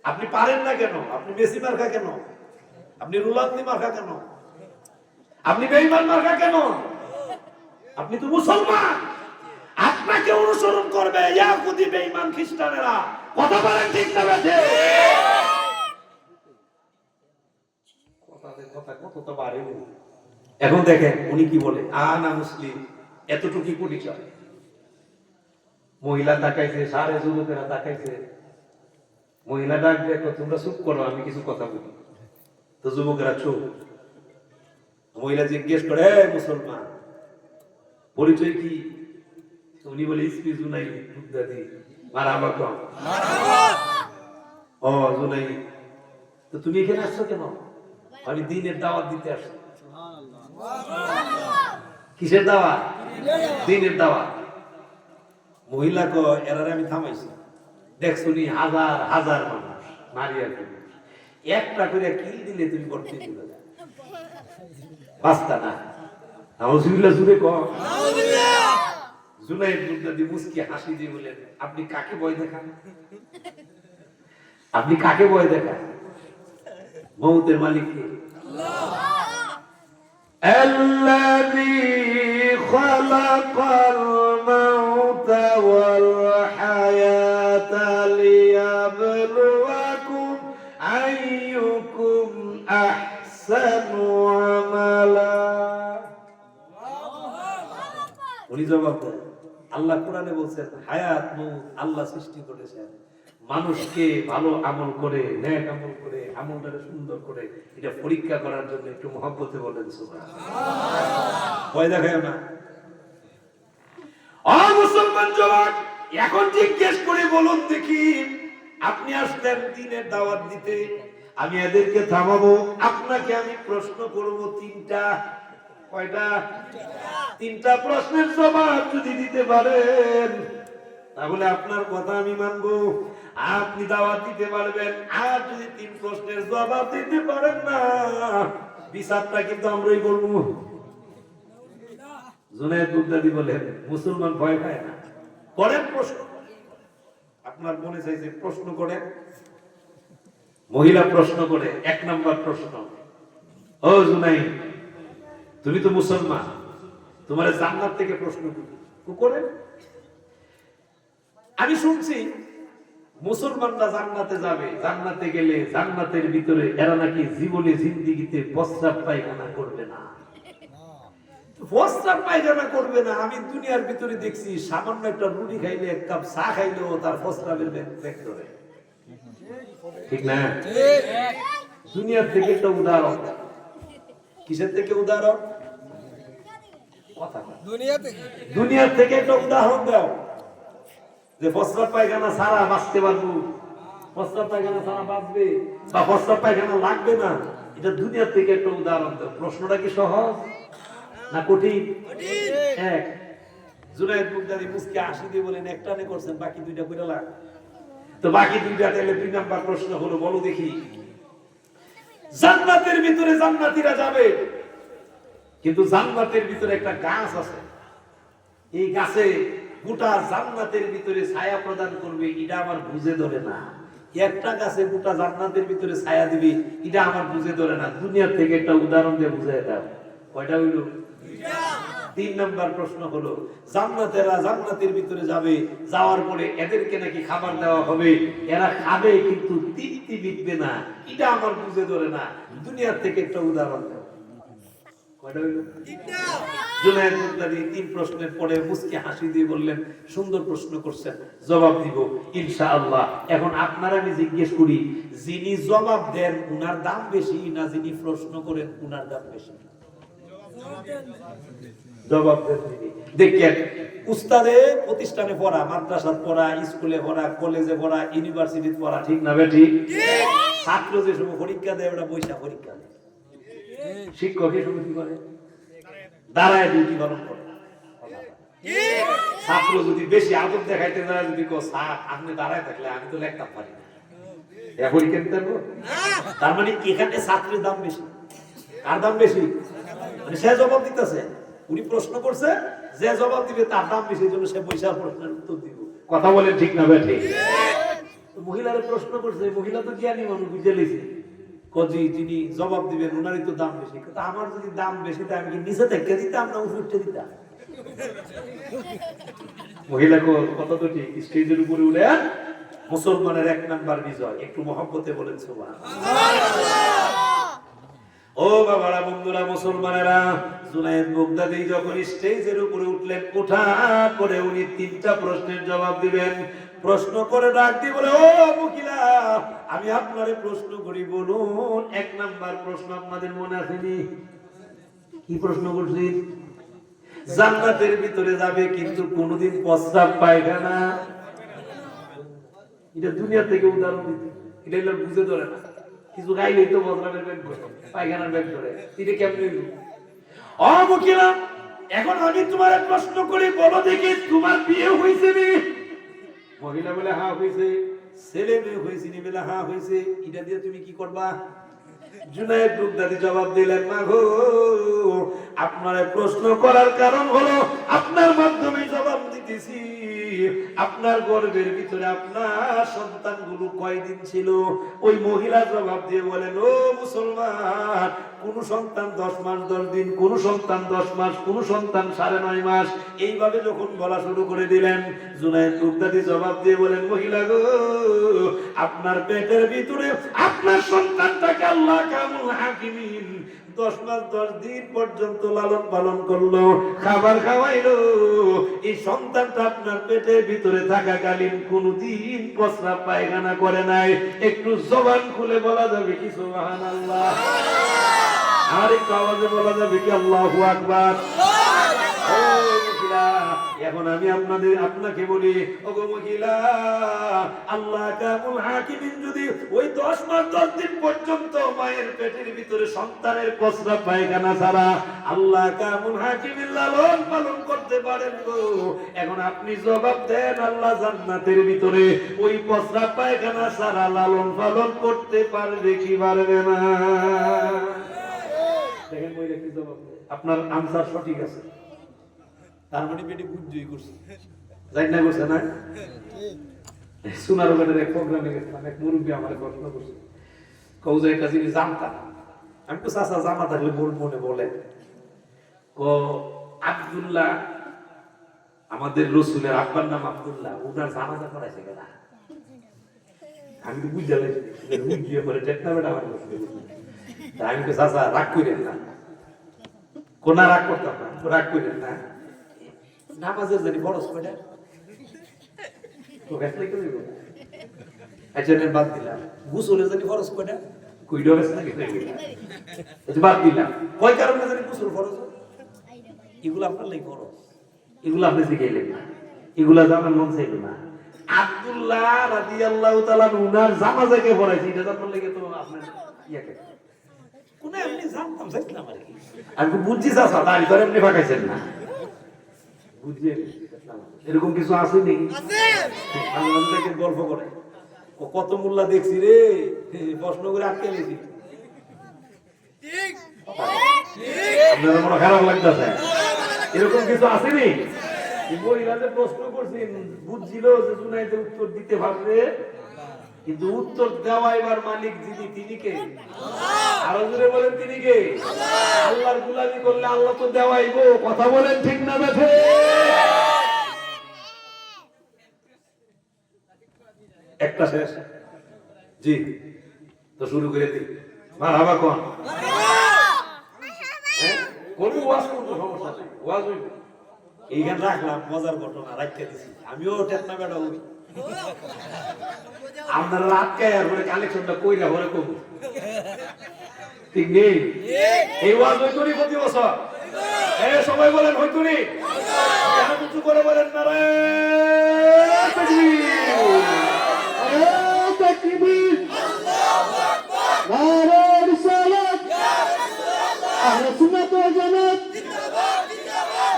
আপনি পারেন না কেন? আপনি মেসি মার্কা কেন? আপনি রোনালদো মার্কা কেন? আপনি বেঈমান মার্কা কেন? আপনি তো মুসলমান, আপনাকে অনুসরণ করবে ইহুদি, বেঈমান, খ্রিস্টানেরা। কথা বলেন ঠিক না বেঠে? এখন দেখেন উনি কি বলে, আনা মুসলিম, এতটুকু পরিচয়। মহিলা তাকাইছে, সারে যুবকেরা তাকাইছে। মহিলা ডাক দেখো, তোমরা চুপ করো, আমি কিছু কথা বলি। তো যুবকেরা চুপ। মহিলা জিজ্ঞেস করে, হে মুসলমান, পরিচয় কি? উনি বলে, ইসমি জুনাইদ বুগদাদি। মারহাবা কও। ও জুনাইদ, তো তুমি এখানে আসছো কেন? আমি দ্বীনের দাওয়াত দিতে আসছি। কিসের দাওয়াত? দ্বীনের দাওয়াত। মহিলা কয়, এরারে আমি থামাইছি, দেখছো নি হাজার হাজার মানুষ, নারী আর পুরুষ, একটা করে কিল দিলে তুমি করতে দিবে না, বাস্তা না। নাউজুবিল্লাহ জুড়ে কও। জুনাইদ বুগদাদি মুস্কি হাসি দিয়ে বলেন, আপনি কাকে ভয় দেখান? আপনি কাকে ভয় দেখান? মৌতের মালিক কে? الذي خلق الموت والحياة ليبلوكم أيكم أحسن عملا। উনি জবাব দেন, আল্লাহ কোরআনে বলছেন, হায়াত মউত আল্লাহ সৃষ্টি করেছেন, মানুষকে ভালো আমল করে, নেক আমল করে, আমলটাকে সুন্দর করে, এটা পরীক্ষা করার জন্য। একটু মহব্বতে বলেন সুবহানাল্লাহ। ভয় দেখায় না। ও মুসলমান যুবক, এখন জিজ্ঞেস করে বলুন দেখি, আপনি আসলেন দ্বীনের দাওয়াত দিতে, আমি এদেরকে থামাবো, আপনাকে আমি প্রশ্ন করব তিনটা। কয়টা? তিনটা প্রশ্নের জবাব যদি দিতে পারেন, তাহলে আপনার কথা আমি মানবো, আপনি দাওয়াত দিতে পারবেন। আর যদি তিন প্রশ্নের জবাব দিতে পারেন না, বিচারটা কিন্তু আমরাই করবো। জুনাইদ বুগদাদি বলেন, মুসলমান ভয় পায় না, করেন প্রশ্ন। আপনার মনে চাইছে প্রশ্ন করেন। মহিলা প্রশ্ন করে, এক নাম্বার প্রশ্ন, ও জুনাইদ, তুমি তো মুসলমান, তোমার জান্নাত থেকে প্রশ্ন করেন। আমি শুনছি মুসলমানরা জান্নাতে যাবে, জান্নাতে গেলে জান্নাতের ভিতরে এরা নাকি জীবনে জিন্দিগিতে প্রস্রাব পায়খানা করবে না। প্রস্রাব পায়খানা করবে না, আমি দুনিয়ার ভিতরে দেখছি সামান্য একটা রুটি খাইলে, এক কাপ চা খাইলেও তার প্রস্রাবের ব্যাগ ধরে, ঠিক না? দুনিয়ার থেকে একটা উদাহরণ। কিসের থেকে উদাহরণ? দুনিয়ার থেকে একটা উদাহরণ দাও, যে প্রস্রাব পায়খানা ছাড়া বাঁচতে পারবো, প্রস্রাব পায়খানা ছাড়া বাঁচবে, বা প্রস্রাব পায়খানা লাগবে না। এটা দুনিয়ার থেকে একটা উদাহরণ দাও। প্রশ্নটা কি সহজ না কঠিন? এক, জুনায়েদ মুগদারি মুসকে 80 দিয়ে বলেন একটানে করছেন, বাকি দুইটা কইরা লাগ। তো বাকি দুইটা তাহলে 2 নাম্বার প্রশ্ন হলো, বলো দেখি, জান্নাতের ভিতরে জান্নাতীরা যাবে, কিন্তু জান্নাতের ভিতরে একটা গাছ আছে, এই গাছে গোটা জান্নাতের ভিতরে ছায়া প্রদান করবে, এটা আমার বুঝে ধরে না। একটা গাছে গোটা জান্নাতের ভিতরে ছায়া দিবে, এটা আমার বুঝে ধরে না। দুনিয়ার থেকে একটা উদাহরণ দিয়ে বুঝাই দাও। কয়টা হইল? 3 নাম্বার প্রশ্ন হলো, জান্নাতেরা জান্নাতের ভিতরে যাবে, যাওয়ার পরে এদেরকে নাকি খাবার দেওয়া হবে, এরা খাবে কিন্তু তৃপ্তি মিটবে না, এটা আমার বুঝে ধরে না। দুনিয়ার থেকে একটা উদাহরণ দাও। কয়টা হইল? জুনায়েদ মুগদারি 3 প্রশ্নের পরে মুস্কি হাসি দিয়ে বললেন, সুন্দর প্রশ্ন করছেন, জবাব দিব ইনশাআল্লাহ। এখন আপনারা আমি জিজ্ঞেস করি, যিনি জবাব দেন উনার দাম বেশি না যিনি প্রশ্ন করেন উনার দাম বেশি? জবাব দেন যিনি। দেখেন, উস্তাদে প্রতিষ্ঠানে পড়া, মাদ্রাসায় পড়া, স্কুলে পড়া, কলেজে পড়া, ইউনিভার্সিটিতে পড়া, ঠিক না বেঠি? ছাত্র যে সময় পরীক্ষা দেয় ওরা বৈশা পরীক্ষা দেয়। শিক্ষক এই সময় কি করে? দাঁড়ায় ডিউটি পালন করে। ছাত্র যদি বেশি আদব দেখাইতে যায়, যদি কো স্যার আপনি দাঁড়ায় থাকলে আমি তো লেখতাম পারি না, এ পরীক্ষা দিতে পারবো? তার মানে এখানে ছাত্রের দাম বেশি। কার দাম বেশি? মানে সে জবাব দিতেছে, উনি প্রশ্ন করছে, যে জবাব দিবে তার দাম বেশি, জন্য সে বৈশাখ প্রশ্নের উত্তর দিব। কথা বলেন ঠিক না বেঠি? মহিলারে প্রশ্ন করছে, মহিলা তো জ্ঞানী মানুষ, বুঝে লিছে, কজি যিনি জবাব দিবেন উনারই তো দাম বেশি। কিন্তু আমার যদি দাম বেশি, তাই আমি কি নিচে থেকে দিতাম না উপরে দিতাম? মহিলা কত তো ঠিক, স্টেজের উপরে উঠে মুসলমানের 1 নাম্বার বিজয়। একটু মহব্বতে বলেন সুবহানাল্লাহ। ও বাবারা, বন্ধুরা, মুসলমানেরা, জুনায়েদ মুগদাদি যখন স্টেজের উপরে উঠলেন, ওঠার পরে উনি 3টা প্রশ্নের জবাব দিবেন। প্রশ্ন করে ডাক দিয়ে বলে, ও মহিলা, আমি আপনারে প্রশ্ন করি, বলুন 1 নাম্বার প্রশ্ন আপনাদের মনে আসেনি? কি প্রশ্ন করছি? জান্নাতের ভিতরে যাবে কিন্তু কোনদিন প্রস্রাব পায়খানা, এটা দুনিয়া থেকে উদাহরণ দিতে, এটা লোক বুঝে ধরে না। কিছু গাইলেই তো প্রস্রাবের ব্যাগ ধরে, পায়খানার ব্যাগ ধরে, এটা কেমন? ও মহিলা, এখন আমি তোমার প্রশ্ন করি, বলো দেখি তোমার বিয়ে হয়েছে নি? মহিলা বলে হ্যাঁ হয়েছে। ছেলে মেয়ে হয়েছে নি? বলে হ্যাঁ হয়েছে। এটা দিয়ে তুমি কি করবা? জুনায়েদ মুগদাদি জবাব দিলেন, মা গো, আপনার প্রশ্ন করার কারণ হলো আপনার মাধ্যমে জবাব দিতেছি, আপনার গর্ভের ভিতরে আপনার সন্তানগুলো কয়দিন ছিল? ওই মহিলা জবাব দিয়ে বলেন, ও মুসলমান, কোন সন্তান 10 মাস 10 দিন, কোন সন্তান 10 মাস, কোন সন্তান 9.5 মাস, এইভাবে যখন বলা শুরু করে দিলেন, জুনায়েদ মুগদাদি জবাব দিয়ে বলেন, মহিলা গো, আপনার পেটের ভিতরে আপনার সন্তানটাকে আল্লাহ কামুল হাকিমিন 10 মাস 10 দিন পর্যন্ত লালন পালন করলো, খাবার খাওয়াইলো। এই সন্তানটা আপনার পেটের ভিতরে থাকাকালীন কোনদিন প্রস্রাব পায়খানা করে নাই। একটু জবান খুলে বলা যাবে কি সুবহানাল্লাহ? আর একটু আওয়াজে বলা যাবে কি আল্লাহু আকবার? এখন আমি আপনাকে বলি, ওগো মহিলা, আল্লাহ কামুল হাকিমিন যদি ওই 10 মাস 10 দিন পর্যন্ত মায়ের পেটের ভিতরে সন্তানের প্রস্রাব পায়খানা ছাড়া আল্লাহ কামুল হাকিমিন লালন পালন করতে পারেন গো, এখন আপনি জবাব দেন, আল্লাহ জান্নাতের ভিতরে ওই প্রস্রাব পায়খানা ছাড়া লালন পালন করতে পারবে কি পারবে না? দেখেন মহিলা কি জবাব দেয়। আপনার আনসার সঠিক আছে, তার মানে পেটে বুঝই করছে, যাই না করছে না? সোনারগঞ্জের এক প্রোগ্রামে গেছিলাম, এক মুরব্বী আমার প্রশ্ন করছে, কৌজা একটা জিনিস জানতাম। আমি তো চাচা জানা থাকলে মন মনে বলে, আব্দুল্লাহ, আমাদের রসুলের আব্বার নাম আব্দুল্লাহ, ওনার জানাজা করাইছে কেনা? আমি তো বুঝতে পারছি বুঝিয়ে করে টেকনা বেটা আমার আমি তো চাচা রাগ করেন না, কোনা রাগ করতাম না, রাগ করেন না। নামাজের জানি ফরজ কয়টা? বাদ দিলাম। গোসলের জানি ফরজ কয়টা? বাদ দিলাম। কয় কারণে জানি গোসল ফরজ? এগুলো আপনার লাগি ফরজ, এগুলো আপনি শিখাইলেন না, এগুলা জানার মন চাইল না। আব্দুল্লাহ রাদিয়াল্লাহু তাআলা উনার জানাজাকে পড়াইছে, এটা জানার লাগি তো আপনার ইয়াকে কোন এমনি জানতাম চাইছিলাম আর কি। আমি বুঝছি চাচা, দাঁড়ি ধরে এমনি ফাঁকাইছেন না, বুঝছেন এরকম কিছু আছে নি আমাদেরকে গল্প করে কত মোল্লা দেখছি রে প্রশ্ন করে আটকে গেছি আপনার মনে খারাপ লাগতেছে এরকম কিছু আসেনি মহিলাদের প্রশ্ন করছেন বুঝছিল যে জুনাইতে উত্তর দিতে পারবে কিন্তু উত্তর দেওয়া এবার মালিক যিনি তিনি কে আরো জোরে বলেন তিনি কে আল্লাহর গোলামি করলে আল্লাহ তো দেওয়াইবো কথা বলেন ঠিক না বেঠে একটা শেষ জি তো শুরু করে দিই মারহাবা কোন কোন ওয়াজ করব সমস্যা নেই ওয়াজ হইব এইখানে রাখলাম মজার ঘটনা রাখতে দিছি আমিও টেকনা বেটা হই আপনারা রাতকে আর বলে কালেকশনটা কইরা হরে কম ঠিক নেই এই ওয়াজ হইতুনি প্রতি বছর সবাই বলেন হইতুনি কেন কিছু করে বলেন না রে তাকবীর নারে রিসালাত আহলে সুন্নাত ওয়াল জামাত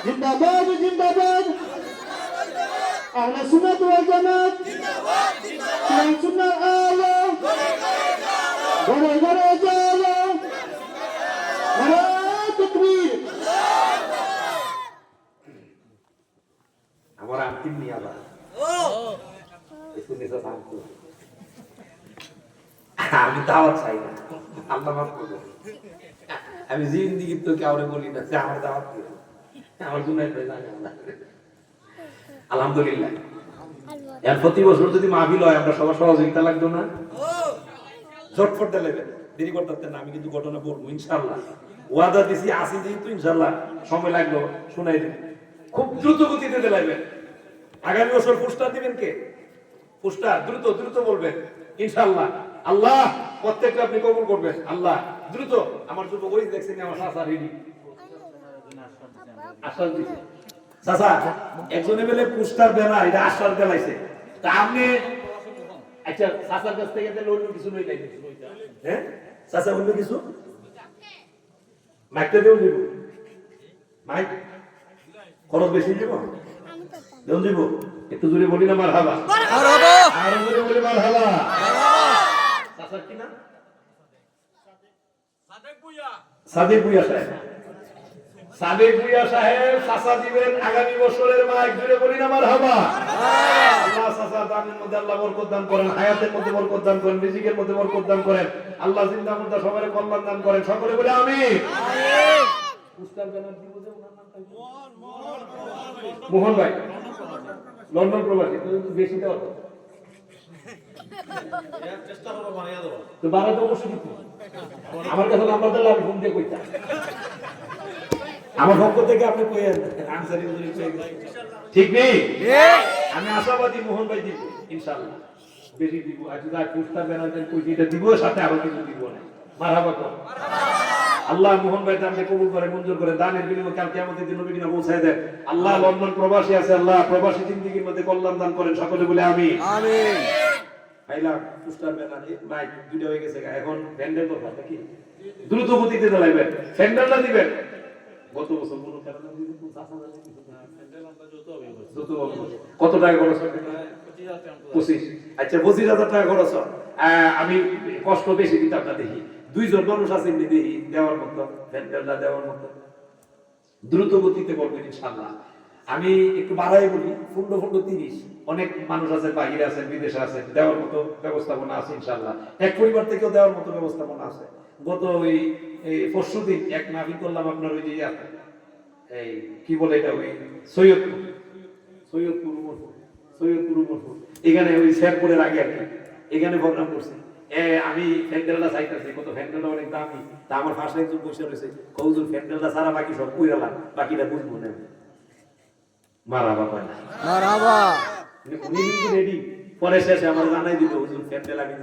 জিন্দাবাদ জিন্দাবাদ আহলে সুন্নাত ওয়াল জামাত জিন্দাবাদ সুন্নাহ আলা ঘরে ঘরে জালা নারে তাকবীর আমার আন্তিম নিয়ে আবার আমি দাওয়াত চাই না আল্লাহ মাফ করবে আমি জিন্দিগি তো কাউরে বলি না যে আমার দাওয়াত দিও আমার জন্য আলহামদুলিল্লাহ এর প্রতি বছর যদি মাহফিল হয় আমরা সবার সহযোগিতা লাগতো না ঝটফট দেবে দেরি করতে না আমি কিন্তু ঘটনা বলবো ইনশাআল্লাহ ওয়াদা দিছি আসি যেহেতু ইনশাআল্লাহ সময় লাগলো শোনাই দিন খুব দ্রুত গতিতে দিলাইবেন আগামী বছর পুরস্কার দিবেন কে পুরস্কার দ্রুত দ্রুত বলবেন ইনশাআল্লাহ আল্লাহ প্রত্যেকটা আপনি কবুল করবেন আল্লাহ দ্রুত আমার যুবক ওই দেখছেন আমার চাচা রেডি আশ্বাস দিছে চাচা একজনে বলে পুরস্কার দেনা এটা আশ্বাস দেলাইছে তা আপনি আচ্ছা চাচার কাছ থেকে তাহলে অন্য কিছু নই নাই হ্যাঁ চাচা অন্য কিছু মাইকটা দেও দিব মাইক খরচ বেশি দিব দেও দিব একটু জোরে বলি না মারহাবা মারহাবা আর জোরে বলি মারহাবা চাচার কি নাম সাদেক ভুইয়া সাহেব সাদেক ভুইয়া সাহেব চাচা দিবেন আগামী বছরের মাইক জোরে বলি না মারহাবা আল্লাহ চাচা দানের মধ্যে আল্লাহ বরকত দান করেন হায়াতের মধ্যে বরকত দান করেন রিজিকের মধ্যে বরকত দান করেন আল্লাহ জিন্দা মুর্দা সবারে কল্যাণ দান করেন সকলে বলে আমিন আমিন পুরস্কার ব্যানার দিব যে ওনার নামটা মোহন ভাই লন্ডন প্রবাসী বেশি দেওয়া চেষ্টা করব বানিয়ে দেব তো বানাতে অবশ্যই দিতে আমার কাছে নাম্বারটা আমি ফোন দিয়ে কইতা আমার পক্ষ থেকে আপনি কইেন আনসারি উনি ঠিক নেই আমি আশাবাদী মোহন ভাই দিব ইনশাআল্লাহ বেশি দিব আজ যা পুরস্কার ব্যানার দেন কই দিতে দিব সাথে আরো কিছু দিব না মারহাবা কর আল্লাহ মোহন ভাই আপনি কবুল করে মঞ্জুর করে দানের বিনিময়ে কাল কিয়ামতের দিন নবী কিনা পৌঁছায় দেন আল্লাহ লন্ডন প্রবাসী আছে আল্লাহ প্রবাসী জিন্দেগীর মধ্যে কল্যাণ দান করেন সকলে বলে আমিন আমিন আইলা পুস্টার ব্যানার মাইক দুটো হয়ে গেছে এখন ভ্যান্ডেল কথা নাকি দ্রুত গতিতে চালাবেন ভ্যান্ডেলটা দিবেন গত বছর কোন কারণে দিবেন 50,000 কিছু ভ্যান্ডেল আমরা যত কত টাকা খরচ হবে 25 আচ্ছা 25,000 টাকা খরচ আমি কষ্ট বেশি দিতে আপনারা দেখি দুইজন মানুষ আছেন দেখি দেওয়ার মতো ভ্যান্ডেলটা দেওয়ার মতো দ্রুত গতিতে বলবেন ইনশাআল্লাহ আমি একটু বাড়াই বলি 15-30 অনেক মানুষ আছে বাইরে আছে বিদেশে আছে দেওয়ার মতো ব্যবস্থাপনা আছে ইনশাআল্লাহ এক পরিবার থেকেও দেওয়ার মতো ব্যবস্থাপনা আছে গত ওই পরশুদিন এক নাভি করলাম আপনার ওই যে এই কি বলে এটা ওই সৈয়দপুর এখানে ওই শেরপুরের আগে আর কি এখানে প্রোগ্রাম করছি আমি ফ্যান্ডেলটা চাইতেছি কত ফ্যান্ডেলটা অনেক দামি তা আমার পাশে একজন বসে রয়েছে কৌজুর ফ্যান্ডেলটা সারা বাকি সব কইরালাম বাকিটা বুঝবো না মারহাবা পায় না মারহাবা উনি কিন্তু রেডি পরে শেষে আমার জানাই দিল হুজুর ফ্যান্ডেল আমি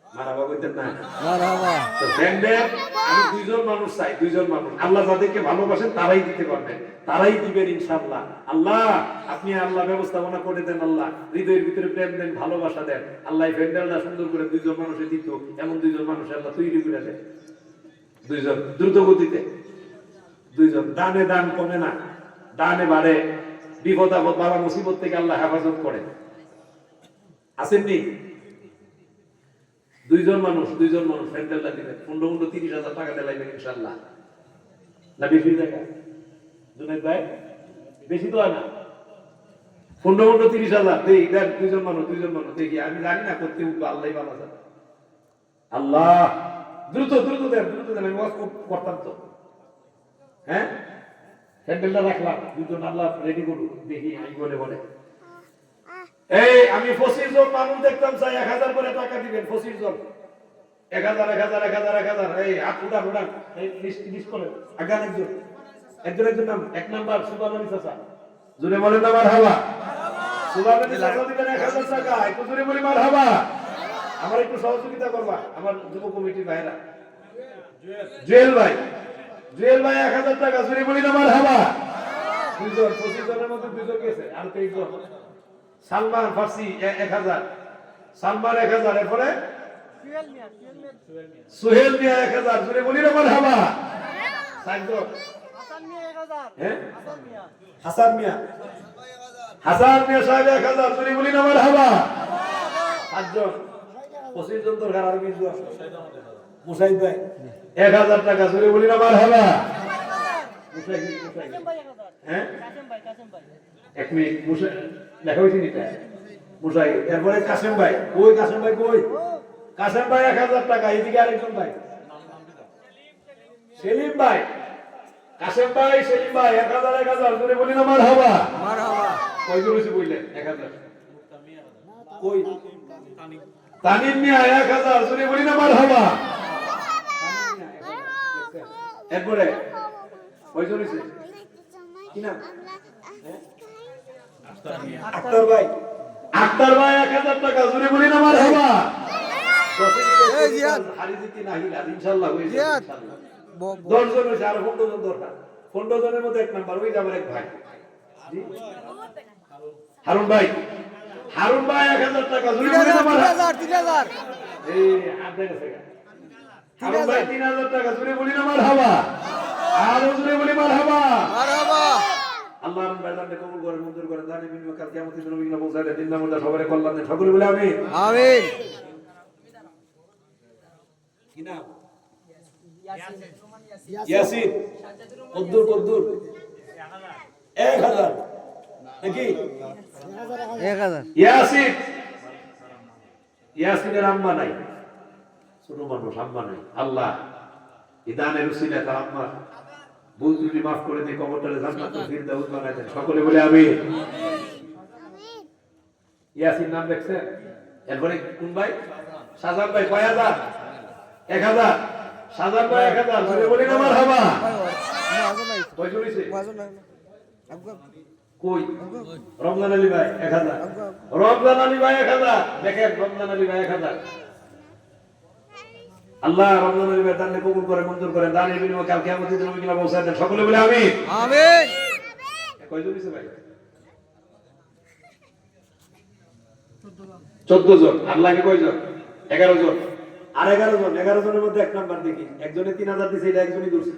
মারহাবা কইতেন না মারহাবা তো ফ্যান্ডেল আমি দুইজন মানুষ চাই দুইজন মানুষ আল্লাহ যাদেরকে ভালোবাসেন তারাই দিতে পারবেন তারাই দিবেন ইনশাআল্লাহ আল্লাহ আপনি আল্লাহ ব্যবস্থাপনা করে দেন আল্লাহ হৃদয়ের ভিতরে প্রেম দেন ভালোবাসা দেন আল্লাহ ফ্যান্ডেলটা সুন্দর করে দুইজন মানুষে দিত এমন দুইজন মানুষ আল্লাহ তৈরি করে দেন দুইজন দ্রুত গতিতে দুইজন দানে দান কমে না ডানে বাড়ে বিপদ আপদ বাবা মুসিবত থেকে আল্লাহ হেফাজত করে। আসেননি দুইজন মানুষ প্যান্ডেলটা দিবেন 15-30,000 টাকা দিলাইবেন ইনশাআল্লাহ। না বেশি টাকা জুনাইদ ভাই? বেশি তো না, 15-30,000 দেই দেন। দুইজন মানুষ দেখি, আমি জানি না করতে উঠবো, আল্লাহ ভালো জানে। আল্লাহ দ্রুত দেন, আমি ওয়াজ করতাম তো। হ্যাঁ প্যান্ডেলটা রাখলাম, দুজন আল্লাহ রেডি করুন, দেখি আমি বলে এই আমি 25 জন মানুষ দেখতাম চাই 1000 করে টাকা দিবেন। 25 জন 1000 এই হাত উঠান এই লিস্ট করেন। আগান একজন নাম, এক নাম্বার সুবহানাল্লাহ চাচা, জোরে বলেন না মারহাবা। সুবহানাল্লাহ চাচা দিবেন 1000 টাকা, একটু জোরে বলি মারহাবা। আমার একটু সহযোগিতা করবা আমার যুব কমিটির ভাইরা। জুয়েল ভাই 1000 টাকা, জোরে বলি না মারহাবা। দুইজন 25 জনের মধ্যে দুইজন গেছে, আর 23 জন। সালমান ফার্সি 1000, সালমান 1000, এরপরে সুহেল মিয়া 1000, জোরে বলি না মারহাবা। সাইদুল হাসান মিয়া সাহেব 1000, জোরে বলি না মারহাবা। 7 জন 25 জন তো ঘর আর 20 জন। মুসাইদ ভাই 1000 টাকা, জোরে বলি না মারহাবা। হ্যাঁ এক মিনিট, লেখা হয়েছে নিটা মুসাই। এরপরে কাসেম ভাই কই? কাসেম ভাই 1000 টাকা। এদিকে আরেকজন ভাই সেলিম ভাই, কাসেম ভাই সেলিম ভাই 1000, জোরে বলি না মারহাবা। কয়জন হয়েছে বললেন? 1000 কই? তানিম মিয়া 1000, জোরে বলি না মারহাবা। এরপরে কয়জন হয়েছে? কি নাম? আক্তার ভাই 1000 টাকা, জোরে বলি না মারহাবা। হারিজিতি নাহিলা ইনশাআল্লাহ হয়ে যাবে ইনশাআল্লাহ। 10 জন হয়েছে, আর 15 জন দরকার। 15 জনের মধ্যে এক নাম্বার ওই যাবার এক ভাই জি হারুন ভাই 1000 টাকা, জোরে বলি না মারহাবা। 3000 এই আপনার কাছে হারুন ভাই 3000 টাকা, জোরে বলি না মারহাবা। আর জোরে বলি মারহাবা। আল্লাহ রাব্বুল আলামিন কবুল করেন, মঞ্জুর করেন, দানে বিনিময় কাল কিয়ামতের দিন বিঘ্ন পৌঁছায় দেন, দিন নামে সবারে কল্যাণ দেন, সকলে বলে আমিন। কি নাম? ইয়াসিন কদ্দুর 1000 নাকি? 1000 ইয়াসিনের আম্মা নাই, ছোট মানুষ, আম্মা নাই। আল্লাহ ইদানের উসিলায় তার আম্মা ভুল ত্রুটি মাফ করে দিয়ে কবরটারে জান্নাতুল ফিরদাউস বানায় দেন, সকলে বলে আমিন। ইয়াসিন নাম দেখছেন? এরপরে কোন ভাই? শাহজাহান ভাই 5000, 1000, শাহজাহান ভাই 1000, জোরে বলি না মারহাবা। কয় জুড়িছে? কই? রমজান আলী ভাই 1000, রমজান আলী ভাই 1000, দেখেন রমজান আলী ভাই 1000। আল্লাহ রমজান আলী ভাই দানে কবুল করে, মঞ্জুর করেন, দানের বিনিময়ে কাল কিয়ামতের দিন বিঘ্ন পৌঁছায় দেন, সকলে বলে আমিন। কয় জুড়িছে ভাই? 14 জন। আর লাগে কয়জন? 11 জন। আর 11 জনের মধ্যে এক নাম্বার দেখি, একজনে 3000 দিছে, এটা একজনই ধরছে।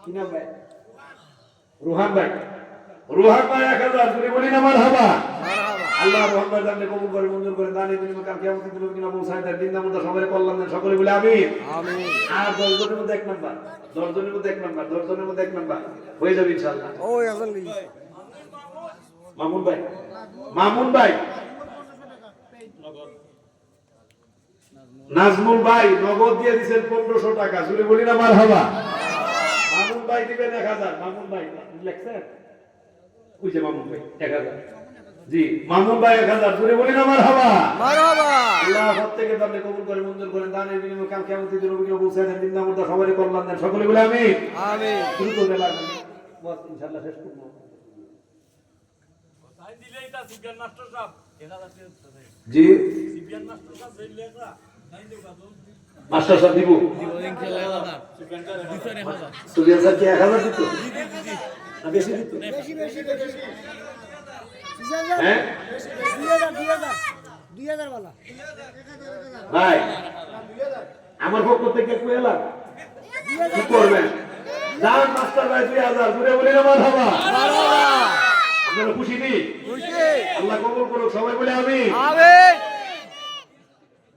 কি নাম ভাই? রোহান ভাই 1000, জোরে বলি না মারহাবা। আল্লাহ রহমান ভাই দানে কবুল করে, মঞ্জুর করে, দানের বিনিময়ে কাল কিয়ামতের দিন বিঘ্ন পৌঁছায় দেন, দিন নামে সবারে কল্যাণ দেন, সকলে বলে আমিন। আর 10 জনের মধ্যে এক নাম্বার, 10 জনের মধ্যে এক নাম্বার হয়ে যাবে ইনশাআল্লাহ। মামুন ভাই নাজমুল ভাই নগদ দিয়ে দিবেন 1500 টাকা, জোরে বলি না মারহাবা। মামুন ভাই দিবেন 1000, মামুন ভাই লিখছেন? ওই যে মামুন ভাই 1000, জি মামুন ভাই 1000, জোরে বলি না মারহাবা। আল্লাহ প্রত্যেকের দানে কবুল করে, মঞ্জুর করেন, দানের বিনিময়ে কাল কিয়ামতের দিন বিঘ্ন পৌঁছায় দেন, দিন নামে সবারে কল্যাণ দেন, সকলে বলে আমিন। শুরু করে লাগবে বস, ইনশাআল্লাহ শেষ করব। জি মাস্টার সাহেব দিব সুবিয়ান স্যার কি 1000 দিত না বেশি দিত? হ্যাঁ 2000 वाला ভাই আমার পক্ষ থেকে কইলাম কি করবেন? যান মাস্টার ভাই 2000 জুড়ে বলি না মারহাবা। আপনারা খুশি নি? আল্লাহ কবুল করুক, সবাই বলে আমিন।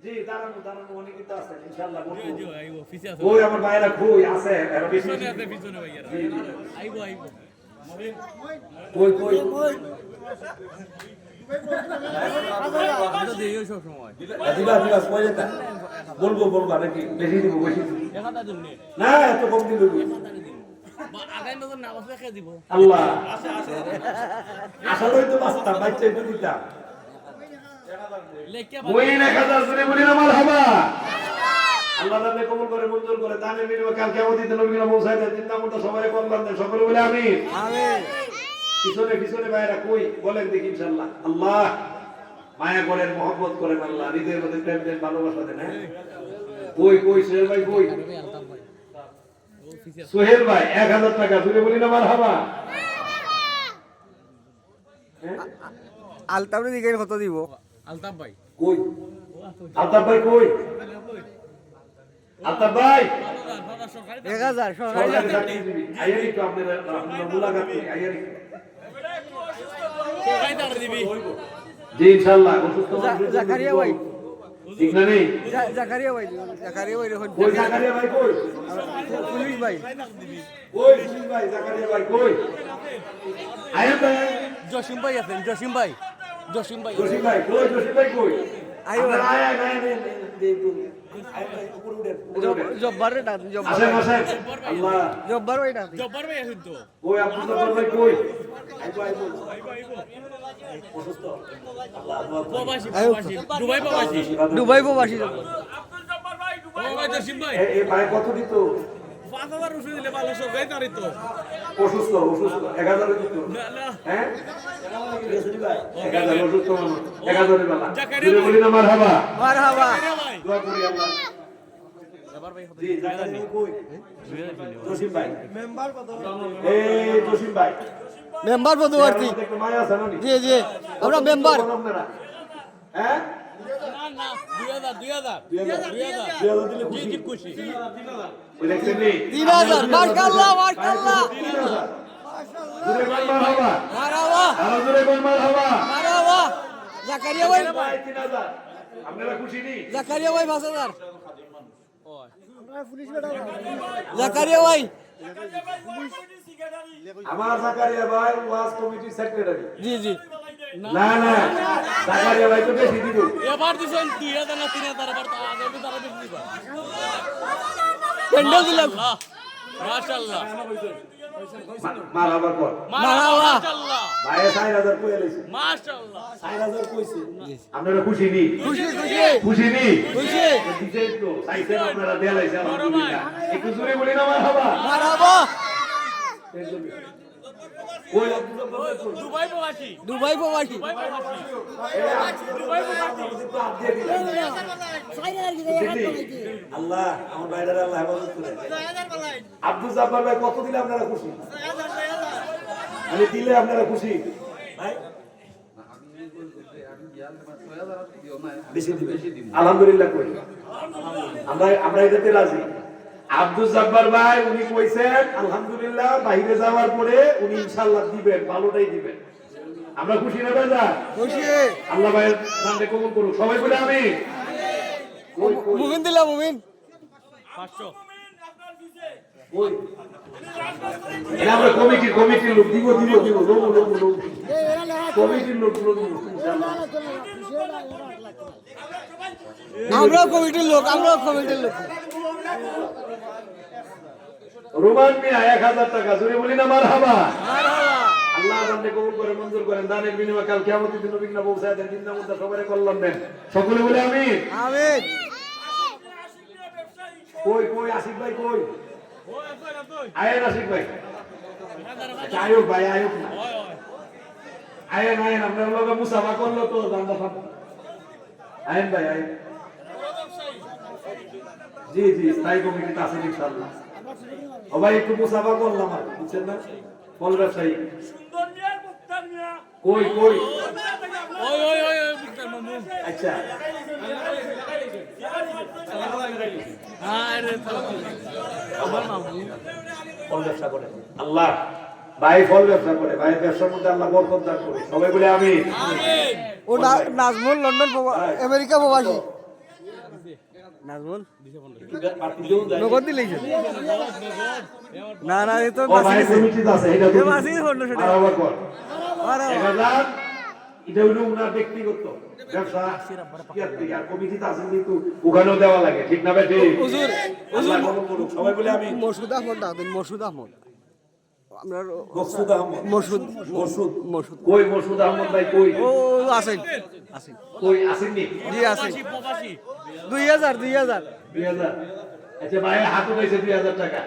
জি দাঁড়ানো অনেক কিছু আছে ইনশাআল্লাহ বলবো। ওই আমার ভাইরা কই আছে এরা বেশি জি, জি। কই দিবা কই যেটা বলবো নাকি বেশি দিব না এত কম দিব আল্লাহ আসলেই তো বাস্তা বাচ্চা একটু দিতাম বই 1000 জুড়ে বলি না মারহাবা। আল্লাহ তাআলা কবুল করে মঞ্জুর করে দানের বিনিময়ে কাল কিয়ামত দিতে নবীরা পৌঁছায় দেন। চিন্তা করতে সবাই কল্যাণ দেন, সকলে বলে আমিন। পিছনে ভাইরা কই বলেন দেখি ইনশাআল্লাহ। আল্লাহ মায়া করেন, মহব্বত করেন, আল্লাহ হৃদয়ের মধ্যে প্রেম দেন, ভালোবাসা দেন। হ্যাঁ কই সোহেল ভাই কই? সোহেল ভাই 1000 টাকা জুড়ে বলি না মারহাবা। আলতাবরে দিকে কত দিব? আলতাফ ভাই কই আলতাফ ভাই কই? আলতাফ ভাই 1000 সরকারি চাকরি দিবি আইয়ারি তো আপনারা মুলাকাত করি আইয়ারি জি ইনশাআল্লাহ। অসুস্থ জাকারিয়া ভাই ঠিক না নেই? জাকারিয়া ভাই কই জাকারিয়া ভাই কই? পুলিশ ভাই কই পুলিশ ভাই জাকারিয়া ভাই কই? আইয়ান ভাই জসিম ভাই আছেন, জসিম ভাই জসিম ভাই কই? জসিম ভাই কই? আইও আয়া জব্বারে ডাক আসেন আল্লাহ জব্বার ভাই ডাক জব্বার ভাই আছেন তো। কই আব্দুল জব্বার ভাই কই? আইবো অসুস্থ আল্লাহ প্রবাসী দুবাই প্রবাসী দুবাই প্রবাসী জব্বার ভাই জসিম ভাই এই ভাই কত দিত? 5000 রুপি দিলে ভালো সরকারি তারি তো। অসুস্থ 1000 দিত না হ্যাঁ 1000 অসুস্থ মানুষ 1000 এর বেলা জাকারিয়া জুড়ে বলি না মারহাবা। মারহাবা ভাই দোয়া করি আল্লাহ। জব্বার ভাই জি জাকারিয়া কই? জসিম ভাই মেম্বার কত? এই জসিম ভাই মেম্বার পদবর্তী একটু মায়া আছে না? জি জি আমরা মেম্বার আপনারা হ্যাঁ না 2000 দিলে জি জি খুশি। দেখছেন নি 3000 মাশাআল্লাহ মাশাআল্লাহ জুড়ে কোন মারহাবা। মারহাবা আরো জুড়ে কোন মারহাবা। মারহাবা জাকারিয়া ভাই ভাই 3000 আপনারা খুশি নি? জাকারিয়া ভাই 5000 জাকারিয়া ভাই আমার জাকারিয়া ভাই ওয়াজ কমিটি সেক্রেটারি। জি জি না জাকারিয়া ভাই তো বেশি দিব। এবার দিছেন 2000 না 3000 এবার তো আগে তো তারা বেশি দিবা। পেন্ডেল দিলাম মাশাআল্লাহ মারহাবা কর মারহাবা মাশাআল্লাহ ভাই 4000 কই আইছে? মাশাআল্লাহ 4000 কইছে। আপনারা খুশি নি? খুশি খুশি খুশি নি? খুশি দিছেন তো চাইছেন আপনারা দেলাইছে আলহামদুলিল্লাহ। একটু জোরে বলি না মারহাবা। মারহাবা কই আব্দুল জব্বার ভাই কই? দুবাই প্রবাসী দুবাই প্রবাসী আল্লাহ আমার ভাইরা আল্লাহ হেফাজত করে। আব্দুল জব্বার ভাই কত দিলে আপনারা খুশি? মানে দিলে আপনারা খুশি? ভাই বেশি দিবেন আলহামদুলিল্লাহ কই আমরা এটাতে রাজি। আব্দুল জব্বার ভাই উনি কইছেন আলহামদুলিল্লাহ বাইরে যাওয়ার পরে উনি ইনশাআল্লাহ দিবেন, ভালোটাই দিবেন। আমরা খুশি না বাজার? খুশি আল্লাহ ভাইয়ের নামে কবুল করুক, সবাই বলে আমিন। মুমিন দিলাম মুমিন 500 কই এটা আমরা কমিটির লোক দিব কমিটির লোক ইনশাআল্লাহ। আমরাও কমিটির লোক রোমান মিয়া 1000 টাকা জুড়ে বলি না মারহাবা। মারহাবা আল্লাহ আপনি কবুল করে মঞ্জুর করেন, দানের বিনিময়ে কাল কিয়ামতের দিন নবীনা পৌঁছায় দেন, চিন্তা মুদ্রা সবারে কল্যাণ দেন, সকলে বলে আমিন। আমিন কই আশিক ভাই কই? আয়েন আশিক ভাই আচ্ছা, আয়ুব ভাই আয়ুব না আয়েন আপনার লগে মুসাফা করলো তো জানটা ফাঁক আয়েন ভাই আয়েন জি স্থায়ী কমিটিতে আছেন ইনশাআল্লাহ। ও ভাই একটু মুসাফা করলাম আর বুঝছেন না ফল ব্যবসায়ী কই ওই মুক্তার মামু আচ্ছা আরে তো আমার মামু ফল ব্যবসা করে আল্লাহ ভাই ফল ব্যবসা করে ভাই ব্যবসার মধ্যে আল্লাহ বরকত দান করে সবাই বলে আমি ও নাজমুল লন্ডন আমেরিকা প্রবাসী নাজমুল নগদ দিলেই না না এ তো ও ভাই কমিটিতে আছে এটা তো মাসি 1500 টাকা আবার কর আরে 1000 এটা হলো উনার ব্যক্তিগত ব্যবসা আর কমিটিতে আছে কিন্তু ওখানেও দেওয়া লাগে ঠিক না ভাই ঠিক হুজুর আল্লাহ কবুল করুক সবাই বলে আমি মসুদ আহমদ ডাকবেন মসুদ আহমদ আপনার মকসুদ আহমদ মসুদ মকসুদ মসুদ কই মকসুদ আহমদ ভাই কই ও আছেন আছেন কই আসেননি জি আছেন 2000 2000 আচ্ছা ভাই হাত উঠাইছে 2000 টাকা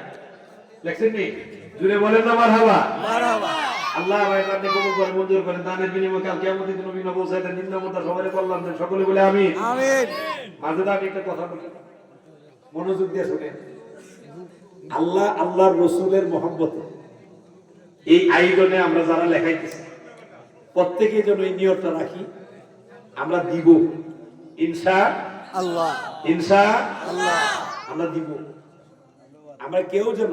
লেখছেন নি জুড়ে বলেন না মারহাবা মারহাবা আল্লাহ ভাই আপনি কবুল করে মঞ্জুর করেন দানের বিনিময়ে কাল কিয়ামতের দিন নবী পৌঁছায় দেন নিম্ন মধ্যে সবাই কল্যাণ দেন সকলে বলে আমি আমিন মাঝে আমি একটা কথা বলি মনোযোগ দিয়ে শুনেন আল্লাহ আল্লাহর রাসূলের মহব্বতে এই আয়োজনে আমরা যারা লেখাইতেছি প্রত্যেকেই যেন এই নিয়তটা রাখি আমরা দিব আল্লাহ ইনশাআল্লাহ আমরা দিব আমরা কেউ যেন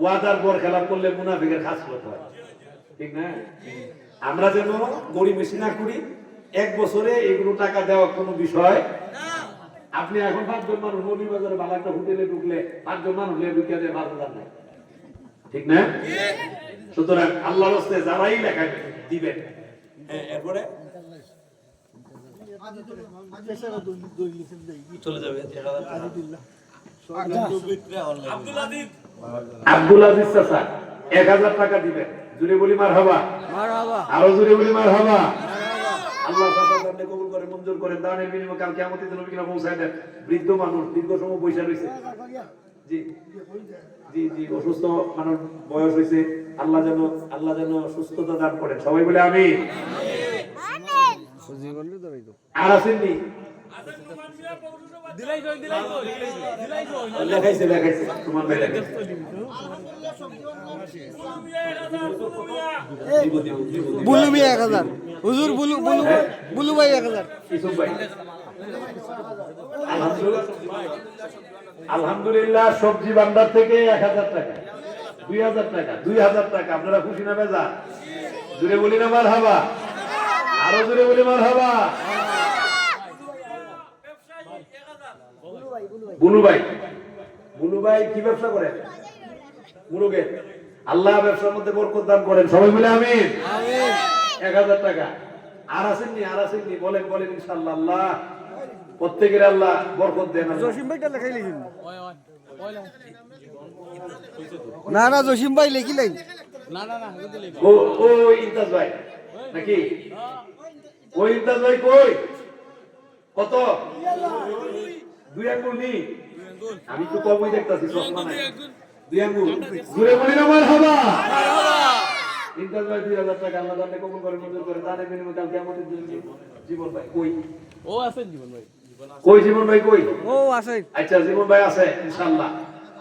ওয়াদার পর খেলাপ করলে মুনাফিকের খাসলত হয় ঠিক না আমরা যেন গড়িমসি না করি এক বছরে এগুলো টাকা দেওয়া কোনো বিষয় আপনি এখন 5 জন মানুষ মৌলী বাজারে ভালো একটা হোটেলে ঢুকলে 5 জন মানুষ ঢুকে দেয় 5,000 নাই ঠিক না সুতরাং আল্লাহর রাস্তে যারাই লেখা দিবেন এরপরে চলে যাবে আব্দুল আজিজ চাচা 1000 টাকা দিবেন জুড়ে বলি মারহাবা মারহাবা আরো জুড়ে বলি মারহাবা আল্লাহ চাচা কবুল করে মঞ্জুর করে দানের বিনিময়ে কাল কিয়ামতের দিন নবীকে পৌঁছায় দেন বৃদ্ধ মানুষ দীর্ঘ সময় বসে রয়েছে জি জি জি অসুস্থ মানুষ বয়স হয়েছে আল্লাহ যেন সুস্থতা দান করেন সবাই বলে আমি আর আসেননি লেখাইছে তোমার ভাই লেখাইছে বুলু ভাই 1000 হুজুর বুলু ভাই 1000 ইসুফ ভাই আলহামদুলিল্লাহ সবজি ভান্ডার থেকে 1000 টাকা 2000 টাকা আপনারা খুশি না বেজা জুড়ে বলি না মারহাবা আরো জুড়ে বলি মারহাবা বুলু ভাই কি ব্যবসা করেন মুরগের আল্লাহ ব্যবসার মধ্যে বরকত দান করেন সবাই মিলে আমিন 1000 টাকা আর আসেননি বলেন ইনশাআল্লাহ আল্লাহ প্রত্যেকের আল্লাহ বরকত দেন জসিম ভাইটা লেখাই লিখিন না জসিম ভাই লিখি লাই ও ইন্তাজ ভাই নাকি ও ইন্তাজ ভাই কই কত 2 আঙ্গুল নি আমি তো কমই দেখতাছি চশমা নাই 2 আঙ্গুল ঘুরে বলি না মারহাবা ইন্তাজ ভাই 2000 টাকা আল্লাহ দানে কবুল করে মঞ্জুর করে দানের বিনিময়ে কাল কিয়ামতের দিন জীবন ভাই কই ও আছেন জীবন ভাই জীবন ভাই কই ও আছে আচ্ছা জীবন ভাই আছে ইনশাআল্লাহ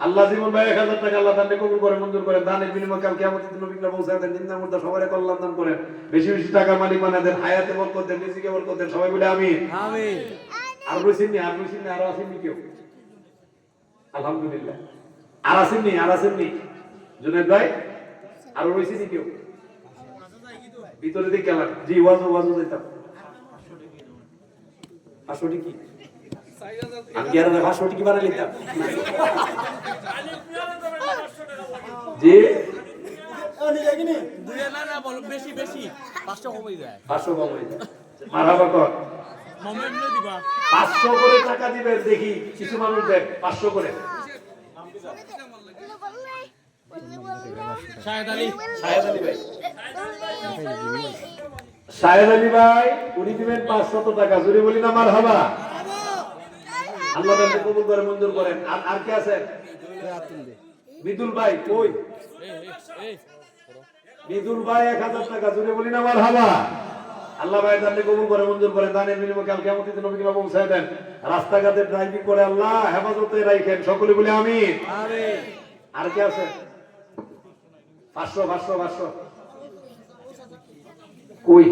আল্লাহ জীবন ভাই 1000 টাকা আল্লাহ দানে কবুল করে মঞ্জুর করে দানের বিনিময়ে কাল কিয়ামতের দিন নবীকে পৌঁছায় দেন নিম্ন মধ্যে সবাই কল্যাণ দান করেন বেশি বেশি টাকা মালিক বানায় দেন হায়াতে বরকত দেন রিজিকে বরকত দেন সবাই বলে আমিন আমিন আর রইছেননি আরো আসেননি কেউ আলহামদুলিল্লাহ আর আসেননি জুনায়েদ ভাই আরো রইছেননি কেউ ভিতরে দিকে গেলাম জি ওয়াজও যাইতাম 500 কি আমি আর 500 কি বানাই লিখতাম জি না বলো বেশি 500 কমই যায় 500 কম হয়ে যায় মারহাবা কর মোমেন্টে দিবা 500 করে টাকা দিবেন দেখি কিছু মানুষ দেন 500 করে শাহেদ আলী ভাই উনি দিবেন 500 টাকা জুড়ে বলি না মারহাবা আল্লাহ তাআলা কবুল করে মঞ্জুর করেন আর কে আছেন মিদুল ভাই কই মিদুল ভাই 1000 টাকা জুড়ে বলি না মারহাবা আল্লাহ ভাই তাআলা কবুল করে মঞ্জুর করেন দানের বিনিময়ে কাল কিয়ামতের দিন নবীকে পৌঁছায় দেন রাস্তাঘাটে ড্রাইভিং করে আল্লাহ হেফাজতে রাখেন সকলে বলে আমিন আর কে আছে 500 কই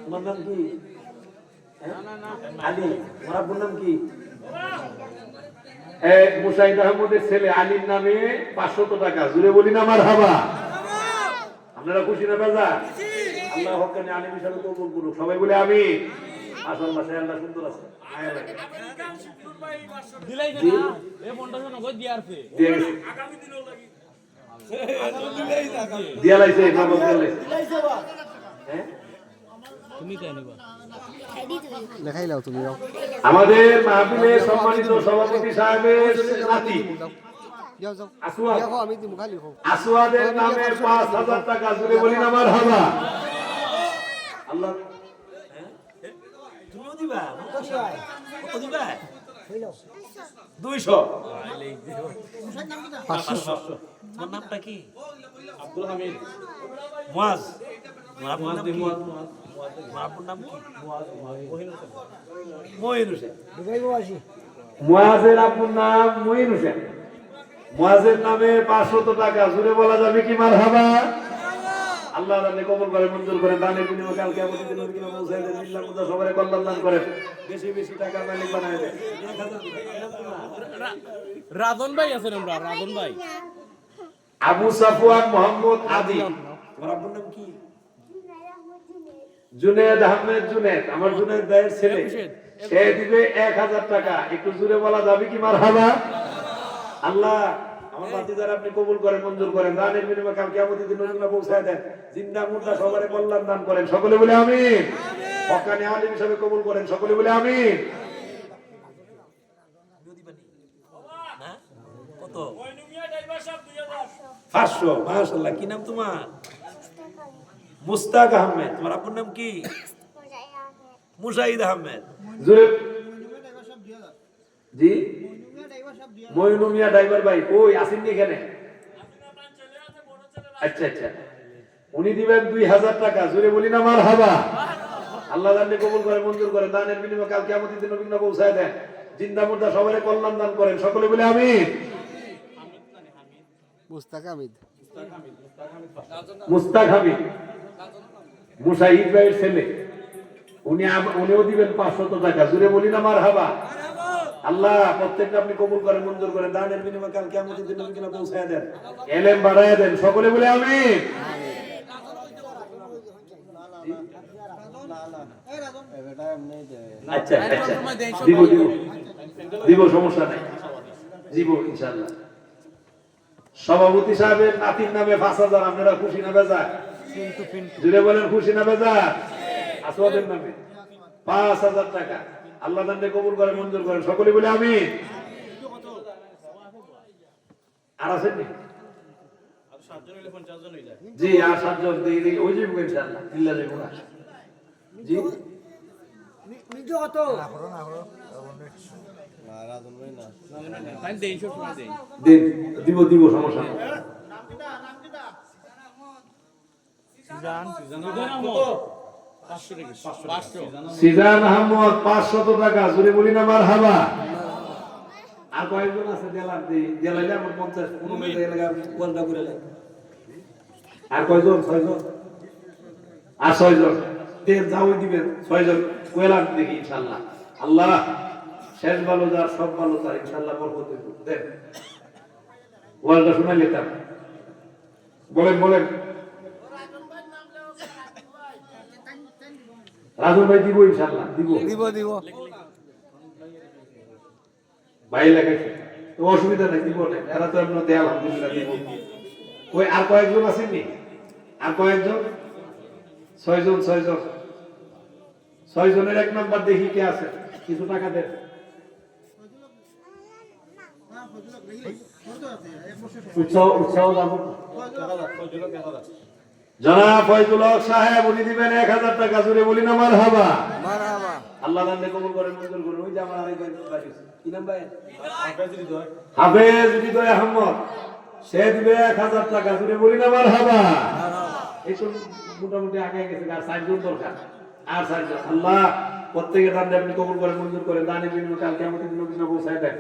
তোমার নাম কি আলী তোমার নাম কি মুসাইদ আহমদের ছেলে আলীর নামে 500 টাকা, জুড়ে বলি না মারহাবা। আপনারা খুশি না বেজা? আল্লাহ হকানি আলী হিসাবে কবুল করুক, সবাই বলে আমি। মাশাআল্লাহ, সে আল্লাহ সুন্দর আছে, মায়া লাগে। দিলাইছে না এ 50 নগদ দিয়ারছে দিয়ে গেছে। আগামী দিনও লাগি দিয়া লাইছে, নগদ দিয়া লাইছে। হ্যাঁ? তুমি তাই নিবা দেখাই লাও তুমি যাও আমাদের মাহফিলের সম্মানিত সভাপতি সাহেবের নাতি যাও যাও আসওয়াদ, দেখো আমি তুমি খালি খাও আসওয়াদের নামে 5000 টাকা, জুড়ে বলি না মারহাবা। আল্লাহ তুমিও দিবা কত দিবা 200 তোমার নামটা কি? আব্দুল হামিদ মুয়াজ। তোমার আপুর নাম কি? তোমার আপুর নাম কি? মহিন হোসেন। মুয়াজের আপুর নাম মুইন হোসেন। মুয়াজের নামে 500 টাকা, জুড়ে বলা যাবে কি মারহাবা। আল্লাহ জানে কবুল করে, মঞ্জুর করে, দানের বিনিময়ে কাল কিয়ামত দিন নবী কিনা পৌঁছায় দেন। বিল্লাহ মুদা সবারে কল্যাণ দান করেন, বেশি বেশি টাকা মালিক বানায় দেন। রাজন ভাই আছেন আমরা রাজন ভাই আবু সাফওয়ান মোহাম্মদ আদি। তোমার আপুর নাম কি? জুনেদ আহমেদ জুনেদ, আমার জুনেদ ভাইয়ের ছেলে, সে দিবে 1000 টাকা। একটু জুড়ে বলা যাবে কি মারহাবা। আল্লাহ আমার বাতিদার আপনি কবুল করেন, মঞ্জুর করেন, দানের বিনিময়ে কাল কিয়ামত দিন নবী কিনা পৌঁছায় দেন। জিন্দা মুর্দা সবারে কল্যাণ দান করেন, সকলে বলে আমিন। হক্কানি আলিম হিসাবে কবুল করেন, সকলে বলে আমিন। তুমিও দিবা নি? না কত? 500। মাশাআল্লাহ। কি নাম তোমার? মুস্তাক আহমেদ। তোমার আপুর নাম কি? মুসাইদ আহমেদ। জুড়ে জি মইনু মিয়া ড্রাইভার ভাই কই আসেন নি এখানে? আচ্ছা আচ্ছা, উনি দিবেন 2000 টাকা, জুড়ে বলি না মারহাবা। আল্লাহ জানে কবুল করে, মঞ্জুর করে, দানের বিনিময়ে কাল কিয়ামত দিন নবী কিনা পৌঁছায় দেন। জিন্দা মুর্দা সবারে কল্যাণ দান করেন, সকলে বলে আমিন। মুস্তাক হামিদ মুস্তাক হামিদ মুসাইদ ভাইয়ের ছেলে, উনিও দিবেন 500 টাকা, জুড়ে বলি না মারহাবা। আল্লাহ প্রত্যেকটা আপনি কবুল করেন, মঞ্জুর করেন, দানের বিনিময়ে কাল কিয়ামত দিন নবী কিনা পৌঁছায় দেন, এলেম বাড়ায় দেন, সকলে বলে আমিন। আচ্ছা আচ্ছা, দিব দিব দিব, সমস্যা নাই, দিব ইনশাআল্লাহ। সভাপতি সাহেবের নাতির নামে 5000, আপনারা খুশি না বেজা? জুড়ে বলেন খুশি না বেজা? আসওয়াদের নামে 5000 টাকা, আল্লাহ জানে কবুল করে, মঞ্জুর করেন, সকলে বলে আমিন। আর আছেন নি? জি আর 7 জন দিই ওই যে ইনশাআল্লাহ দিল্লা যাবো না। জি দিন দিব দিব, সমস্যা নেই। সিজান আহমদ 500 টাকা, জুড়ে বলি না মারহাবা। আর কয়েকজন আছে জেলার জেলাইলে আমার 50 15 এলাকা বন্ধ করে লাগে। আর কয়জন? 6 জন। আর 6 জন তেল যাও দিবেন, 6 জন কয়লাম দেখি ইনশাআল্লাহ। আল্লাহ শেষ ভালো যার সব ভালো তার ইনশাআল্লাহ বরকত দেন। ওয়ালটা শুনাই নিতাম, বলেন বলেন। রাজু ভাই দিব ইনশাআল্লাহ, দিব দিব দিব ভাই লাগাইছে তো অসুবিধা নাই, দিব না, এরা তো এমন দেয় আলহামদুলিল্লাহ দিব। ওই আর কয়েকজন আছেন নি? আর কয়েকজন? 6 জন 6 জন 6 জনের 1 নাম্বার দেখি কে আছে, কিছু টাকা দেন। উৎসাহ যাবো। জনাব ফয়জুল হক সাহেব উনি দিবেন 1000 টাকা, জুড়ে বলি না মারহাবা। মারহাবা। আল্লাহ জানে কবুল করেন, মঞ্জুর করুন। ওই যে আমার আরেক ভাই বাকি আছে। কি নাম ভাই? হাফেজ হৃদয় আহমদ, সে দিবে 1000 টাকা, জুড়ে বলি না মারহাবা। এই তো মোটামুটি আগে গেছে, আর 4 জন দরকার, আর 4 জন। আল্লাহ প্রত্যেকের দান আপনি কবুল করেন, মঞ্জুর করেন, দানের বিনিময়ে কাল কিয়ামতের দিন নবী পৌঁছায় দেন।